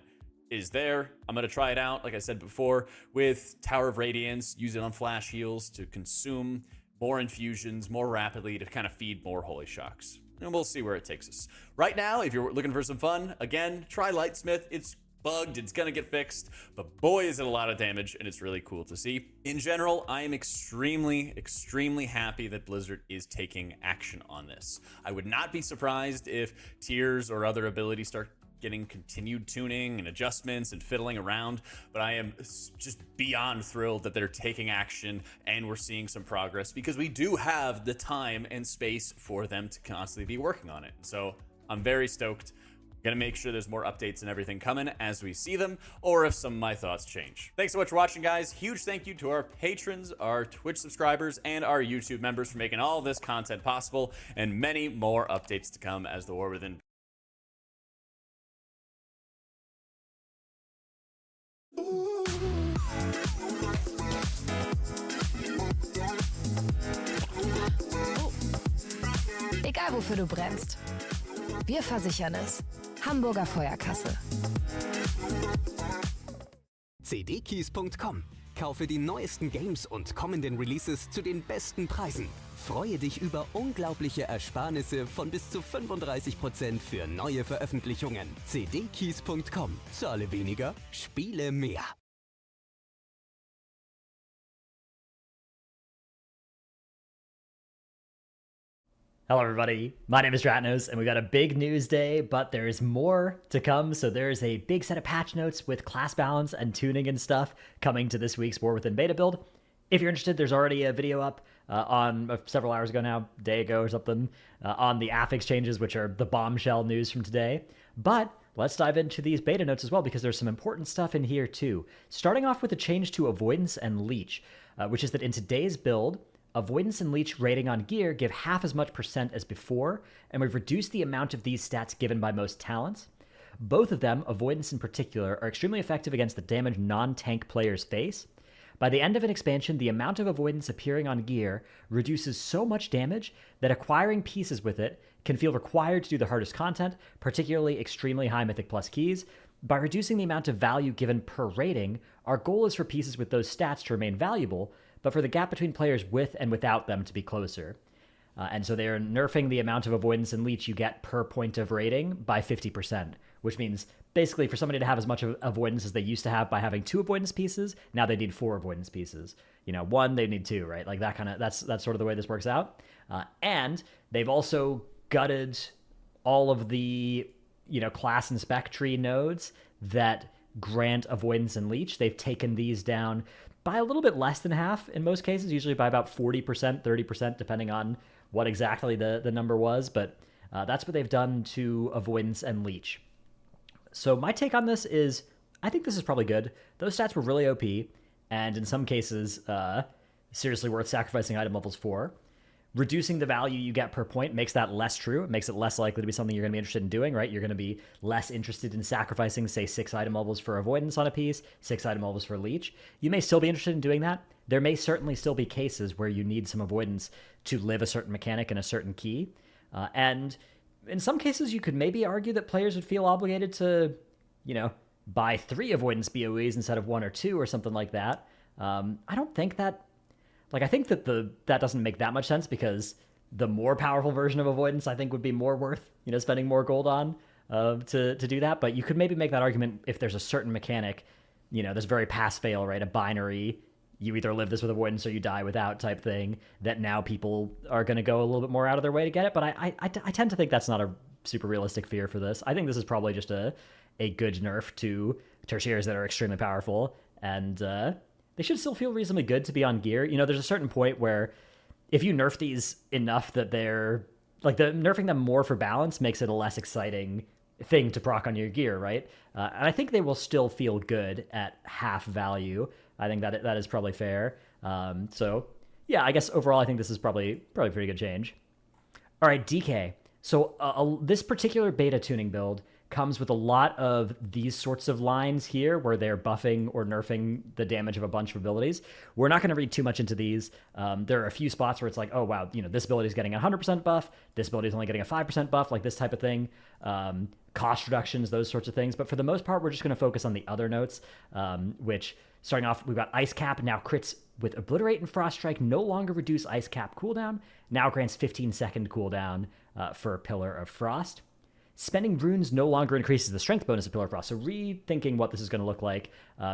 is there. I'm going to try it out, like I said before, with Tower of Radiance, use it on flash heals to consume more infusions more rapidly to kind of feed more holy shocks. And we'll see where it takes us. Right now, if you're looking for some fun, again, try Lightsmith. It's bugged, it's gonna get fixed, but boy is it a lot of damage, and it's really cool to see. In general, I am extremely happy that Blizzard is taking action on this. I would not be surprised if tiers or other abilities start getting continued tuning and adjustments and fiddling around, but I am just beyond thrilled that they're taking action and we're seeing some progress, because we do have the time and space for them to constantly be working on it. So I'm very stoked. Gonna make sure there's more updates and everything coming as we see them, or if some of my thoughts change. Thanks so much for watching, guys. Huge thank you to our patrons, our Twitch subscribers, and our YouTube members for making all this content possible, and many more updates to come as the War Within. Egal wofür du brennst. Wir versichern es. Hamburger Feuerkasse. cdkeys.com. Kaufe die neuesten Games und kommenden Releases zu den besten Preisen. Freue dich über unglaubliche Ersparnisse von bis zu 35% für neue Veröffentlichungen. cdkeys.com. Zahle weniger, spiele mehr. Hello everybody, my name is Dratnos, and we've got a big news day, but there's more to come. So there's a big set of patch notes with class balance and tuning and stuff coming to this week's War Within beta build. If you're interested, there's already a video up on several hours ago now, a day ago or something, on the affix changes, which are the bombshell news from today. But let's dive into these beta notes as well, because there's some important stuff in here too. Starting off with a change to Avoidance and Leech, which is that in today's build, Avoidance and Leech rating on gear give half as much percent as before, and we've reduced the amount of these stats given by most talents. Both of them, Avoidance in particular, are extremely effective against the damage non-tank players face. By the end of an expansion, the amount of Avoidance appearing on gear reduces so much damage that acquiring pieces with it can feel required to do the hardest content, particularly extremely high Mythic Plus keys. By reducing the amount of value given per rating, our goal is for pieces with those stats to remain valuable, but for the gap between players with and without them to be closer. And so they're nerfing the amount of Avoidance and Leech you get per point of rating by 50%, which means basically for somebody to have as much of Avoidance as they used to have by having 2 Avoidance pieces, now they need 4 Avoidance pieces. You know, 1, they need 2, right? Like that kind of, that's sort of the way this works out. And they've also gutted all of the, you know, class and spec tree nodes that grant Avoidance and Leech. They've taken these down by a little bit less than half in most cases, usually by about 40%, 30%, depending on what exactly the number was. But that's what they've done to Avoidance and Leech. So my take on this is, I think this is probably good. Those stats were really OP, and in some cases, seriously worth sacrificing item levels for. Reducing the value you get per point makes that less true. It makes it less likely to be something you're going to be interested in doing, right? You're going to be less interested in sacrificing, say, 6 item levels for Avoidance on a piece, 6 item levels for Leech. You may still be interested in doing that. There may certainly still be cases where you need some Avoidance to live a certain mechanic in a certain key. And in some cases, you could maybe argue that players would feel obligated to, you know, buy 3 Avoidance BOEs instead of 1 or 2 or something like that. I don't think that... Like, I think that that doesn't make that much sense, because the more powerful version of Avoidance, I think, would be more worth, you know, spending more gold on to do that. But you could maybe make that argument if there's a certain mechanic this very pass-fail, right? A binary, you either live this with avoidance or you die without type thing, that now people are going to go a little bit more out of their way to get it. But I tend to think that's not a super realistic fear for this. I think this is probably just a good nerf to tertiaries that are extremely powerful, and they should still feel reasonably good to be on gear. There's a certain point where if you nerf these enough that they're like, nerfing them more for balance makes it a less exciting thing to proc on your gear, right? And I think they will still feel good at half value. I think that is probably fair. So yeah, I guess overall I think this is probably a pretty good change. All right, DK. So this particular beta tuning build comes with a lot of these sorts of lines here where they're buffing or nerfing the damage of a bunch of abilities. We're not going to read too much into these. There are a few spots where it's like, oh, wow, this ability is getting a 100% buff. This ability is only getting a 5% buff, like this type of thing. Cost reductions, those sorts of things. But for the most part, we're just going to focus on the other notes, which, starting off, we've got Ice Cap. Now crits with Obliterate and Frost Strike no longer reduce Ice Cap cooldown. Now grants 15-second cooldown for Pillar of Frost. Spending runes no longer increases the strength bonus of Pillar of Frost. So rethinking what this is going to look like,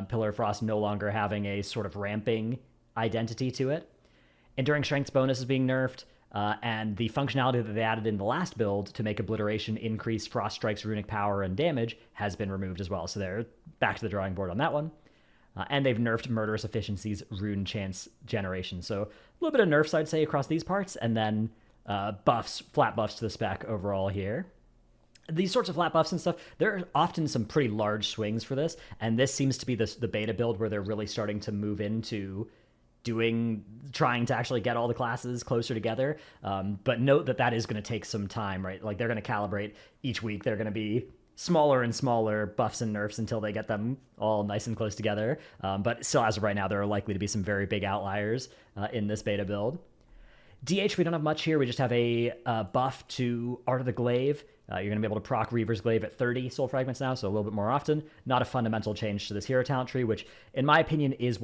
Pillar of Frost no longer having a sort of ramping identity to it. Enduring strength bonus is being nerfed, and the functionality that they added in the last build to make Obliteration increase Frost Strike's runic power and damage has been removed as well. So they're back to the drawing board on that one. And they've nerfed Murderous Efficiency's rune chance generation. So a little bit of nerfs, I'd say, across these parts, and then flat buffs to the spec overall here. These sorts of flat buffs and stuff, there are often some pretty large swings for this, and this seems to be the beta build where they're really starting to move into trying to actually get all the classes closer together. But note that is going to take some time, right? Like, they're going to calibrate each week. They're going to be smaller and smaller buffs and nerfs until they get them all nice and close together. But still, as of right now, there are likely to be some very big outliers in this beta build. DH, we don't have much here. We just have a buff to Art of the Glaive. You're going to be able to proc Reaver's Glaive at 30 soul fragments now, so a little bit more often. Not a fundamental change to this hero talent tree, which, in my opinion, is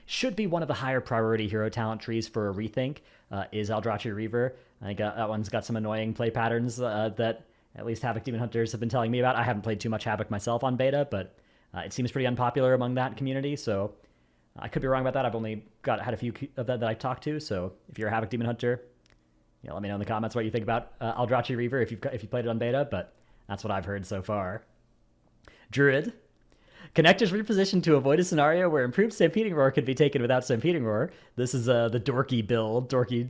should be one of the higher priority hero talent trees for a rethink, is Eldrachi Reaver. I think that one's got some annoying play patterns that at least Havoc Demon Hunters have been telling me about. I haven't played too much Havoc myself on beta, but it seems pretty unpopular among that community, so I could be wrong about that. I've only had a few of that I talked to, so if you're a Havoc Demon Hunter, let me know in the comments what you think about Eldrachi Reaver if you played it on beta, but that's what I've heard so far. Druid. Connectors repositioned to avoid a scenario where improved Stampeding Roar could be taken without Stampeding Roar. This is the Dorky build. Dorky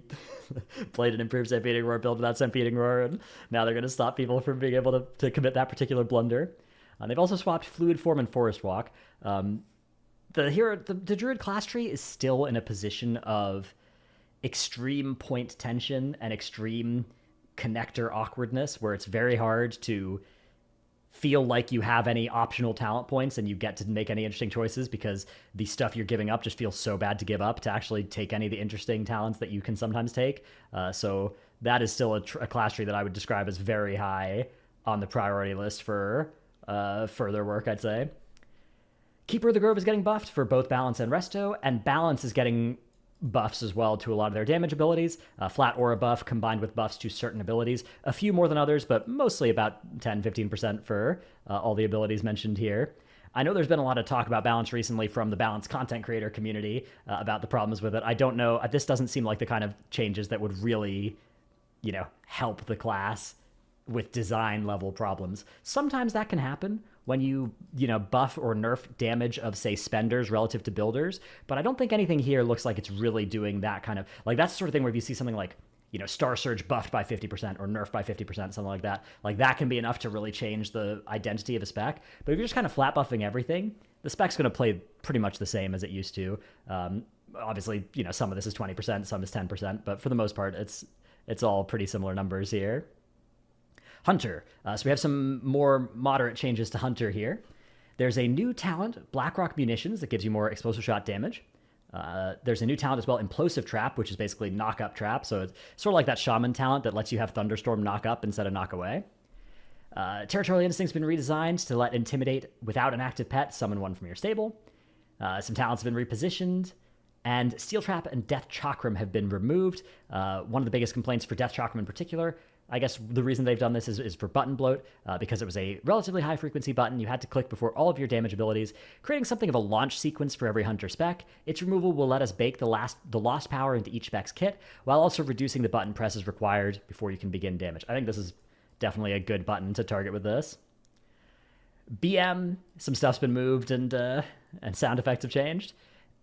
played an improved Stampeding Roar build without Stampeding Roar, and now they're going to stop people from being able to commit that particular blunder. They've also swapped Fluid Form and Forest Walk. The Druid class tree is still in a position of extreme point tension and extreme connector awkwardness, where it's very hard to feel like you have any optional talent points and you get to make any interesting choices, because the stuff you're giving up just feels so bad to give up to actually take any of the interesting talents that you can sometimes take. So that is still a class tree that I would describe as very high on the priority list for further work, I'd say. Keeper of the Grove is getting buffed for both Balance and Resto, and Balance is getting buffs as well to a lot of their damage abilities. Flat Aura buff combined with buffs to certain abilities. A few more than others, but mostly about 10-15% for all the abilities mentioned here. I know there's been a lot of talk about Balance recently from the Balance content creator community about the problems with it. I don't know. This doesn't seem like the kind of changes that would really, help the class with design level problems. Sometimes that can happen when you buff or nerf damage of, say, spenders relative to builders, but I don't think anything here looks like it's really doing that kind of, like, that's the sort of thing where if you see something like, Star Surge buffed by 50% or nerfed by 50%, something like that can be enough to really change the identity of a spec. But if you're just kind of flat buffing everything, the spec's going to play pretty much the same as it used to. Obviously, some of this is 20%, some is 10%, but for the most part, it's all pretty similar numbers here. Hunter. So we have some more moderate changes to Hunter here. There's a new talent, Blackrock Munitions, that gives you more explosive shot damage. There's a new talent as well, Implosive Trap, which is basically knock up trap. So it's sort of like that Shaman talent that lets you have Thunderstorm knock up instead of knock away. Territorial Instinct's been redesigned to let Intimidate without an active pet summon one from your stable. Some talents have been repositioned. And Steel Trap and Death Chakram have been removed. One of the biggest complaints for Death Chakram in particular I guess the reason they've done this is for button bloat, because it was a relatively high frequency button. You had to click before all of your damage abilities, creating something of a launch sequence for every hunter spec. Its removal will let us bake the lost power into each spec's kit, while also reducing the button presses required before you can begin damage. I think this is definitely a good button to target with this. BM, some stuff's been moved and sound effects have changed.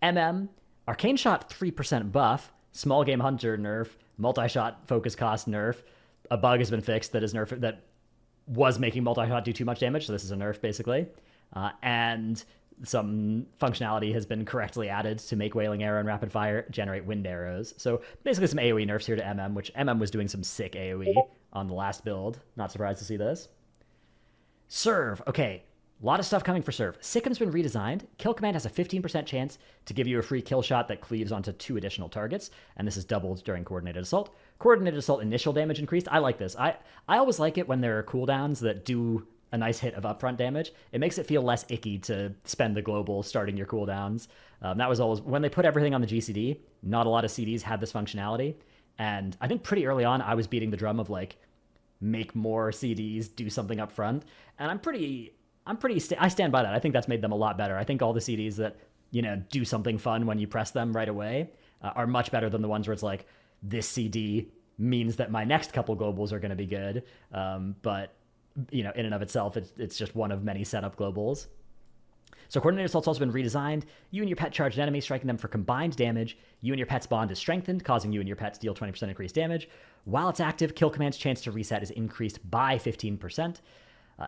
MM, Arcane Shot 3% buff, Small Game Hunter nerf, Multi-Shot Focus Cost nerf. A bug has been fixed that is nerf that was making multi-shot do too much damage, so this is a nerf basically. And some functionality has been correctly added to make Wailing Arrow and Rapid Fire generate wind arrows. So basically some AoE nerfs here to MM, which MM was doing some sick AoE on the last build. Not surprised to see this. Serve. Okay, a lot of stuff coming for Serve. Sickham's been redesigned. Kill Command has a 15% chance to give you a free kill shot that cleaves onto 2 additional targets, and this is doubled during Coordinated Assault. Coordinated Assault initial damage increased. I like this. I always like it when there are cooldowns that do a nice hit of upfront damage. It makes it feel less icky to spend the global starting your cooldowns. That was always, when they put everything on the GCD, not a lot of CDs had this functionality, and I think pretty early on I was beating the drum of like, make more CDs, do something up front, and I stand by that. I think that's made them a lot better. I think all the CDs that, do something fun when you press them right away are much better than the ones where it's like, this CD means that my next couple globals are going to be good. But, in and of itself, it's just one of many setup globals. So Coordinated Assault's also been redesigned. You and your pet charge an enemy, striking them for combined damage. You and your pet's bond is strengthened, causing you and your pet to deal 20% increased damage. While it's active, Kill Command's chance to reset is increased by 15%.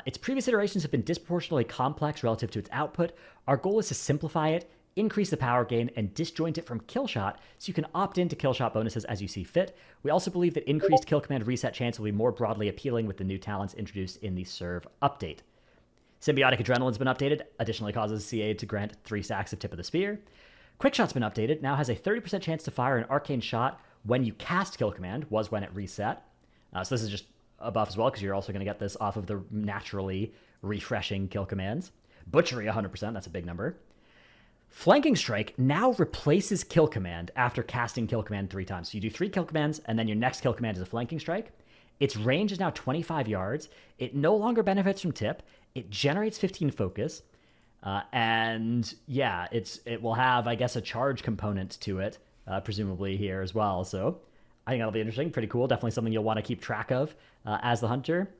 Its previous iterations have been disproportionately complex relative to its output. Our goal is to simplify it, increase the power gain, and disjoint it from kill shot so you can opt into kill shot bonuses as you see fit. We also believe that increased Kill Command reset chance will be more broadly appealing with the new talents introduced in the Serve update. Symbiotic Adrenaline's been updated, additionally causes CA to grant 3 stacks of Tip of the Spear. Quickshot's been updated, now has a 30% chance to fire an arcane shot when you cast Kill Command, was when it reset. So this is just a buff as well, because you're also going to get this off of the naturally refreshing kill commands. Butchery, 100%, that's a big number. Flanking Strike now replaces kill command after casting kill command 3 times. So you do 3 kill commands, and then your next kill command is a flanking strike. Its range is now 25 yards. It no longer benefits from tip. It generates 15 focus. And yeah, it will have, I guess, a charge component to it, presumably here as well. So I think that'll be interesting, pretty cool. Definitely something you'll want to keep track of as the hunter.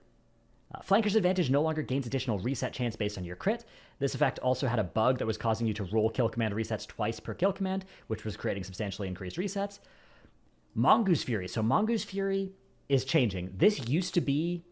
Flanker's Advantage no longer gains additional reset chance based on your crit. This effect also had a bug that was causing you to roll kill command resets twice per kill command, which was creating substantially increased resets. Mongoose Fury. So Mongoose Fury is changing. This used to be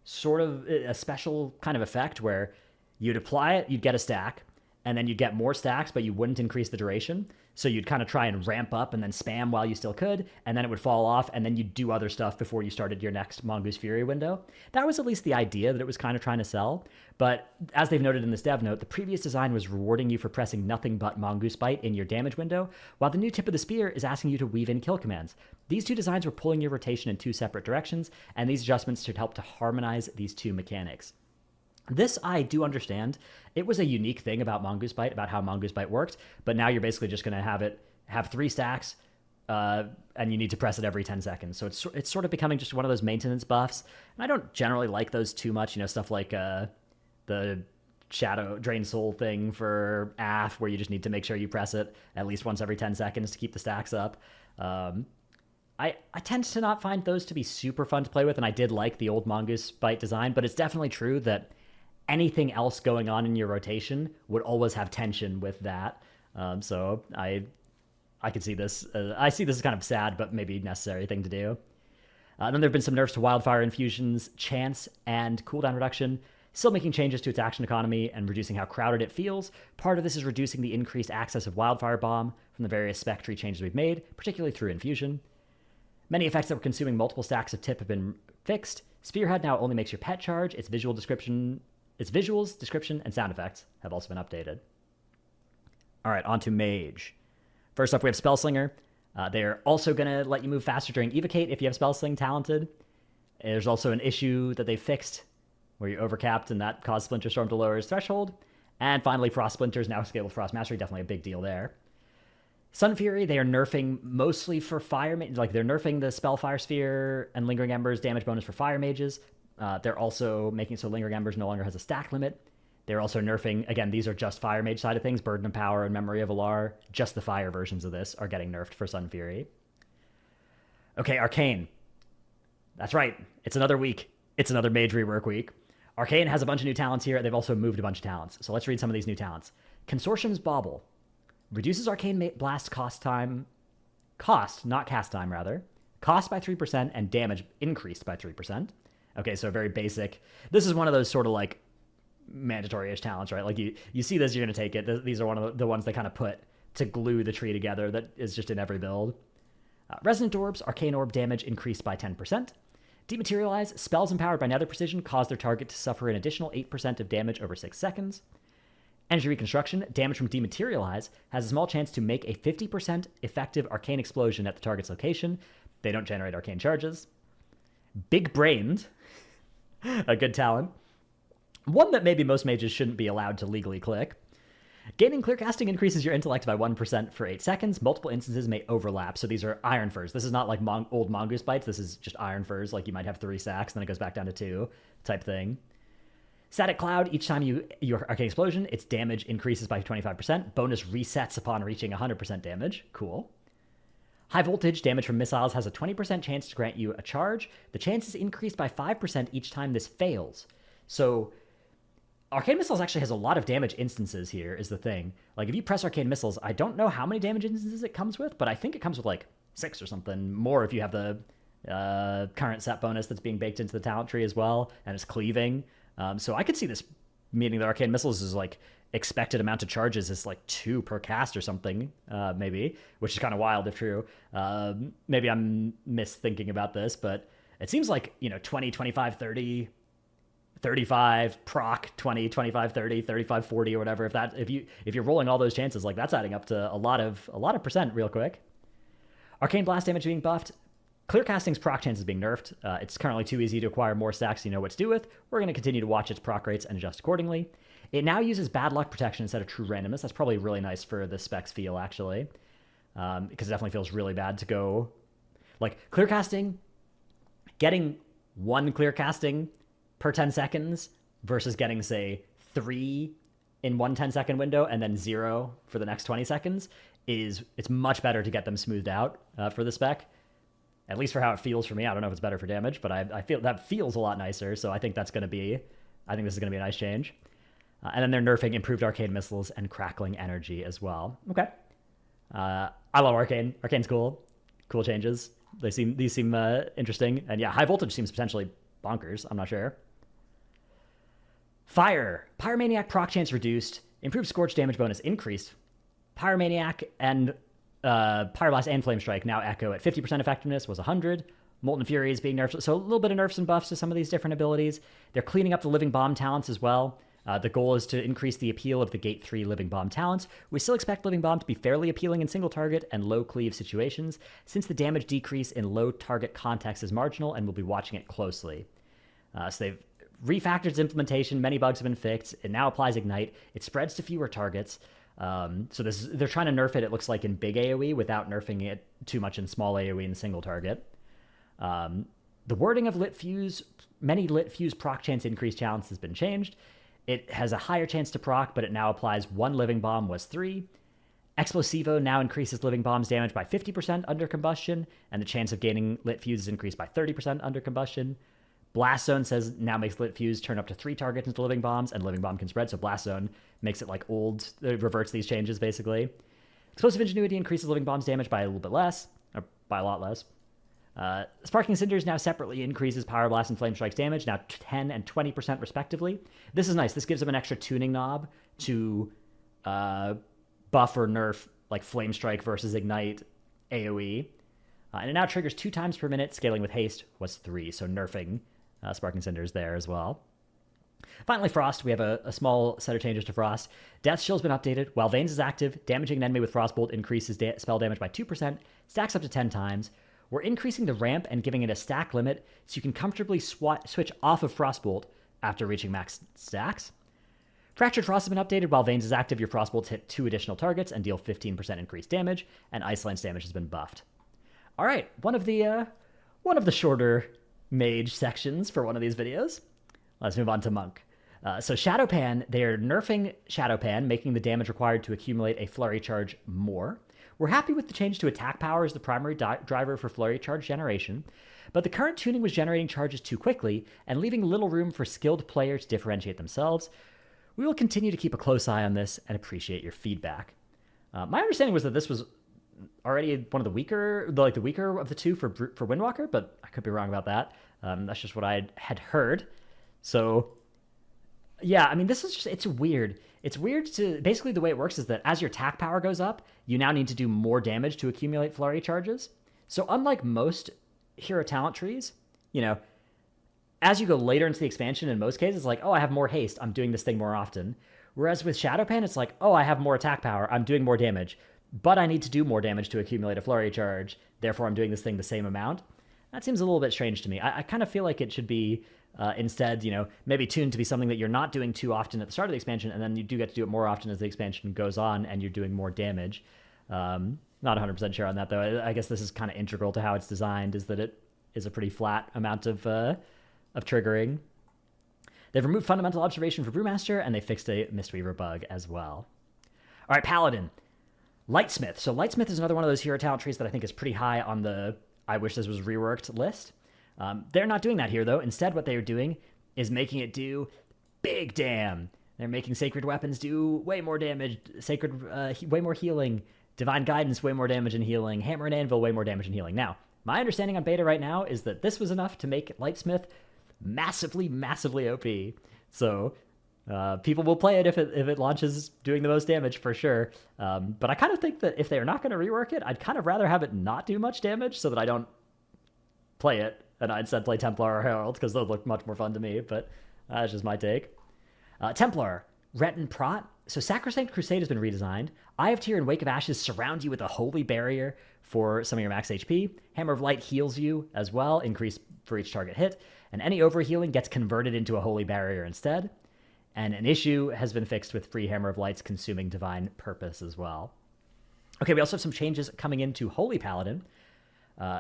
sort of a special kind of effect where you'd apply it, you'd get a stack, and then you'd get more stacks, but you wouldn't increase the duration. So you'd kind of try and ramp up and then spam while you still could, and then it would fall off, and then you'd do other stuff before you started your next Mongoose Fury window. That was at least the idea that it was kind of trying to sell, but as they've noted in this dev note, the previous design was rewarding you for pressing nothing but Mongoose Bite in your damage window, while the new Tip of the Spear is asking you to weave in kill commands. These two designs were pulling your rotation in 2 separate directions, and these adjustments should help to harmonize these 2 mechanics. This I do understand. It was a unique thing about Mongoose Bite, about how Mongoose Bite worked, but now you're basically just going to have 3 stacks, and you need to press it every 10 seconds. So it's sort of becoming just one of those maintenance buffs. And I don't generally like those too much, stuff like the Shadow Drain Soul thing for AF, where you just need to make sure you press it at least once every 10 seconds to keep the stacks up. I tend to not find those to be super fun to play with, and I did like the old Mongoose Bite design, but it's definitely true that anything else going on in your rotation would always have tension with that. So I could see this. I see this as kind of sad, but maybe necessary thing to do. Then there have been some nerfs to Wildfire Infusion's chance and cooldown reduction, still making changes to its action economy and reducing how crowded it feels. Part of this is reducing the increased access of Wildfire Bomb from the various spec tree changes we've made, particularly through Infusion. Many effects that were consuming multiple stacks of tip have been fixed. Spearhead now only makes your pet charge. Its visuals, description, and sound effects have also been updated. All right, on to Mage. First up, we have Spellslinger. They're also going to let you move faster during Evocate if you have Spellsling talented. There's also an issue that they fixed where you overcapped and that caused Splinter Storm to lower his threshold. And finally, Frost Splinter is now scalable with Frost Mastery, definitely a big deal there. Sun Fury, they are nerfing mostly for fire, like they're nerfing the spell Fire Sphere and Lingering Embers damage bonus for fire mages. They're also making so Lingering Embers no longer has a stack limit. They're also nerfing, again, these are just fire mage side of things, Burden of Power and Memory of Alar. Just the fire versions of this are getting nerfed for Sun Fury. Okay, Arcane. That's right. It's another week. It's another mage rework week. Arcane has a bunch of new talents here. They've also moved a bunch of talents. So let's read some of these new talents. Consortium's Bauble. Reduces Arcane Blast cost, not cast time, rather. Cost by 3% and damage increased by 3%. Okay, so very basic. This is one of those sort of like mandatory-ish talents, right? Like you see this, you're going to take it. These are one of the ones they kind of put to glue the tree together that is just in every build. Resonant Orbs, Arcane Orb damage increased by 10%. Dematerialize, spells empowered by Nether Precision cause their target to suffer an additional 8% of damage over 6 seconds. Energy Reconstruction, damage from Dematerialize has a small chance to make a 50% effective arcane explosion at the target's location. They don't generate arcane charges. Big Brained, a good talent. One that maybe most mages shouldn't be allowed to legally click. Gaining Clear Casting increases your intellect by 1% for 8 seconds. Multiple instances may overlap. So these are Iron Furs. This is not like old Mongoose Bites. This is just Iron Furs. Like you might have 3 stacks, then it goes back down to 2 type thing. Static Cloud, each time your Arcane Explosion, its damage increases by 25%. Bonus resets upon reaching 100% damage. Cool. High Voltage, damage from missiles has a 20% chance to grant you a charge. The chance is increased by 5% each time this fails. So Arcane Missiles actually has a lot of damage instances here, is the thing. Like, if you press Arcane Missiles, I don't know how many damage instances it comes with, but I think it comes with, like, 6 or something. More if you have the current set bonus that's being baked into the talent tree as well, and it's cleaving. So I could see this meaning that Arcane Missiles is, like, expected amount of charges is, like, 2 per cast or something, maybe, which is kind of wild if true. Maybe I'm misthinking about this, but it seems like, 20, 25, 30... 35 proc 20 25 30 35 40 or whatever, if you're rolling all those chances, like that's adding up to a lot of percent real quick. Arcane Blast damage being buffed. Clear Casting's proc chance is being nerfed. It's currently too easy to acquire more stacks so you know what to do with. We're going to continue to watch its proc rates and adjust accordingly. It now uses Bad Luck protection instead of True Randomness. That's probably really nice for the specs feel, actually, because it definitely feels really bad to go like Clear Casting, getting 1 Clear Casting per 10 seconds versus getting, say, 3 in one 10-second window and then 0 for the next 20 seconds it's much better to get them smoothed out for the spec, at least for how it feels for me. I don't know if it's better for damage, but I feel that feels a lot nicer, so I think this is going to be a nice change. And then they're nerfing Improved Arcane Missiles and Crackling Energy as well. Okay. I love Arcane. Arcane's cool changes. These seem interesting, and yeah, High Voltage seems potentially bonkers. I'm not sure. Fire. Pyromaniac proc chance reduced. Improved Scorch damage bonus increased. Pyromaniac and Pyroblast and Flame Strike now echo at 50% effectiveness was 100. Molten Fury is being nerfed. So a little bit of nerfs and buffs to some of these different abilities. They're cleaning up the Living Bomb talents as well. The goal is to increase the appeal of the Gate 3 Living Bomb talents. We still expect Living Bomb to be fairly appealing in single target and low cleave situations, since the damage decrease in low target context is marginal, and we'll be watching it closely. So they've refactored its implementation. Many bugs have been fixed. It now applies Ignite. It spreads to fewer targets. So they're trying to nerf it looks like, in big AoE without nerfing it too much in small AoE and single target. The wording of many Lit Fuse proc chance increase challenge has been changed. It has a higher chance to proc, but it now applies 1 Living Bomb was 3. Explosivo now increases Living Bomb's damage by 50% under combustion, and the chance of gaining Lit Fuse is increased by 30% under combustion. Blast Zone says now makes Lit Fuse turn up to 3 targets into Living Bombs, and Living Bomb can spread, so Blast Zone makes it like old, it reverts these changes basically. Explosive Ingenuity increases Living Bomb's damage by a little bit less, or by a lot less. Sparking Cinders now separately increases Power Blast and Flame Strike's damage, now 10 and 20% respectively. This is nice. This gives them an extra tuning knob to buff or nerf like Flame Strike versus Ignite AoE. And it now triggers 2 times per minute, scaling with haste was 3, so nerfing Sparking Cinders there as well. Finally, Frost. We have a small set of changes to Frost. Death Shield's been updated. While Veins is active, damaging an enemy with Frostbolt increases spell damage by 2%, stacks up to 10 times. We're increasing the ramp and giving it a stack limit, so you can comfortably switch off of Frostbolt after reaching max stacks. Fractured Frost has been updated. While Veins is active, your Frostbolts hit 2 additional targets and deal 15% increased damage, and Iceland's damage has been buffed. All right, one of the shorter mage sections for one of these videos. Let's move on to Monk. So Shadowpan, they're nerfing Shadowpan, making the damage required to accumulate a Flurry Charge more. We're happy with the change to attack power as the primary driver for Flurry Charge generation, but the current tuning was generating charges too quickly and leaving little room for skilled players to differentiate themselves. We will continue to keep a close eye on this and appreciate your feedback. My understanding was that this was already one of the weaker of the two for Windwalker, but I could be wrong about that. That's just what I had heard. So yeah, I mean, this is just, it's weird. It's weird to, basically the way it works is that as your attack power goes up, you now need to do more damage to accumulate flurry charges. So unlike most hero talent trees, you know, as you go later into the expansion, in most cases, it's like, oh, I have more haste, I'm doing this thing more often. Whereas with Shadowpan, it's like, oh, I have more attack power, I'm doing more damage, but I need to do more damage to accumulate a flurry charge, therefore I'm doing this thing the same amount. That seems a little bit strange to me. I kind of feel like it should be instead, you know, maybe tuned to be something that you're not doing too often at the start of the expansion, and then you do get to do it more often as the expansion goes on and you're doing more damage. Not 100% sure on that, though. I guess this is kind of integral to how it's designed, is that it is a pretty flat amount of triggering. They've removed Fundamental Observation for Brewmaster, and they fixed a Mistweaver bug as well. All right, Paladin. Lightsmith. So Lightsmith is another one of those hero talent trees that I think is pretty high on the I wish this was reworked list. They're not doing that here, though. Instead, what they're doing is making it do big damn. They're making Sacred Weapons do way more damage, way more healing, Divine Guidance way more damage and healing, Hammer and Anvil way more damage and healing. Now, my understanding on beta right now is that this was enough to make Lightsmith massively, massively OP. So people will play it if it launches doing the most damage for sure. But I kind of think that if they're not going to rework it, I'd kind of rather have it not do much damage so that I don't play it, and I'd instead play Templar or Herald, because those look much more fun to me, but that's just my take. Templar, Rhett and Prot. So Sacrosanct Crusade has been redesigned. Eye of Tyr and Wake of Ashes surround you with a holy barrier for some of your max HP. Hammer of Light heals you as well, increase for each target hit, and any overhealing gets converted into a holy barrier instead. And an issue has been fixed with free Hammer of Light's consuming Divine Purpose as well. Okay, we also have some changes coming into Holy Paladin.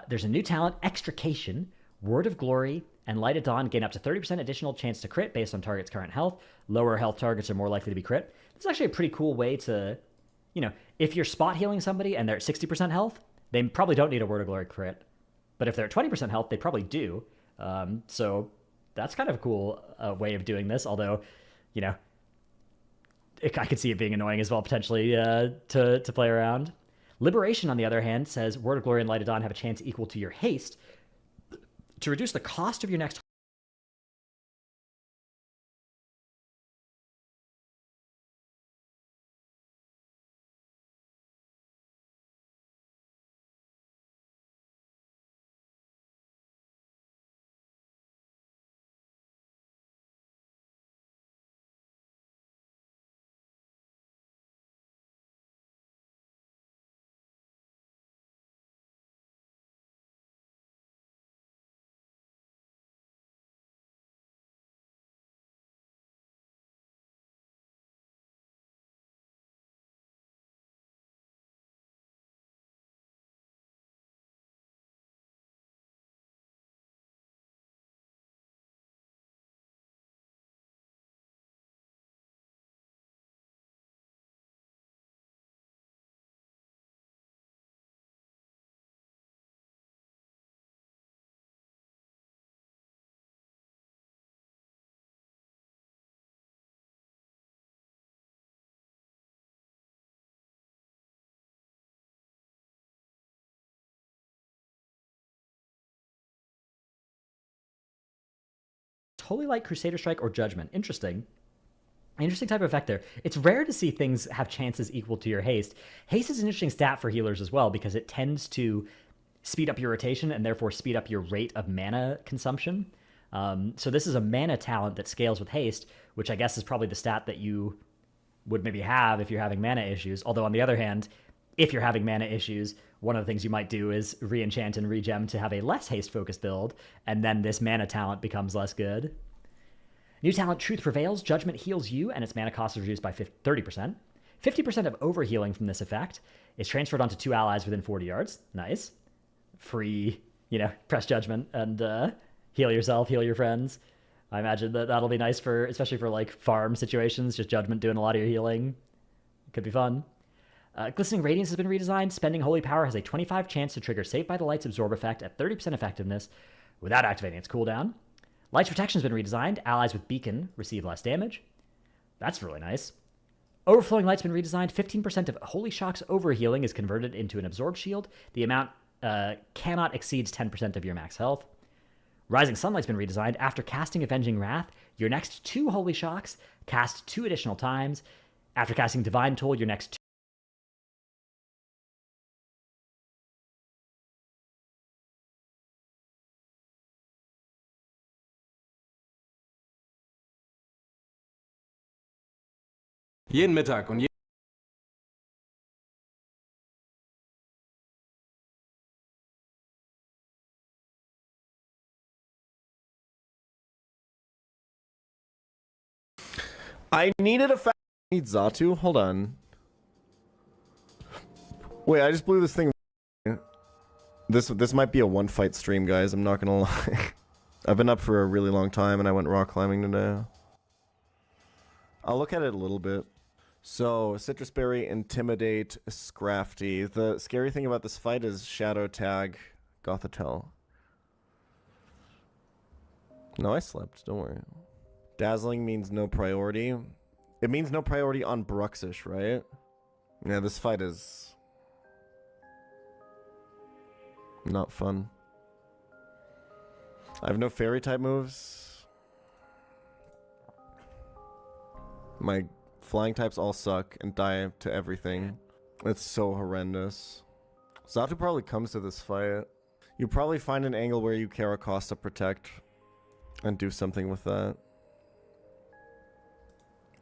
There's a new talent, Extrication. Word of Glory and Light at Dawn gain up to 30% additional chance to crit based on target's current health. Lower health targets are more likely to be crit. This is actually a pretty cool way to, you know, if you're spot healing somebody and they're at 60% health, they probably don't need a Word of Glory crit. But if they're at 20% health, they probably do. So that's kind of a cool way of doing this, although, you know, I could see it being annoying as well, potentially, to play around. Liberation, on the other hand, says Word of Glory and Light of Dawn have a chance equal to your haste to reduce the cost of your next Holy Light, Crusader Strike, or Judgment. Interesting. Interesting type of effect there. It's rare to see things have chances equal to your haste. Haste is an interesting stat for healers as well, because it tends to speed up your rotation and therefore speed up your rate of mana consumption. So this is a mana talent that scales with haste, which I guess is probably the stat that you would maybe have if you're having mana issues. Although on the other hand, if you're having mana issues, one of the things you might do is re-enchant and regem to have a less haste-focused build, and then this mana talent becomes less good. New talent Truth Prevails. Judgment heals you, and its mana cost is reduced by 30%. 50% of overhealing from this effect is transferred onto 2 allies within 40 yards. Nice. Free, press Judgment and heal yourself, heal your friends. I imagine that'll be nice for, especially for like farm situations, just Judgment doing a lot of your healing. Could be fun. Glistening Radiance has been redesigned. Spending Holy Power has a 25 chance to trigger Saved by the Light's Absorb effect at 30% effectiveness without activating its cooldown. Light's Protection has been redesigned. Allies with Beacon receive less damage. That's really nice. Overflowing Light's been redesigned. 15% of Holy Shock's overhealing is converted into an Absorb Shield. The amount cannot exceed 10% of your max health. Rising Sunlight's been redesigned. After casting Avenging Wrath, your next 2 Holy Shocks cast 2 additional times. After casting Divine Toll, your next 2 Jeden Mittag und I needed a fa- need Zatu? Hold on. Wait, I just blew this thing. This might be a one fight stream, guys. I'm not gonna lie. I've been up for a really long time and I went rock climbing today. I'll look at it a little bit. So, Citrus Berry, Intimidate, Scrafty. The scary thing about this fight is Shadow Tag, Gothitelle. No, I slept. Don't worry. Dazzling means no priority. It means no priority on Bruxish, right? Yeah, this fight is not fun. I have no fairy type moves. My flying types all suck and die to everything. It's so horrendous. Zatu probably comes to this fight. You probably find an angle where you Caracosta Protect and do something with that.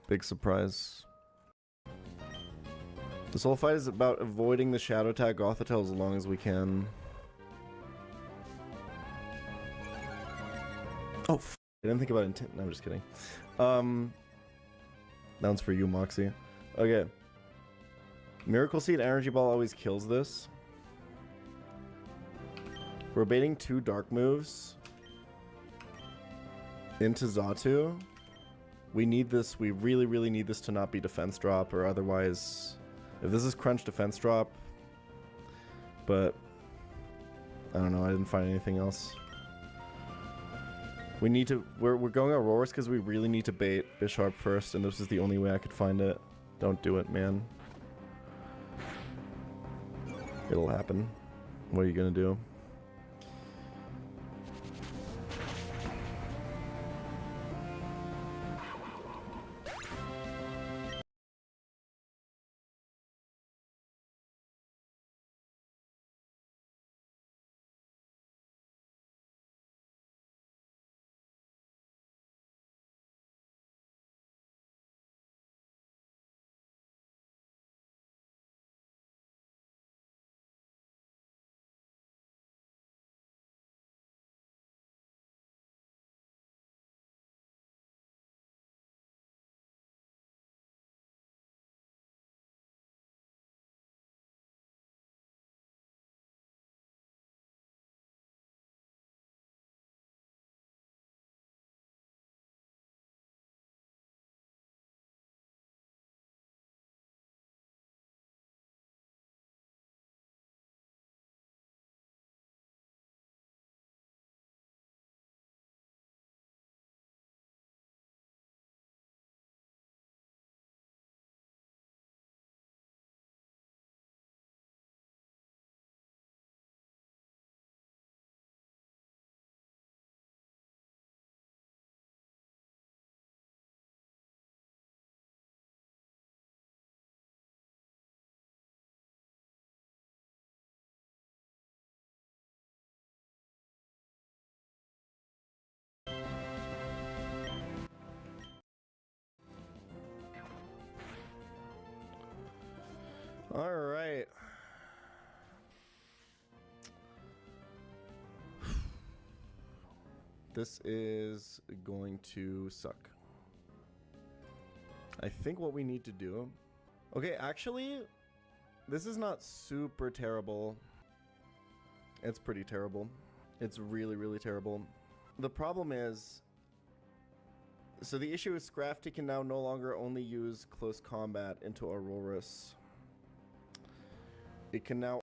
Big surprise. This whole fight is about avoiding the Shadow Tag Gothitelle as long as we can. Oh, I didn't think about intent. No, I'm just kidding. That one's for you, Moxie. Okay. Miracle Seed Energy Ball always kills this. We're baiting 2 dark moves into Zatu. We need this. We really, really need this to not be defense drop, or otherwise, if this is crunch defense drop, but I don't know. I didn't find anything else. We need to. We're going Auroras because we really need to bait Bisharp first, and this is the only way I could find it. Don't do it, man. It'll happen. What are you gonna do? All right. This is going to suck. I think what we need to do... Okay, actually, this is not super terrible. It's pretty terrible. It's really, really terrible. The problem is... So the issue is Scrafty can now no longer only use close combat into Auroras. It can now...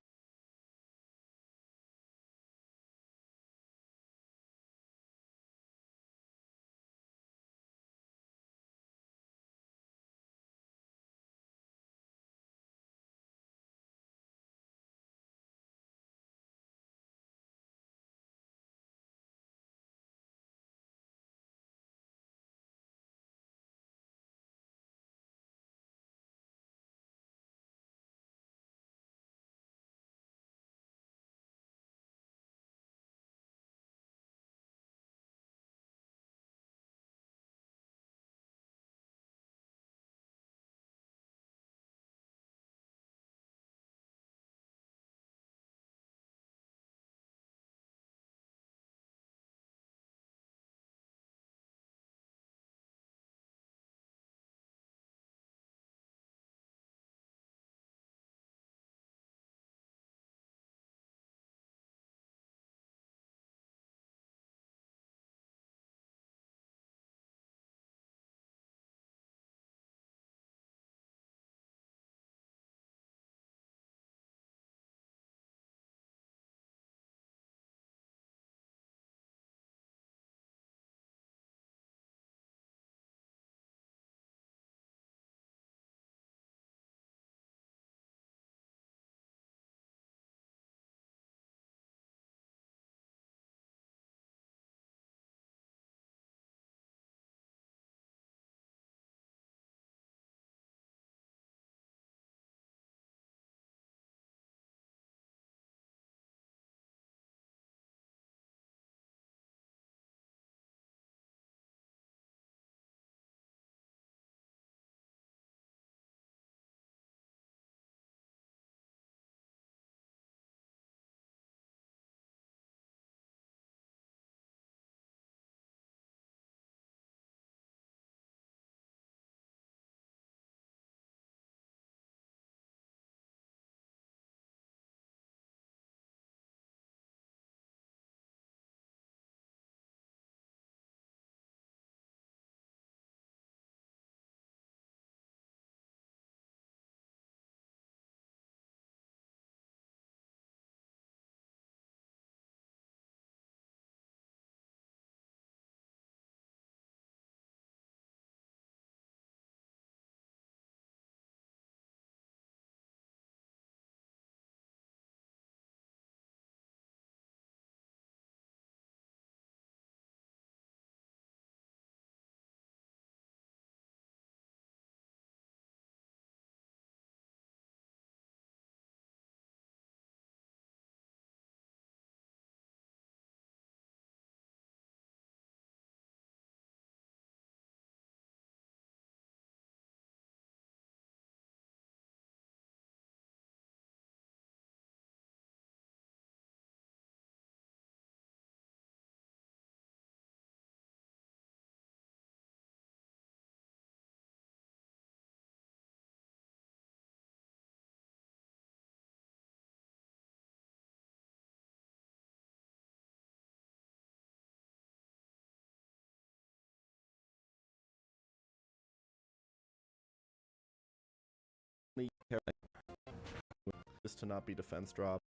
This to not be defense drop.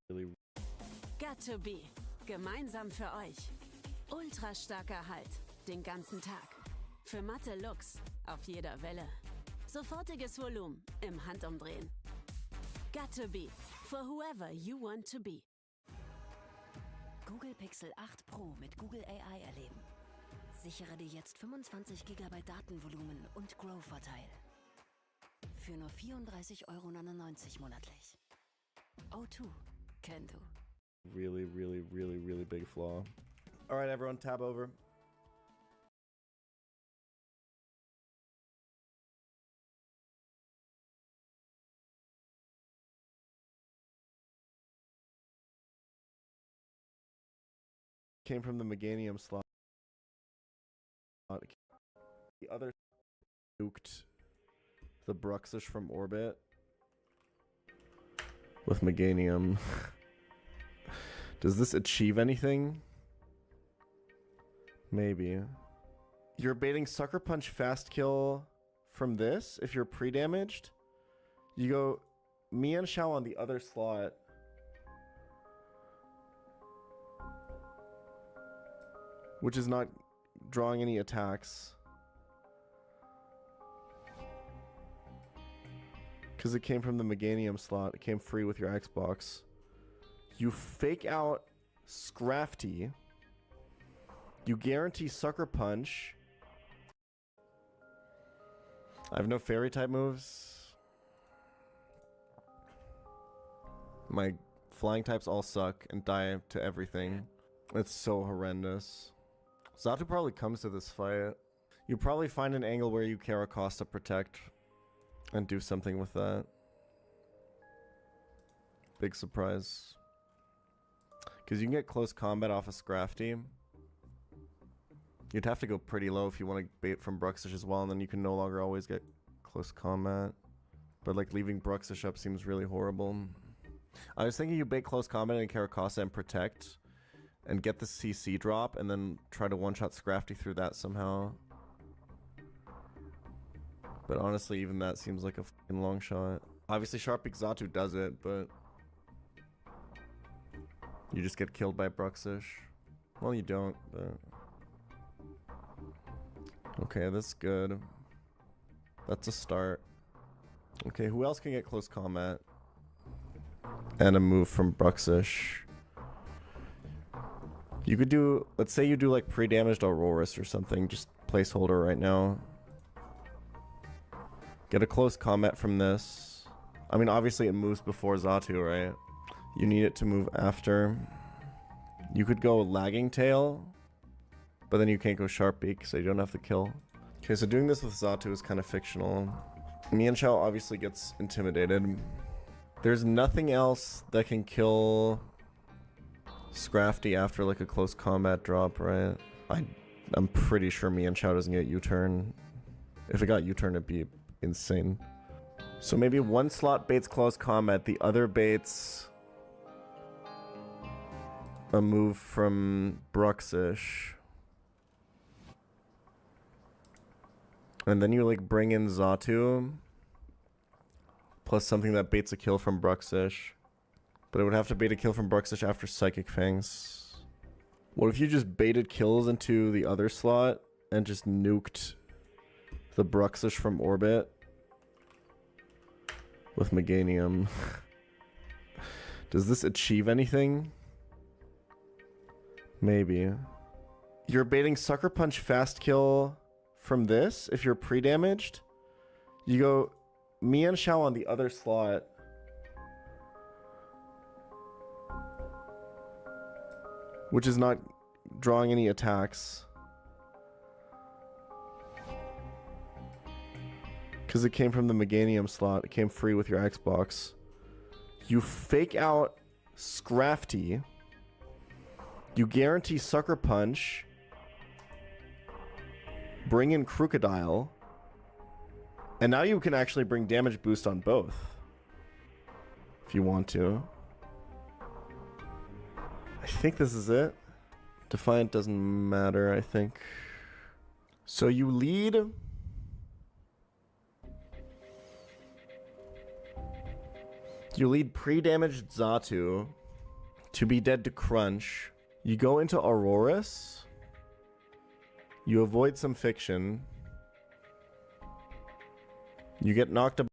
Really. Got to be. Gemeinsam für euch. Ultra starker Halt. Den ganzen Tag. Für matte Looks. Auf jeder Welle. Sofortiges Volumen. Im Handumdrehen. Got to be. For whoever you want to be. Google Pixel 8 Pro mit Google AI erleben. Sichere dir jetzt 25 GB Datenvolumen und Grow-Vorteil. Für nur 34,99 € monatlich. O2, can do. Really, really, really, really big flaw. All right, everyone, tab over. Came from the Meganium slot. The other nuked the Bruxish from orbit with Meganium. Does this achieve anything? Maybe. You're baiting Sucker Punch fast kill from this if you're pre-damaged. You go Mian Shao on the other slot. Which is not drawing any attacks. Because it came from the Meganium slot. It came free with your Xbox. You fake out Scrafty. You guarantee Sucker Punch. I have no fairy type moves. My flying types all suck and die to everything. It's so horrendous. Xatu probably comes to this fight. You probably find an angle where you Caracosta protect and do something with that. Big surprise. Because you can get close combat off a Scrafty. You'd have to go pretty low if you want to bait from Bruxish as well, and then you can no longer always get close combat. But like leaving Bruxish up seems really horrible. I was thinking you bait close combat and Caracosta and protect and get the CC drop and then try to one-shot Scrafty through that somehow. But honestly, even that seems like a fucking long shot. Obviously, Sharpbeak Xatu does it, but you just get killed by Bruxish. Well, you don't, but okay, that's good. That's a start. Okay, who else can get close combat? And a move from Bruxish. You could do, let's say you do like pre-damaged Auroras or something, just placeholder right now. Get a close combat from this. I mean, obviously it moves before Xatu, right? You need it to move after. You could go Lagging Tail, but then you can't go Sharpbeak, so you don't have to kill. Okay, so doing this with Xatu is kind of fictional. Mian Shao obviously gets intimidated. There's nothing else that can kill Scrafty after like a close combat drop, right? I'm pretty sure Mian Shao doesn't get U-turn. If it got U-turn, it'd be insane. So maybe one slot baits close combat, the other baits a move from Bruxish. And then you like bring in Xatu plus something that baits a kill from Bruxish. But it would have to bait a kill from Bruxish after Psychic Fangs. What if you just baited kills into the other slot and just nuked the Bruxish from orbit with Meganium? Does this achieve anything? Maybe. You're baiting Sucker Punch fast kill from this if you're pre-damaged. You go Mian Shao on the other slot. Which is not drawing any attacks. Because it came from the Meganium slot. It came free with your Xbox. You fake out Scrafty. You guarantee Sucker Punch. Bring in Crocodile. And now you can actually bring damage boost on both. If you want to. I think this is it. Defiant doesn't matter, I think. So you lead. You lead pre-damaged Xatu to be dead to Crunch. You go into Auroras. You avoid some fiction. You get knocked about.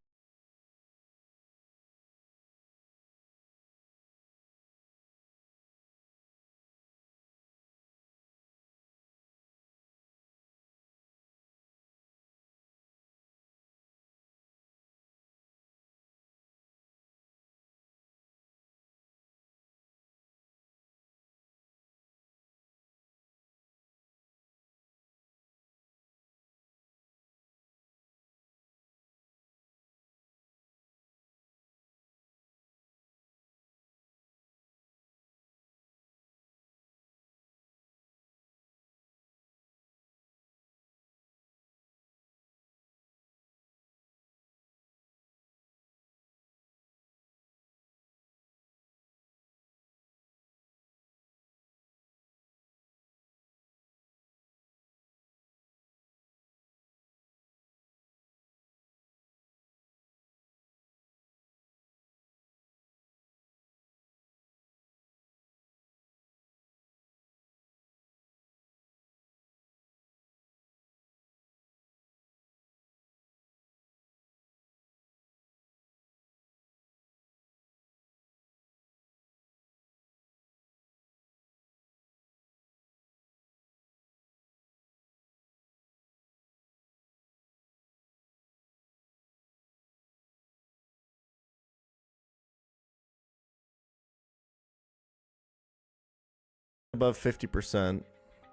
above 50%.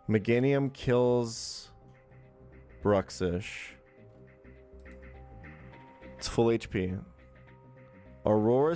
Meganium kills Bruxish. It's full HP. Aurora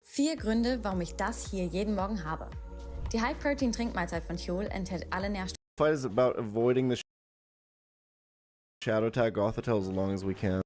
4 Gründe, warum ich das hier jeden Morgen habe. Die High-Protein-Trinkmahlzeit von Huel enthält alle Nährstoffe. Fight is about avoiding the shadow tag Gothitelle as long as we can.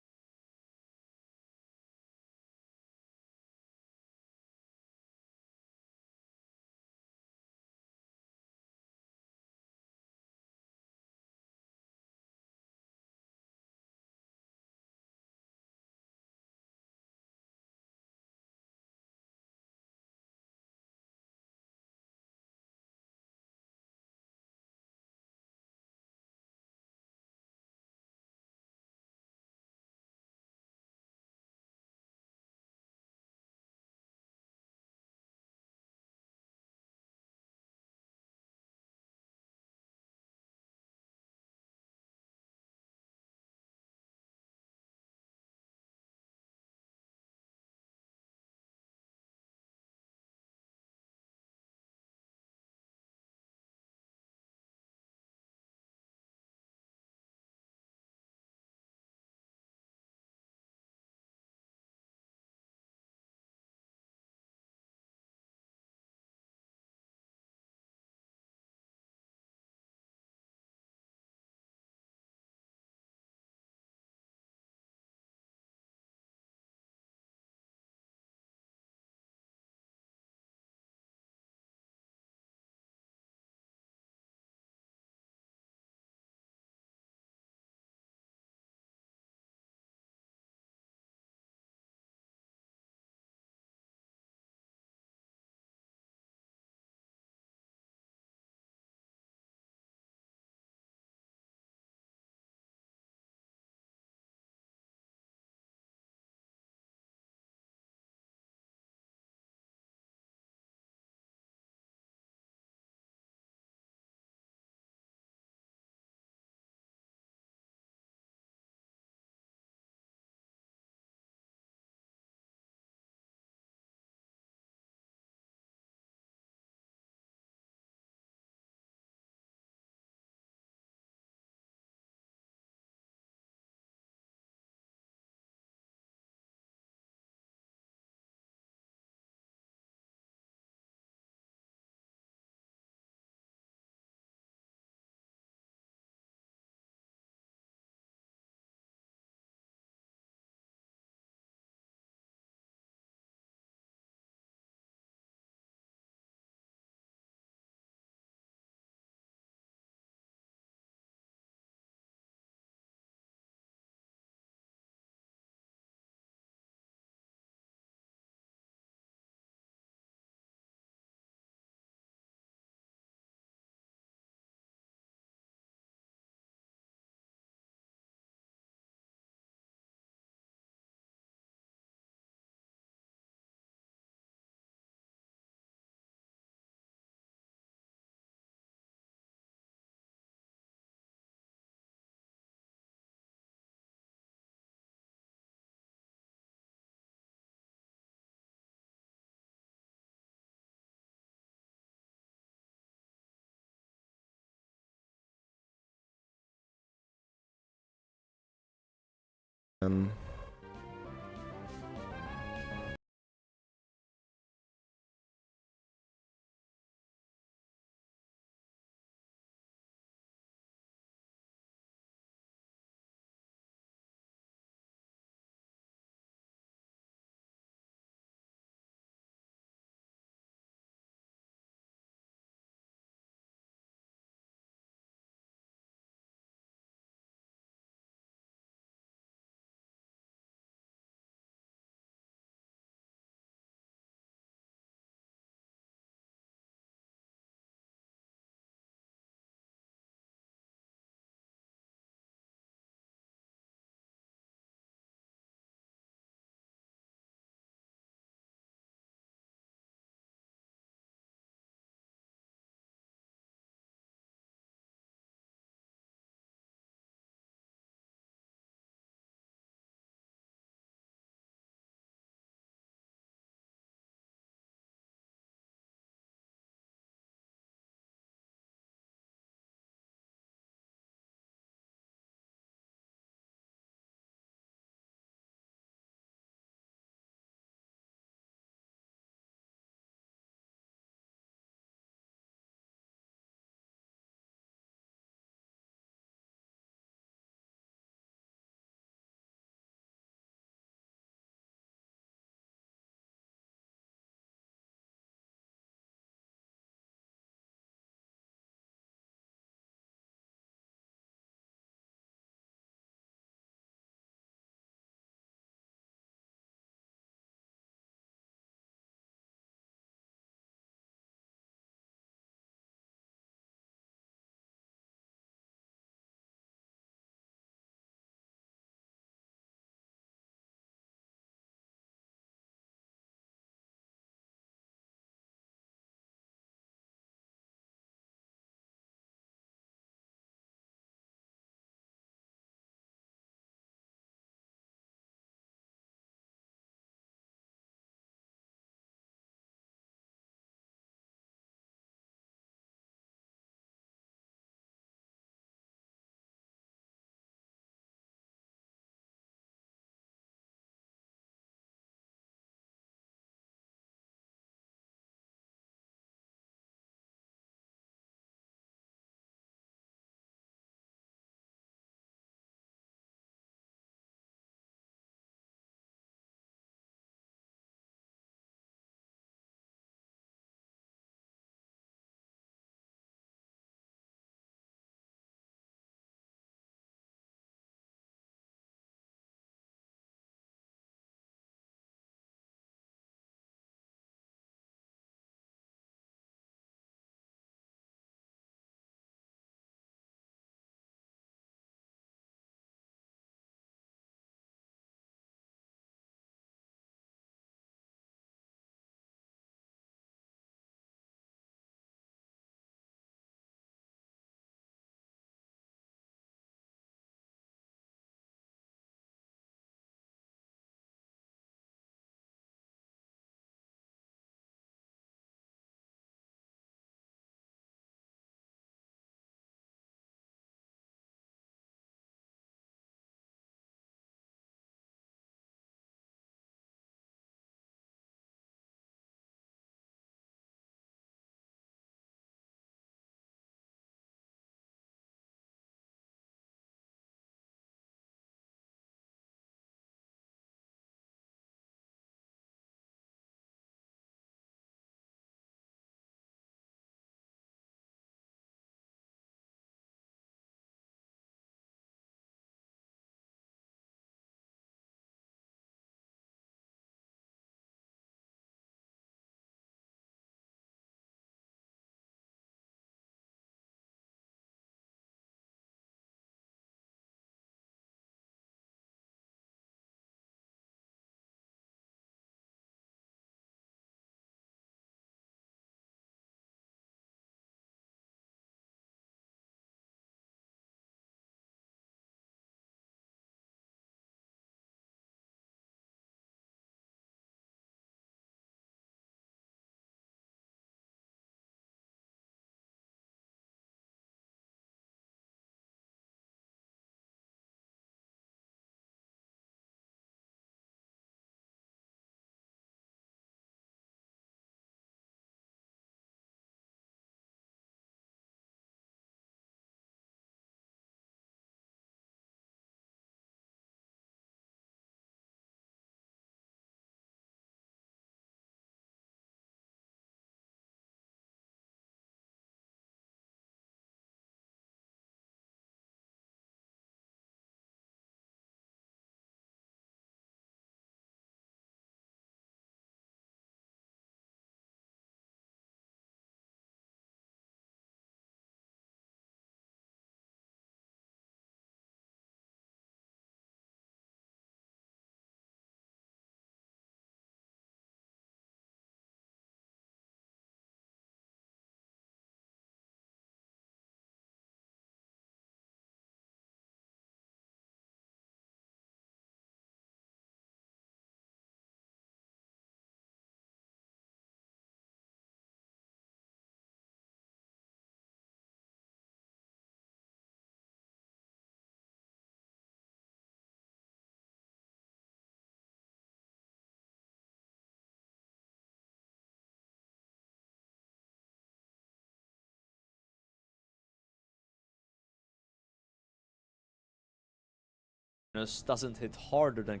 doesn't hit harder than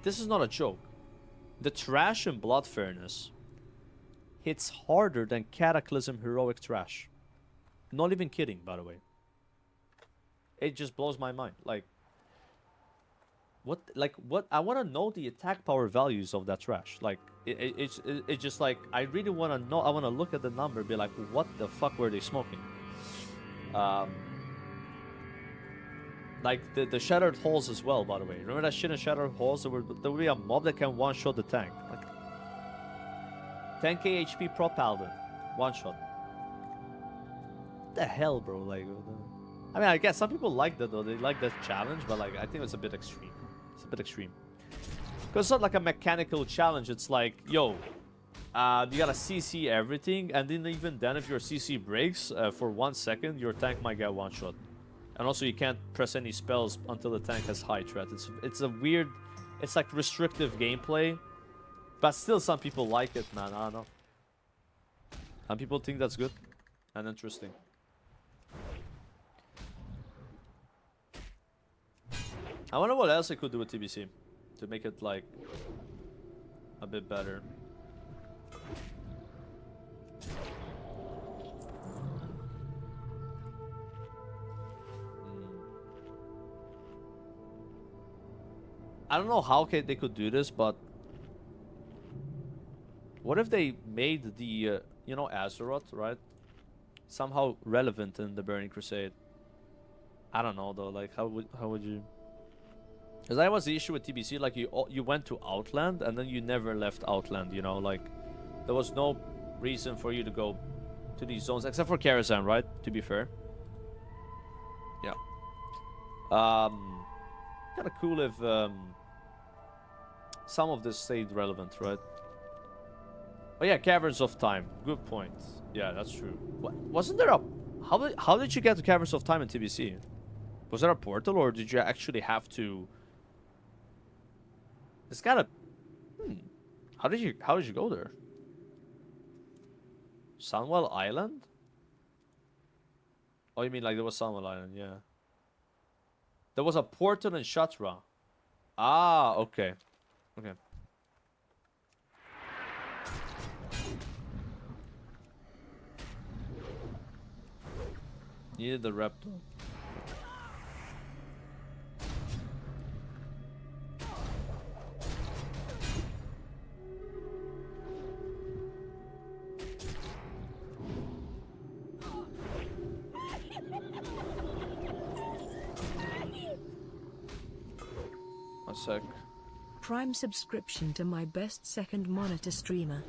this is not a joke. The trash in Blood Fairness hits harder than Cataclysm Heroic Trash. Not even kidding, by the way. It just blows my mind. Like what? I want to know the attack power values of that trash. Like it's just like I really want to know. I want to look at the number, be like, what the fuck were they smoking? Like the Shattered Halls as well, by the way. Remember that shit in Shattered Halls? There would be a mob that can one-shot the tank. Like 10k HP Pro Paladin. One-shot. What the hell, bro? Like, I mean, I guess some people like that, though. They like that challenge, but like, I think it's a bit extreme. It's a bit extreme. Because it's not like a mechanical challenge. It's like, yo, you gotta CC everything, and then even then, if your CC breaks for 1 second, your tank might get one-shot. And also, you can't press any spells until the tank has high threat. It's a weird, it's like restrictive gameplay, but still, some people like it, man. I don't know. Some people think that's good and interesting. I wonder what else I could do with TBC to make it like a bit better. I don't know how they could do this, but what if they made the you know, Azeroth, right, somehow relevant in the Burning Crusade? I don't know though. Like, how would you? Because that was the issue with TBC. Like, you went to Outland and then you never left Outland. You know, like there was no reason for you to go to these zones except for Karazhan, right? To be fair. Yeah. Kind of cool if some of this stayed relevant, right? Oh yeah, Caverns of Time. Good point. Yeah, that's true. Wasn't there a... How did you get to Caverns of Time in TBC? Was there a portal, or did you actually have to... It's gotta... How did you go there? Sunwell Island? Oh, you mean like there was Sunwell Island, yeah. There was a portal in Shatra. Ah, okay. Okay. Needed the Reptile. One sec. Prime subscription to my best second monitor streamer.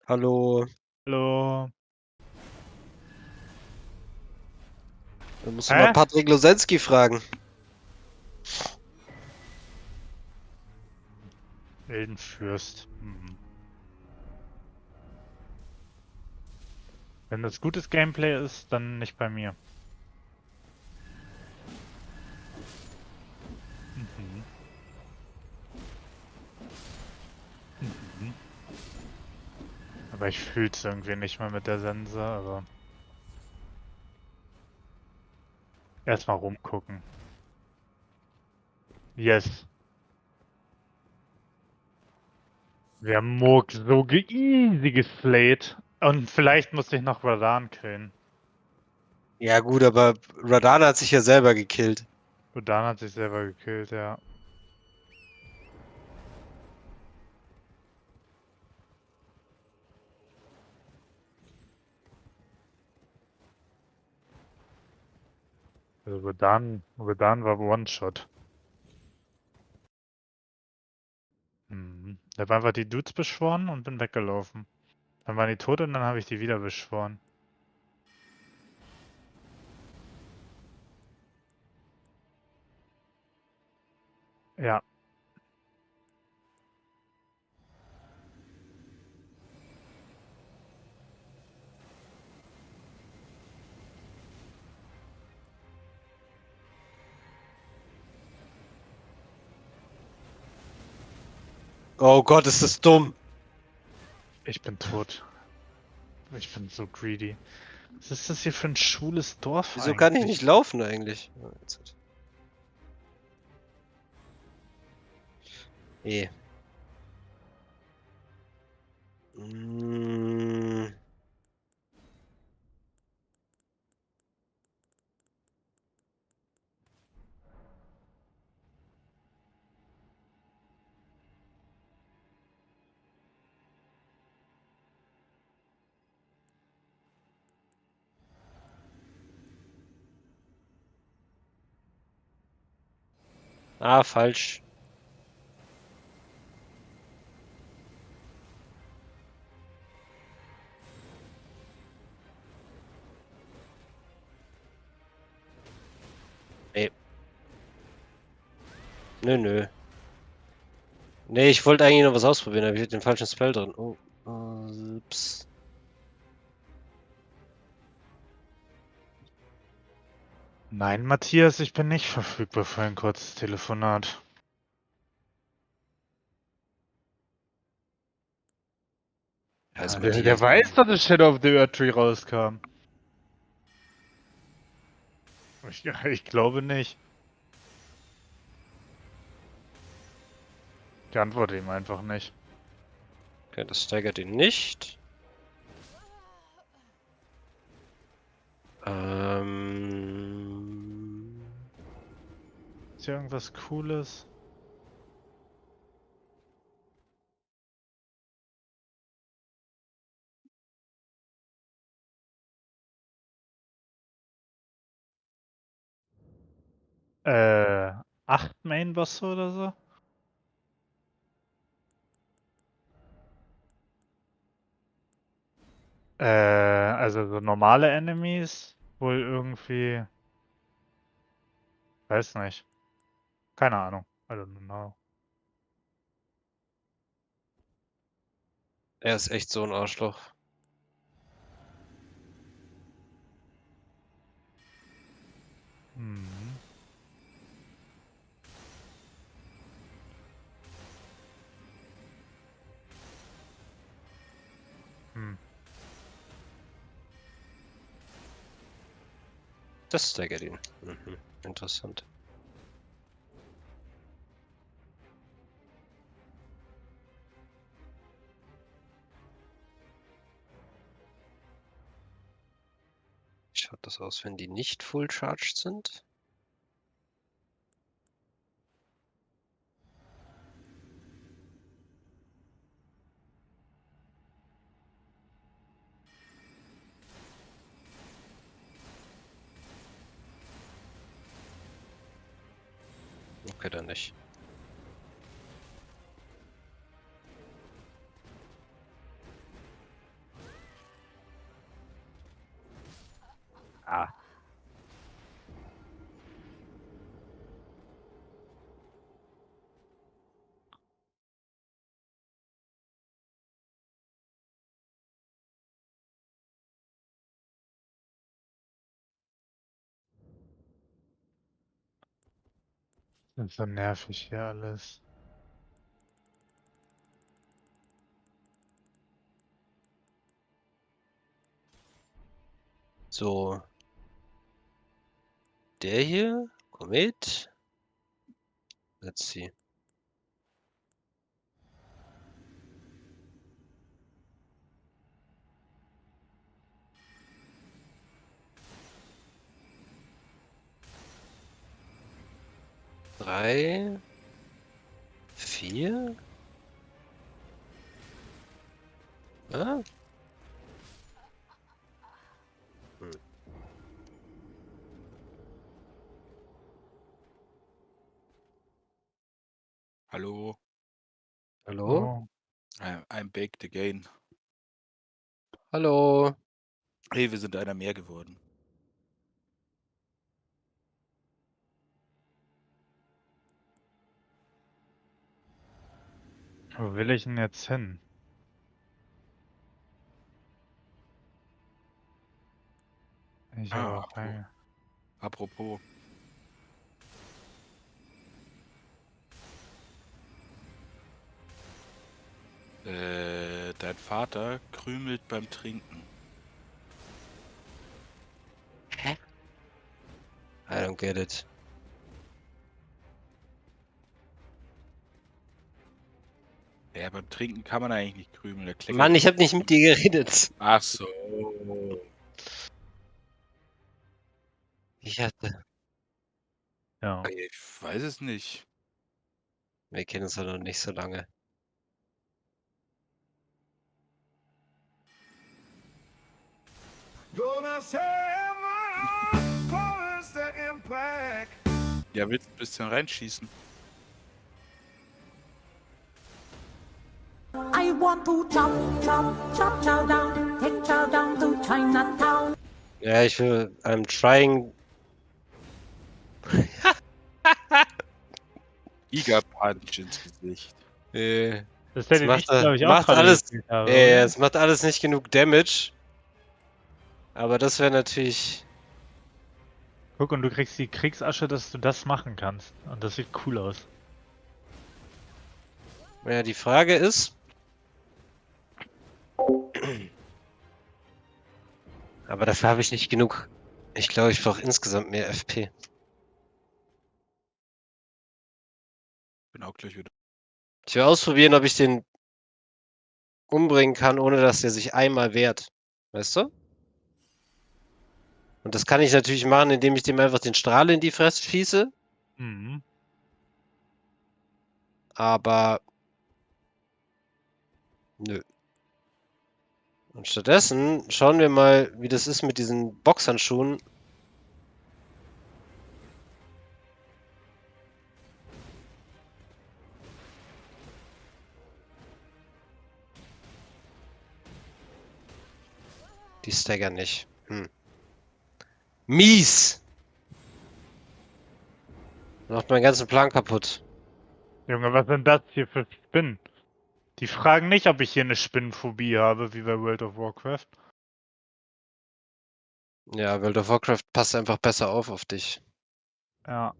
Hallo. Hallo. Da musst du mal Patrick Losensky fragen. Eldenfürst. Wenn das gutes Gameplay ist, dann nicht bei mir. Aber ich fühl's irgendwie nicht mehr mit der Sense, aber... Erstmal rumgucken. Yes. Wir haben Moog so easy geslayt. Und vielleicht musste ich noch Radan killen. Ja gut, aber Radan hat sich ja selber gekillt. Radan hat sich selber gekillt, ja. Also Radan war One-Shot. Ich habe einfach die Dudes beschworen und bin weggelaufen. Dann waren die tot und dann habe ich die wieder beschworen. Ja. Oh Gott, ist das dumm. Ich bin tot. Ich bin so greedy. Was ist das hier für ein schwules Dorf Wieso kann ich nicht laufen eigentlich? Ja, jetzt. Eh. Mm. Ah, falsch. Nee. Nö. Nee, ich wollte eigentlich noch was ausprobieren, aber ich hatte den falschen Spell drin. Oh. Ups. Nein, Matthias, ich bin nicht verfügbar für ein kurzes Telefonat. Also Der Matthias. weiß, dass das Shadow of the Earth Tree rauskam. Ich glaube nicht. Ich antworte ihm einfach nicht. Okay, das steigert ihn nicht. Ist hier irgendwas Cooles? Äh, 8 Main-Bosse oder so? Also so normale Enemies, wohl irgendwie, weiß nicht. Keine Ahnung. I don't know. Er ist echt so ein Arschloch. Hm. Hm. Das steigert ihn. Mhm. Interessant. Wie schaut das aus, wenn die nicht full charged sind? Okay, dann nicht. Ah. Das ist so nervig hier alles. So. Der hier? Komm mit. Let's see. Drei. 4. Ah. Hm. Hallo. Hallo? Oh. I'm baked again. Hallo. Hey, wir sind einer mehr geworden. Wo will ich denn jetzt hin? Ich habe auch keine. Apropos. Dein Vater krümelt beim Trinken. don't get it. Ja, beim Trinken kann man eigentlich nicht krümeln. Der kleckert Mann, ich doch. habe nicht mit dir geredet. Ach so. Ich hatte. Ja. Ich weiß es nicht. Wir kennen uns ja noch nicht so lange. Ja, willst du ein bisschen reinschießen? I want to chop, chop, chop, chow down, take chow down to Chinatown. Ja, ich will. I'm trying. Giga-Punch ins Gesicht. Das ist der, den ich, glaube ich, auch macht gerade alles. gespielt habe, Ja, oder? es macht alles nicht genug Damage. Aber das wäre natürlich. Guck, und du kriegst die Kriegsasche, dass du das machen kannst. Und das sieht cool aus. Ja, die Frage ist. Aber dafür habe ich nicht genug. Ich glaube, ich brauche insgesamt mehr FP. Bin auch gleich wieder. Ich will ausprobieren, ob ich den umbringen kann, ohne dass der sich einmal wehrt. Weißt du? Und das kann ich natürlich machen, indem ich dem einfach den Strahl in die Fresse schieße. Mhm. Aber. Nö. Und stattdessen schauen wir mal, wie das ist mit diesen Boxhandschuhen. Die staggern nicht. Mies! Macht meinen ganzen Plan kaputt. Junge, was sind das hier für Spinnen? Die fragen nicht, ob ich hier eine Spinnenphobie habe, wie bei World of Warcraft. Ja, World of Warcraft passt einfach besser auf dich. Ja.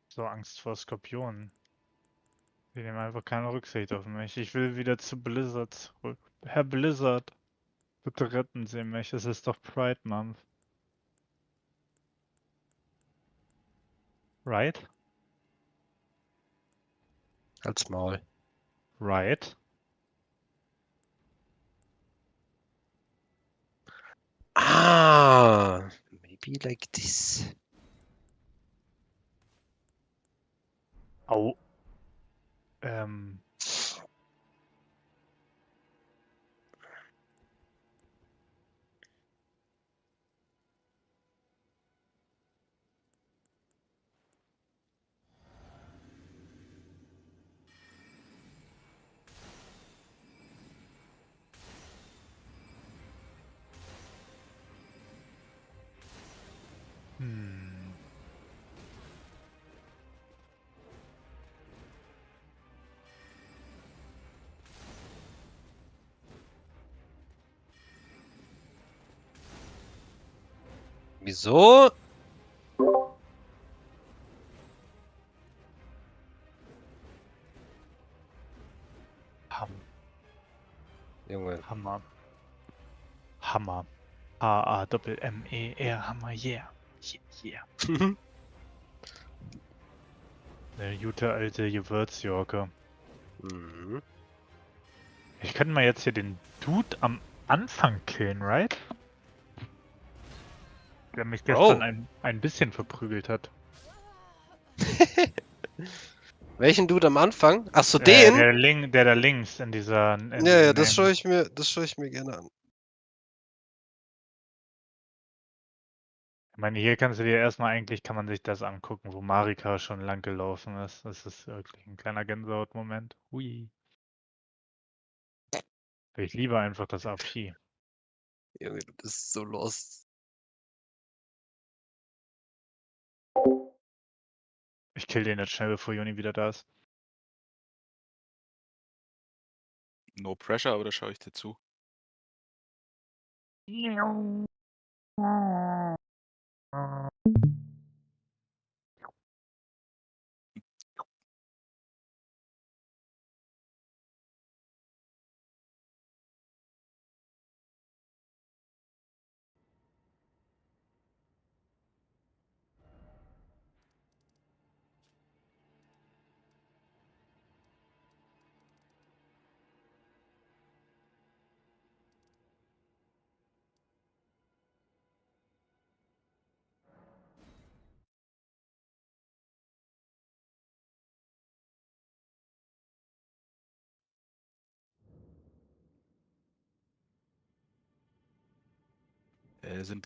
So Angst vor Skorpionen. Die nehmen einfach keine Rücksicht auf mich. Ich will wieder zu Blizzard zurück. Herr Blizzard, bitte retten Sie mich. Es ist doch Pride Month. Right? Als Maul. Right? Ah, maybe like this. Au. Wieso? Junge. Hammer. Hammer. H-A-M-M-E-R. Hammer, yeah. Yeah. Der gute alte Gewürzjorke. Mhm. Ich könnte mal jetzt hier den Dude am Anfang killen, right? Der mich gestern ein bisschen verprügelt hat. Welchen Dude am Anfang? Ach so, den? Der da links in dieser... Ja, das schaue ich mir gerne an. Ich meine, hier kannst du dir erstmal eigentlich, kann man sich das angucken, wo Marika schon lang gelaufen ist. Das ist wirklich ein kleiner Gänsehautmoment. Hui. Ich liebe einfach das AP. Junge, du bist so lost. Ich kill den jetzt schnell, bevor Joni wieder da ist. No pressure, aber da schaue ich dir zu.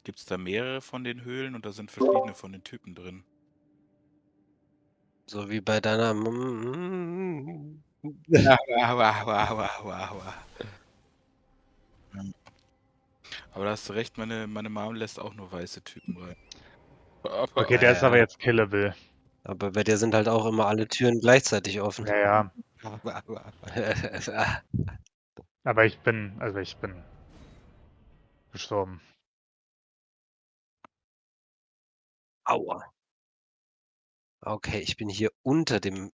Gibt es da mehrere von den Höhlen und da sind verschiedene von den Typen drin? So wie bei deiner. Aber da hast du recht, meine Mom lässt auch nur weiße Typen rein. Okay, der ist aber jetzt killable. Aber bei dir sind halt auch immer alle Türen gleichzeitig offen. Ja, ja. Aber ich bin gestorben. Aua. Okay, ich bin hier unter dem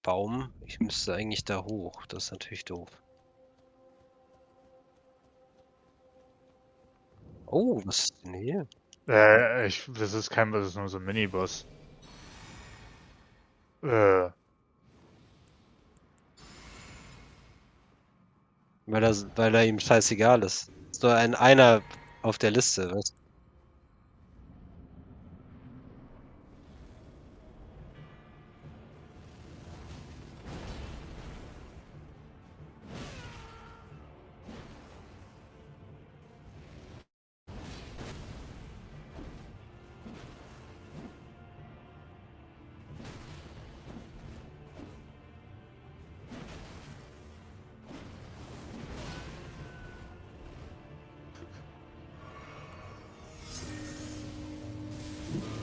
Baum. Ich müsste eigentlich da hoch. Das ist natürlich doof. Oh, was ist denn hier? Das ist nur so ein Miniboss. Weil er ihm scheißegal ist. Ist nur einer auf der Liste, weißt du?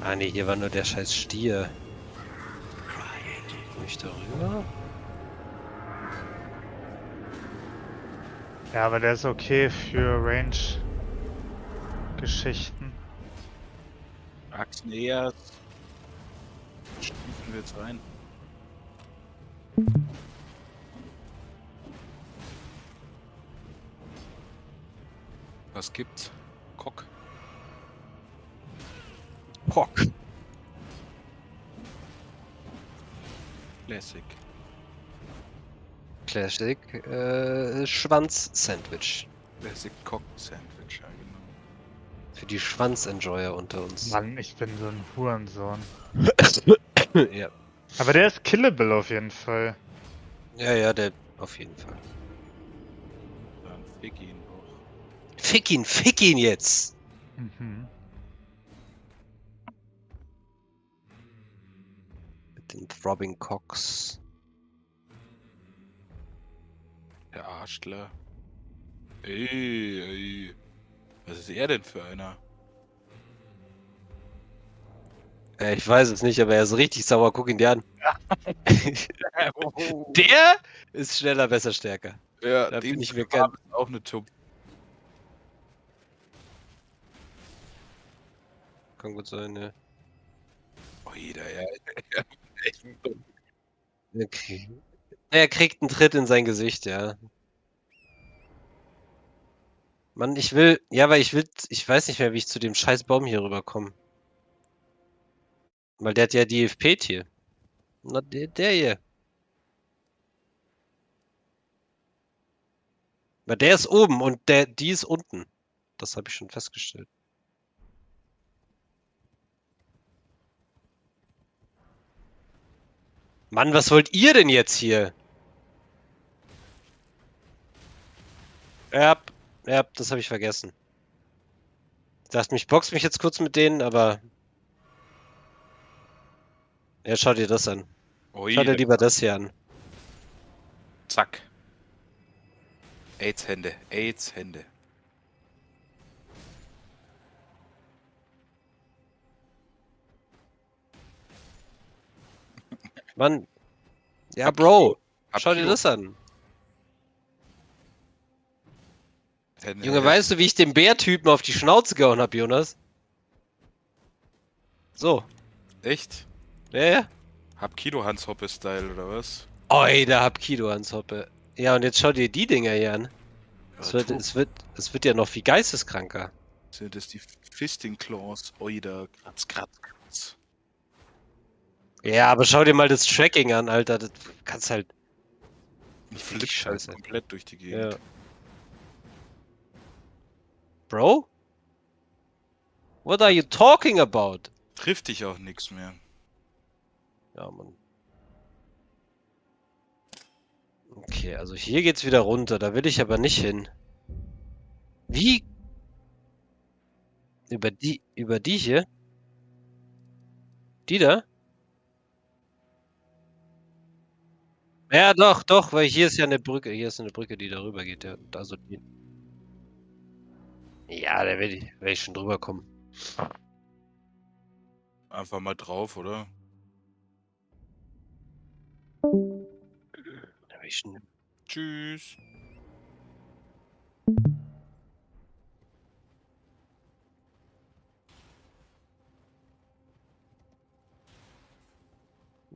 Ah ne, hier war nur der scheiß Stier. Komm ich darüber? Ja, aber der ist okay für Range-Geschichten. Achsen eher. Schließen wir jetzt rein. Was gibt's? Kock. Kock. Classic. Classic Schwanz-Sandwich. Classic Cock Sandwich, ja genau. Für die Schwanz-Enjoyer unter uns. Mann, ich bin so ein Hurensohn. Ja. Aber der ist killable auf jeden Fall. Ja, der auf jeden Fall. Dann fick ihn auch. Fick ihn jetzt! Mhm. Mit den Throbbing Cocks. Der Arschler. Ey. Was ist er denn für einer? Ich weiß es nicht, aber er ist richtig sauer. Guck ihn dir an. Der ist schneller, besser, stärker. Ja, da bin ich mir auch eine Tub. Kann gut sein, ja. Oh, jeder, ja. Okay. Er kriegt einen Tritt in sein Gesicht, ja. Mann, ich weiß nicht mehr, wie ich zu dem scheiß Baum hier rüberkomme. Weil der hat ja die FP-Tier. Na, der hier. Weil der ist oben und die ist unten. Das habe ich schon festgestellt. Mann, was wollt ihr denn jetzt hier? Ja, das habe ich vergessen. Ich dachte, ich box mich jetzt kurz mit denen, aber... Ja, schau dir das an. Oh, schau dir lieber das hier an. Zack. AIDS-Hände. Mann. Ja, Bro. Schau dir das an. Junge, weißt du, wie ich dem Bärtypen auf die Schnauze gehauen habe, Jonas? So. Echt? Ja. Hab-Kilo-Hans-Hoppe-Style, oder was? Oi, da hab Kilo-Hans-Hoppe. Ja, und jetzt schau dir die Dinger hier an. Es wird ja noch viel geisteskranker. Sind das die Fisting Claws? Oi, da kratz. Ja, aber schau dir mal das Tracking an, Alter. Das kannst halt... Flippt halt komplett durch die Gegend. Ja. Bro? What are you talking about? Trifft dich auch nichts mehr. Ja, Mann. Okay, also hier geht's wieder runter. Da will ich aber nicht hin. Wie? Über die hier? Die da? Ja, doch, weil hier ist ja eine Brücke. Hier ist eine Brücke, die darüber geht. Ja, da so die. Ja, da werde ich schon drüber kommen. Einfach mal drauf, oder? Da werd ich schon. Tschüss.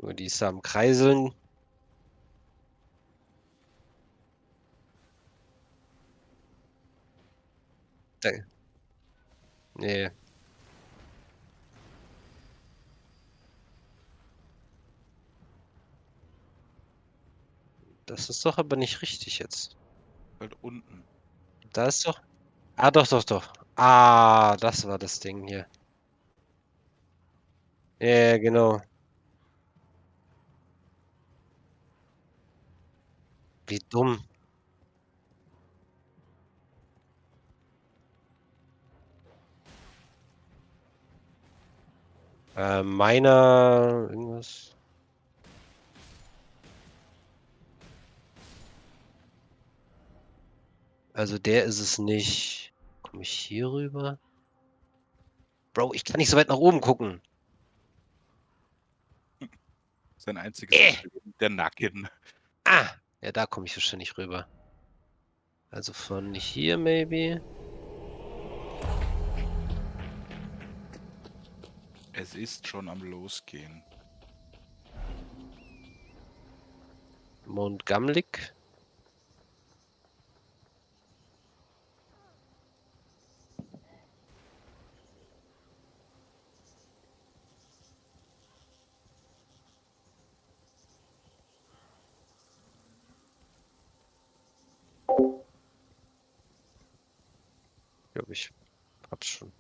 Nur die ist da am Kreiseln. Da. Nee. Das ist doch aber nicht richtig jetzt. Halt unten. Da ist doch. Ah, doch. Ah, das war das Ding hier. Ja, genau. Wie dumm. Meiner. Irgendwas. Also der ist es nicht. Komme ich hier rüber? Bro, ich kann nicht so weit nach oben gucken. Sein einziges Problem, der Nacken. Ah! Ja, da komme ich wahrscheinlich rüber. Also von hier, maybe. Es ist schon am Losgehen. Montgamlik. Ich glaube, ich hab's schon.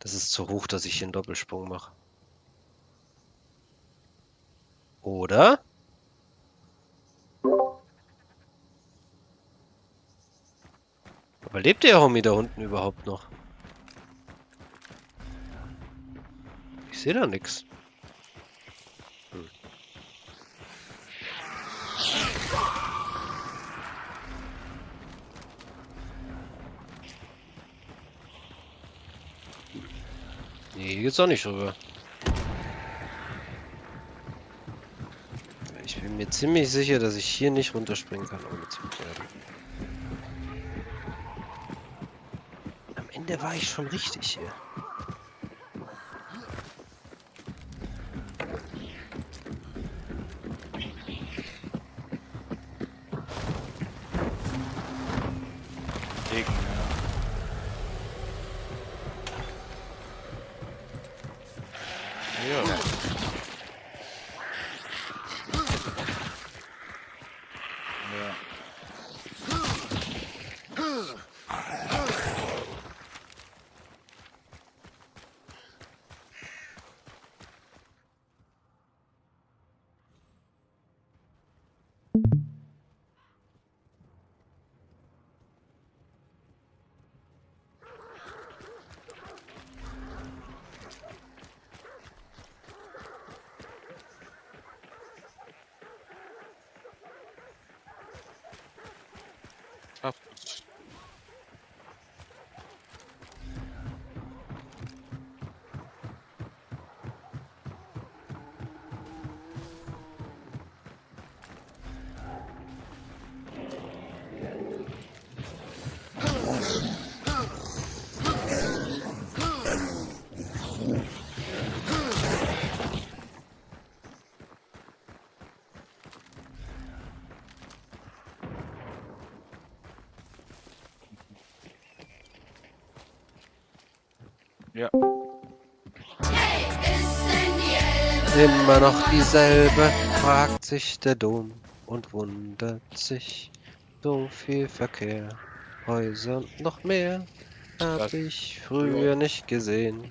Das ist zu hoch, dass ich hier einen Doppelsprung mache. Oder? Aber lebt der Homie da unten überhaupt noch? Ich sehe da nichts. Nee, hier geht's auch nicht rüber. Ich bin mir ziemlich sicher, dass ich hier nicht runterspringen kann, ohne zu werden. Am Ende war ich schon richtig hier. Ja. Ja. Ja. Immer noch dieselbe, fragt sich der Dom und wundert sich. So viel Verkehr, Häuser und noch mehr, hab ich früher nicht gesehen.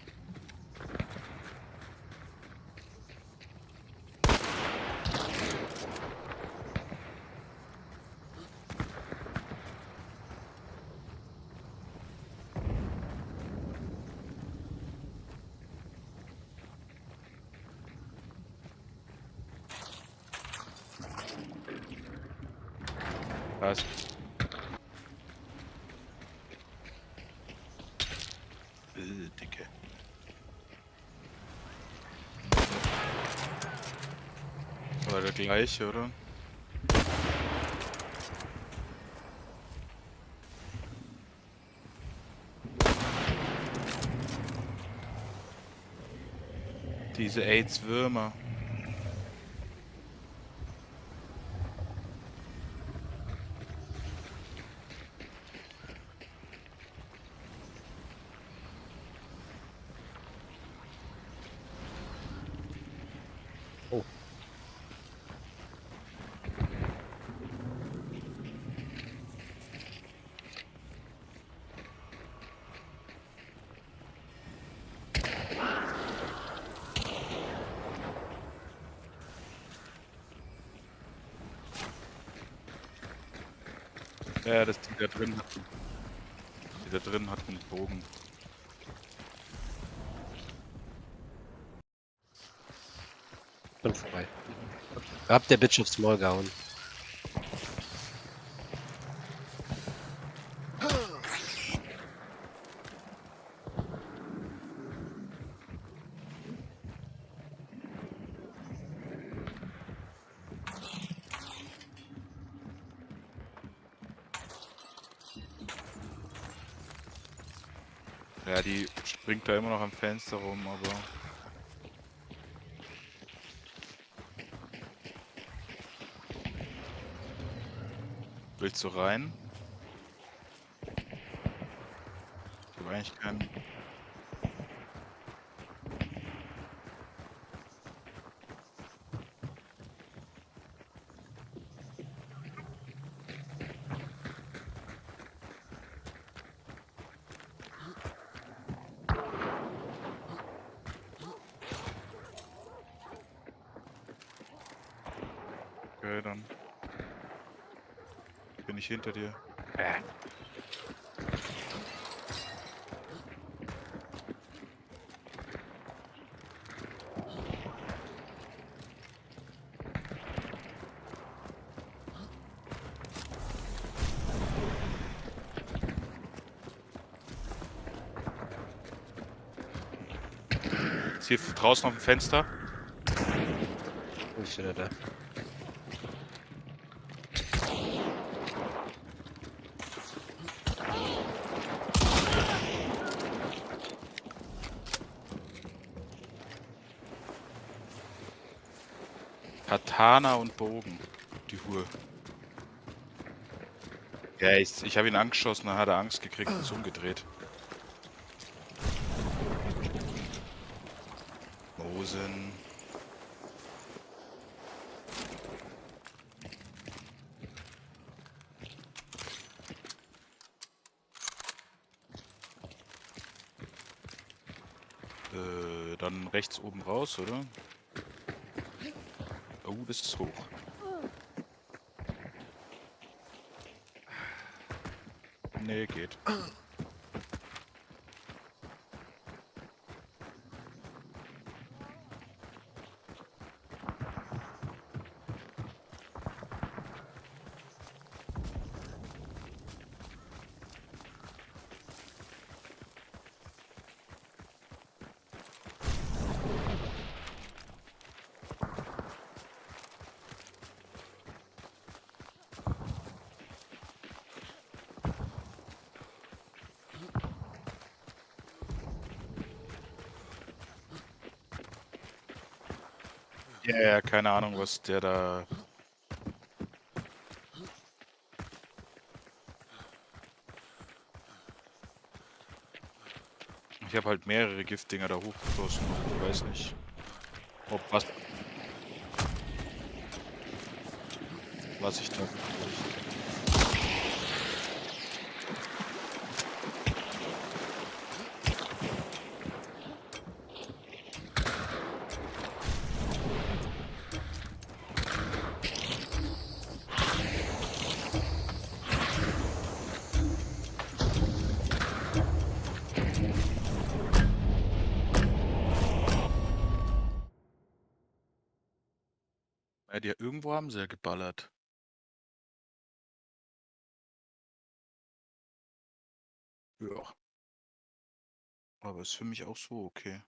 Passt. Dicke. War der gleiche, oder? Diese AIDS-Würmer. Oh. Ja, das die da drin hat. Die da drin hat einen Bogen. Bin vorbei. Hab der Bitch aufs Maul gehauen. Ja, die springt da immer noch am Fenster rum, aber... Willst du rein? Ich habe eigentlich keinen... Okay, dann bin ich hinter dir. Ist hier draußen auf dem Fenster? Ich bin da. Katana und Bogen. Die Hure. Ja, ich habe ihn angeschossen, dann hat er Angst gekriegt und ist umgedreht. Mosen. Dann rechts oben raus, oder? Oh, das ist hoch. Nee, geht. Ja, keine Ahnung, was der da... Ich habe halt mehrere Giftdinger da hochgeschossen. Ich weiß nicht, ob was ich da... Ja, irgendwo haben sie ja geballert. Ja. Aber ist für mich auch so okay.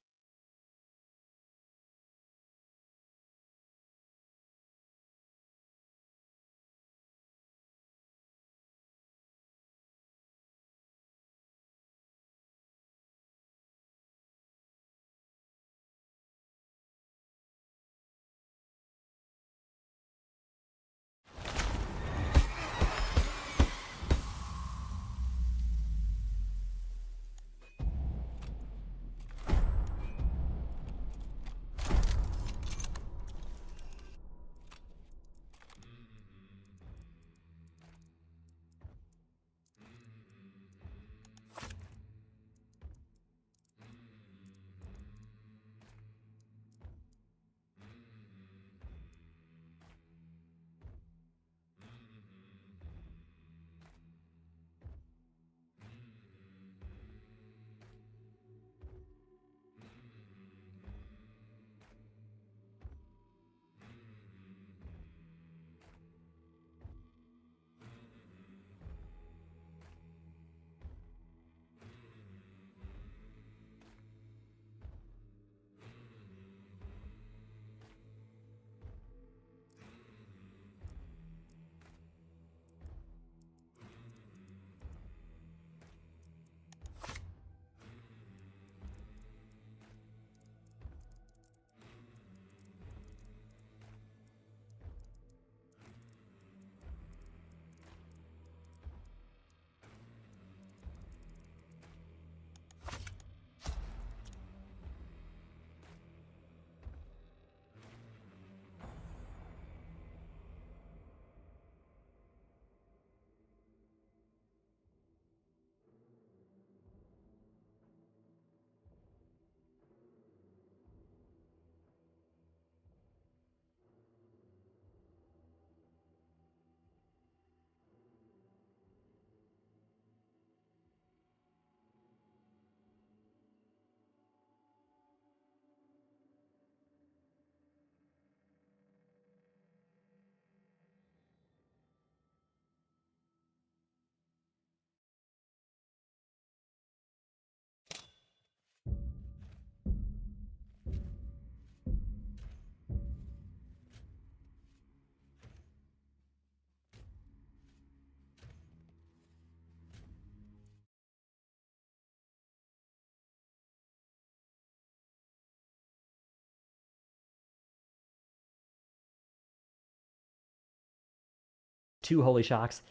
Two Holy Shocks,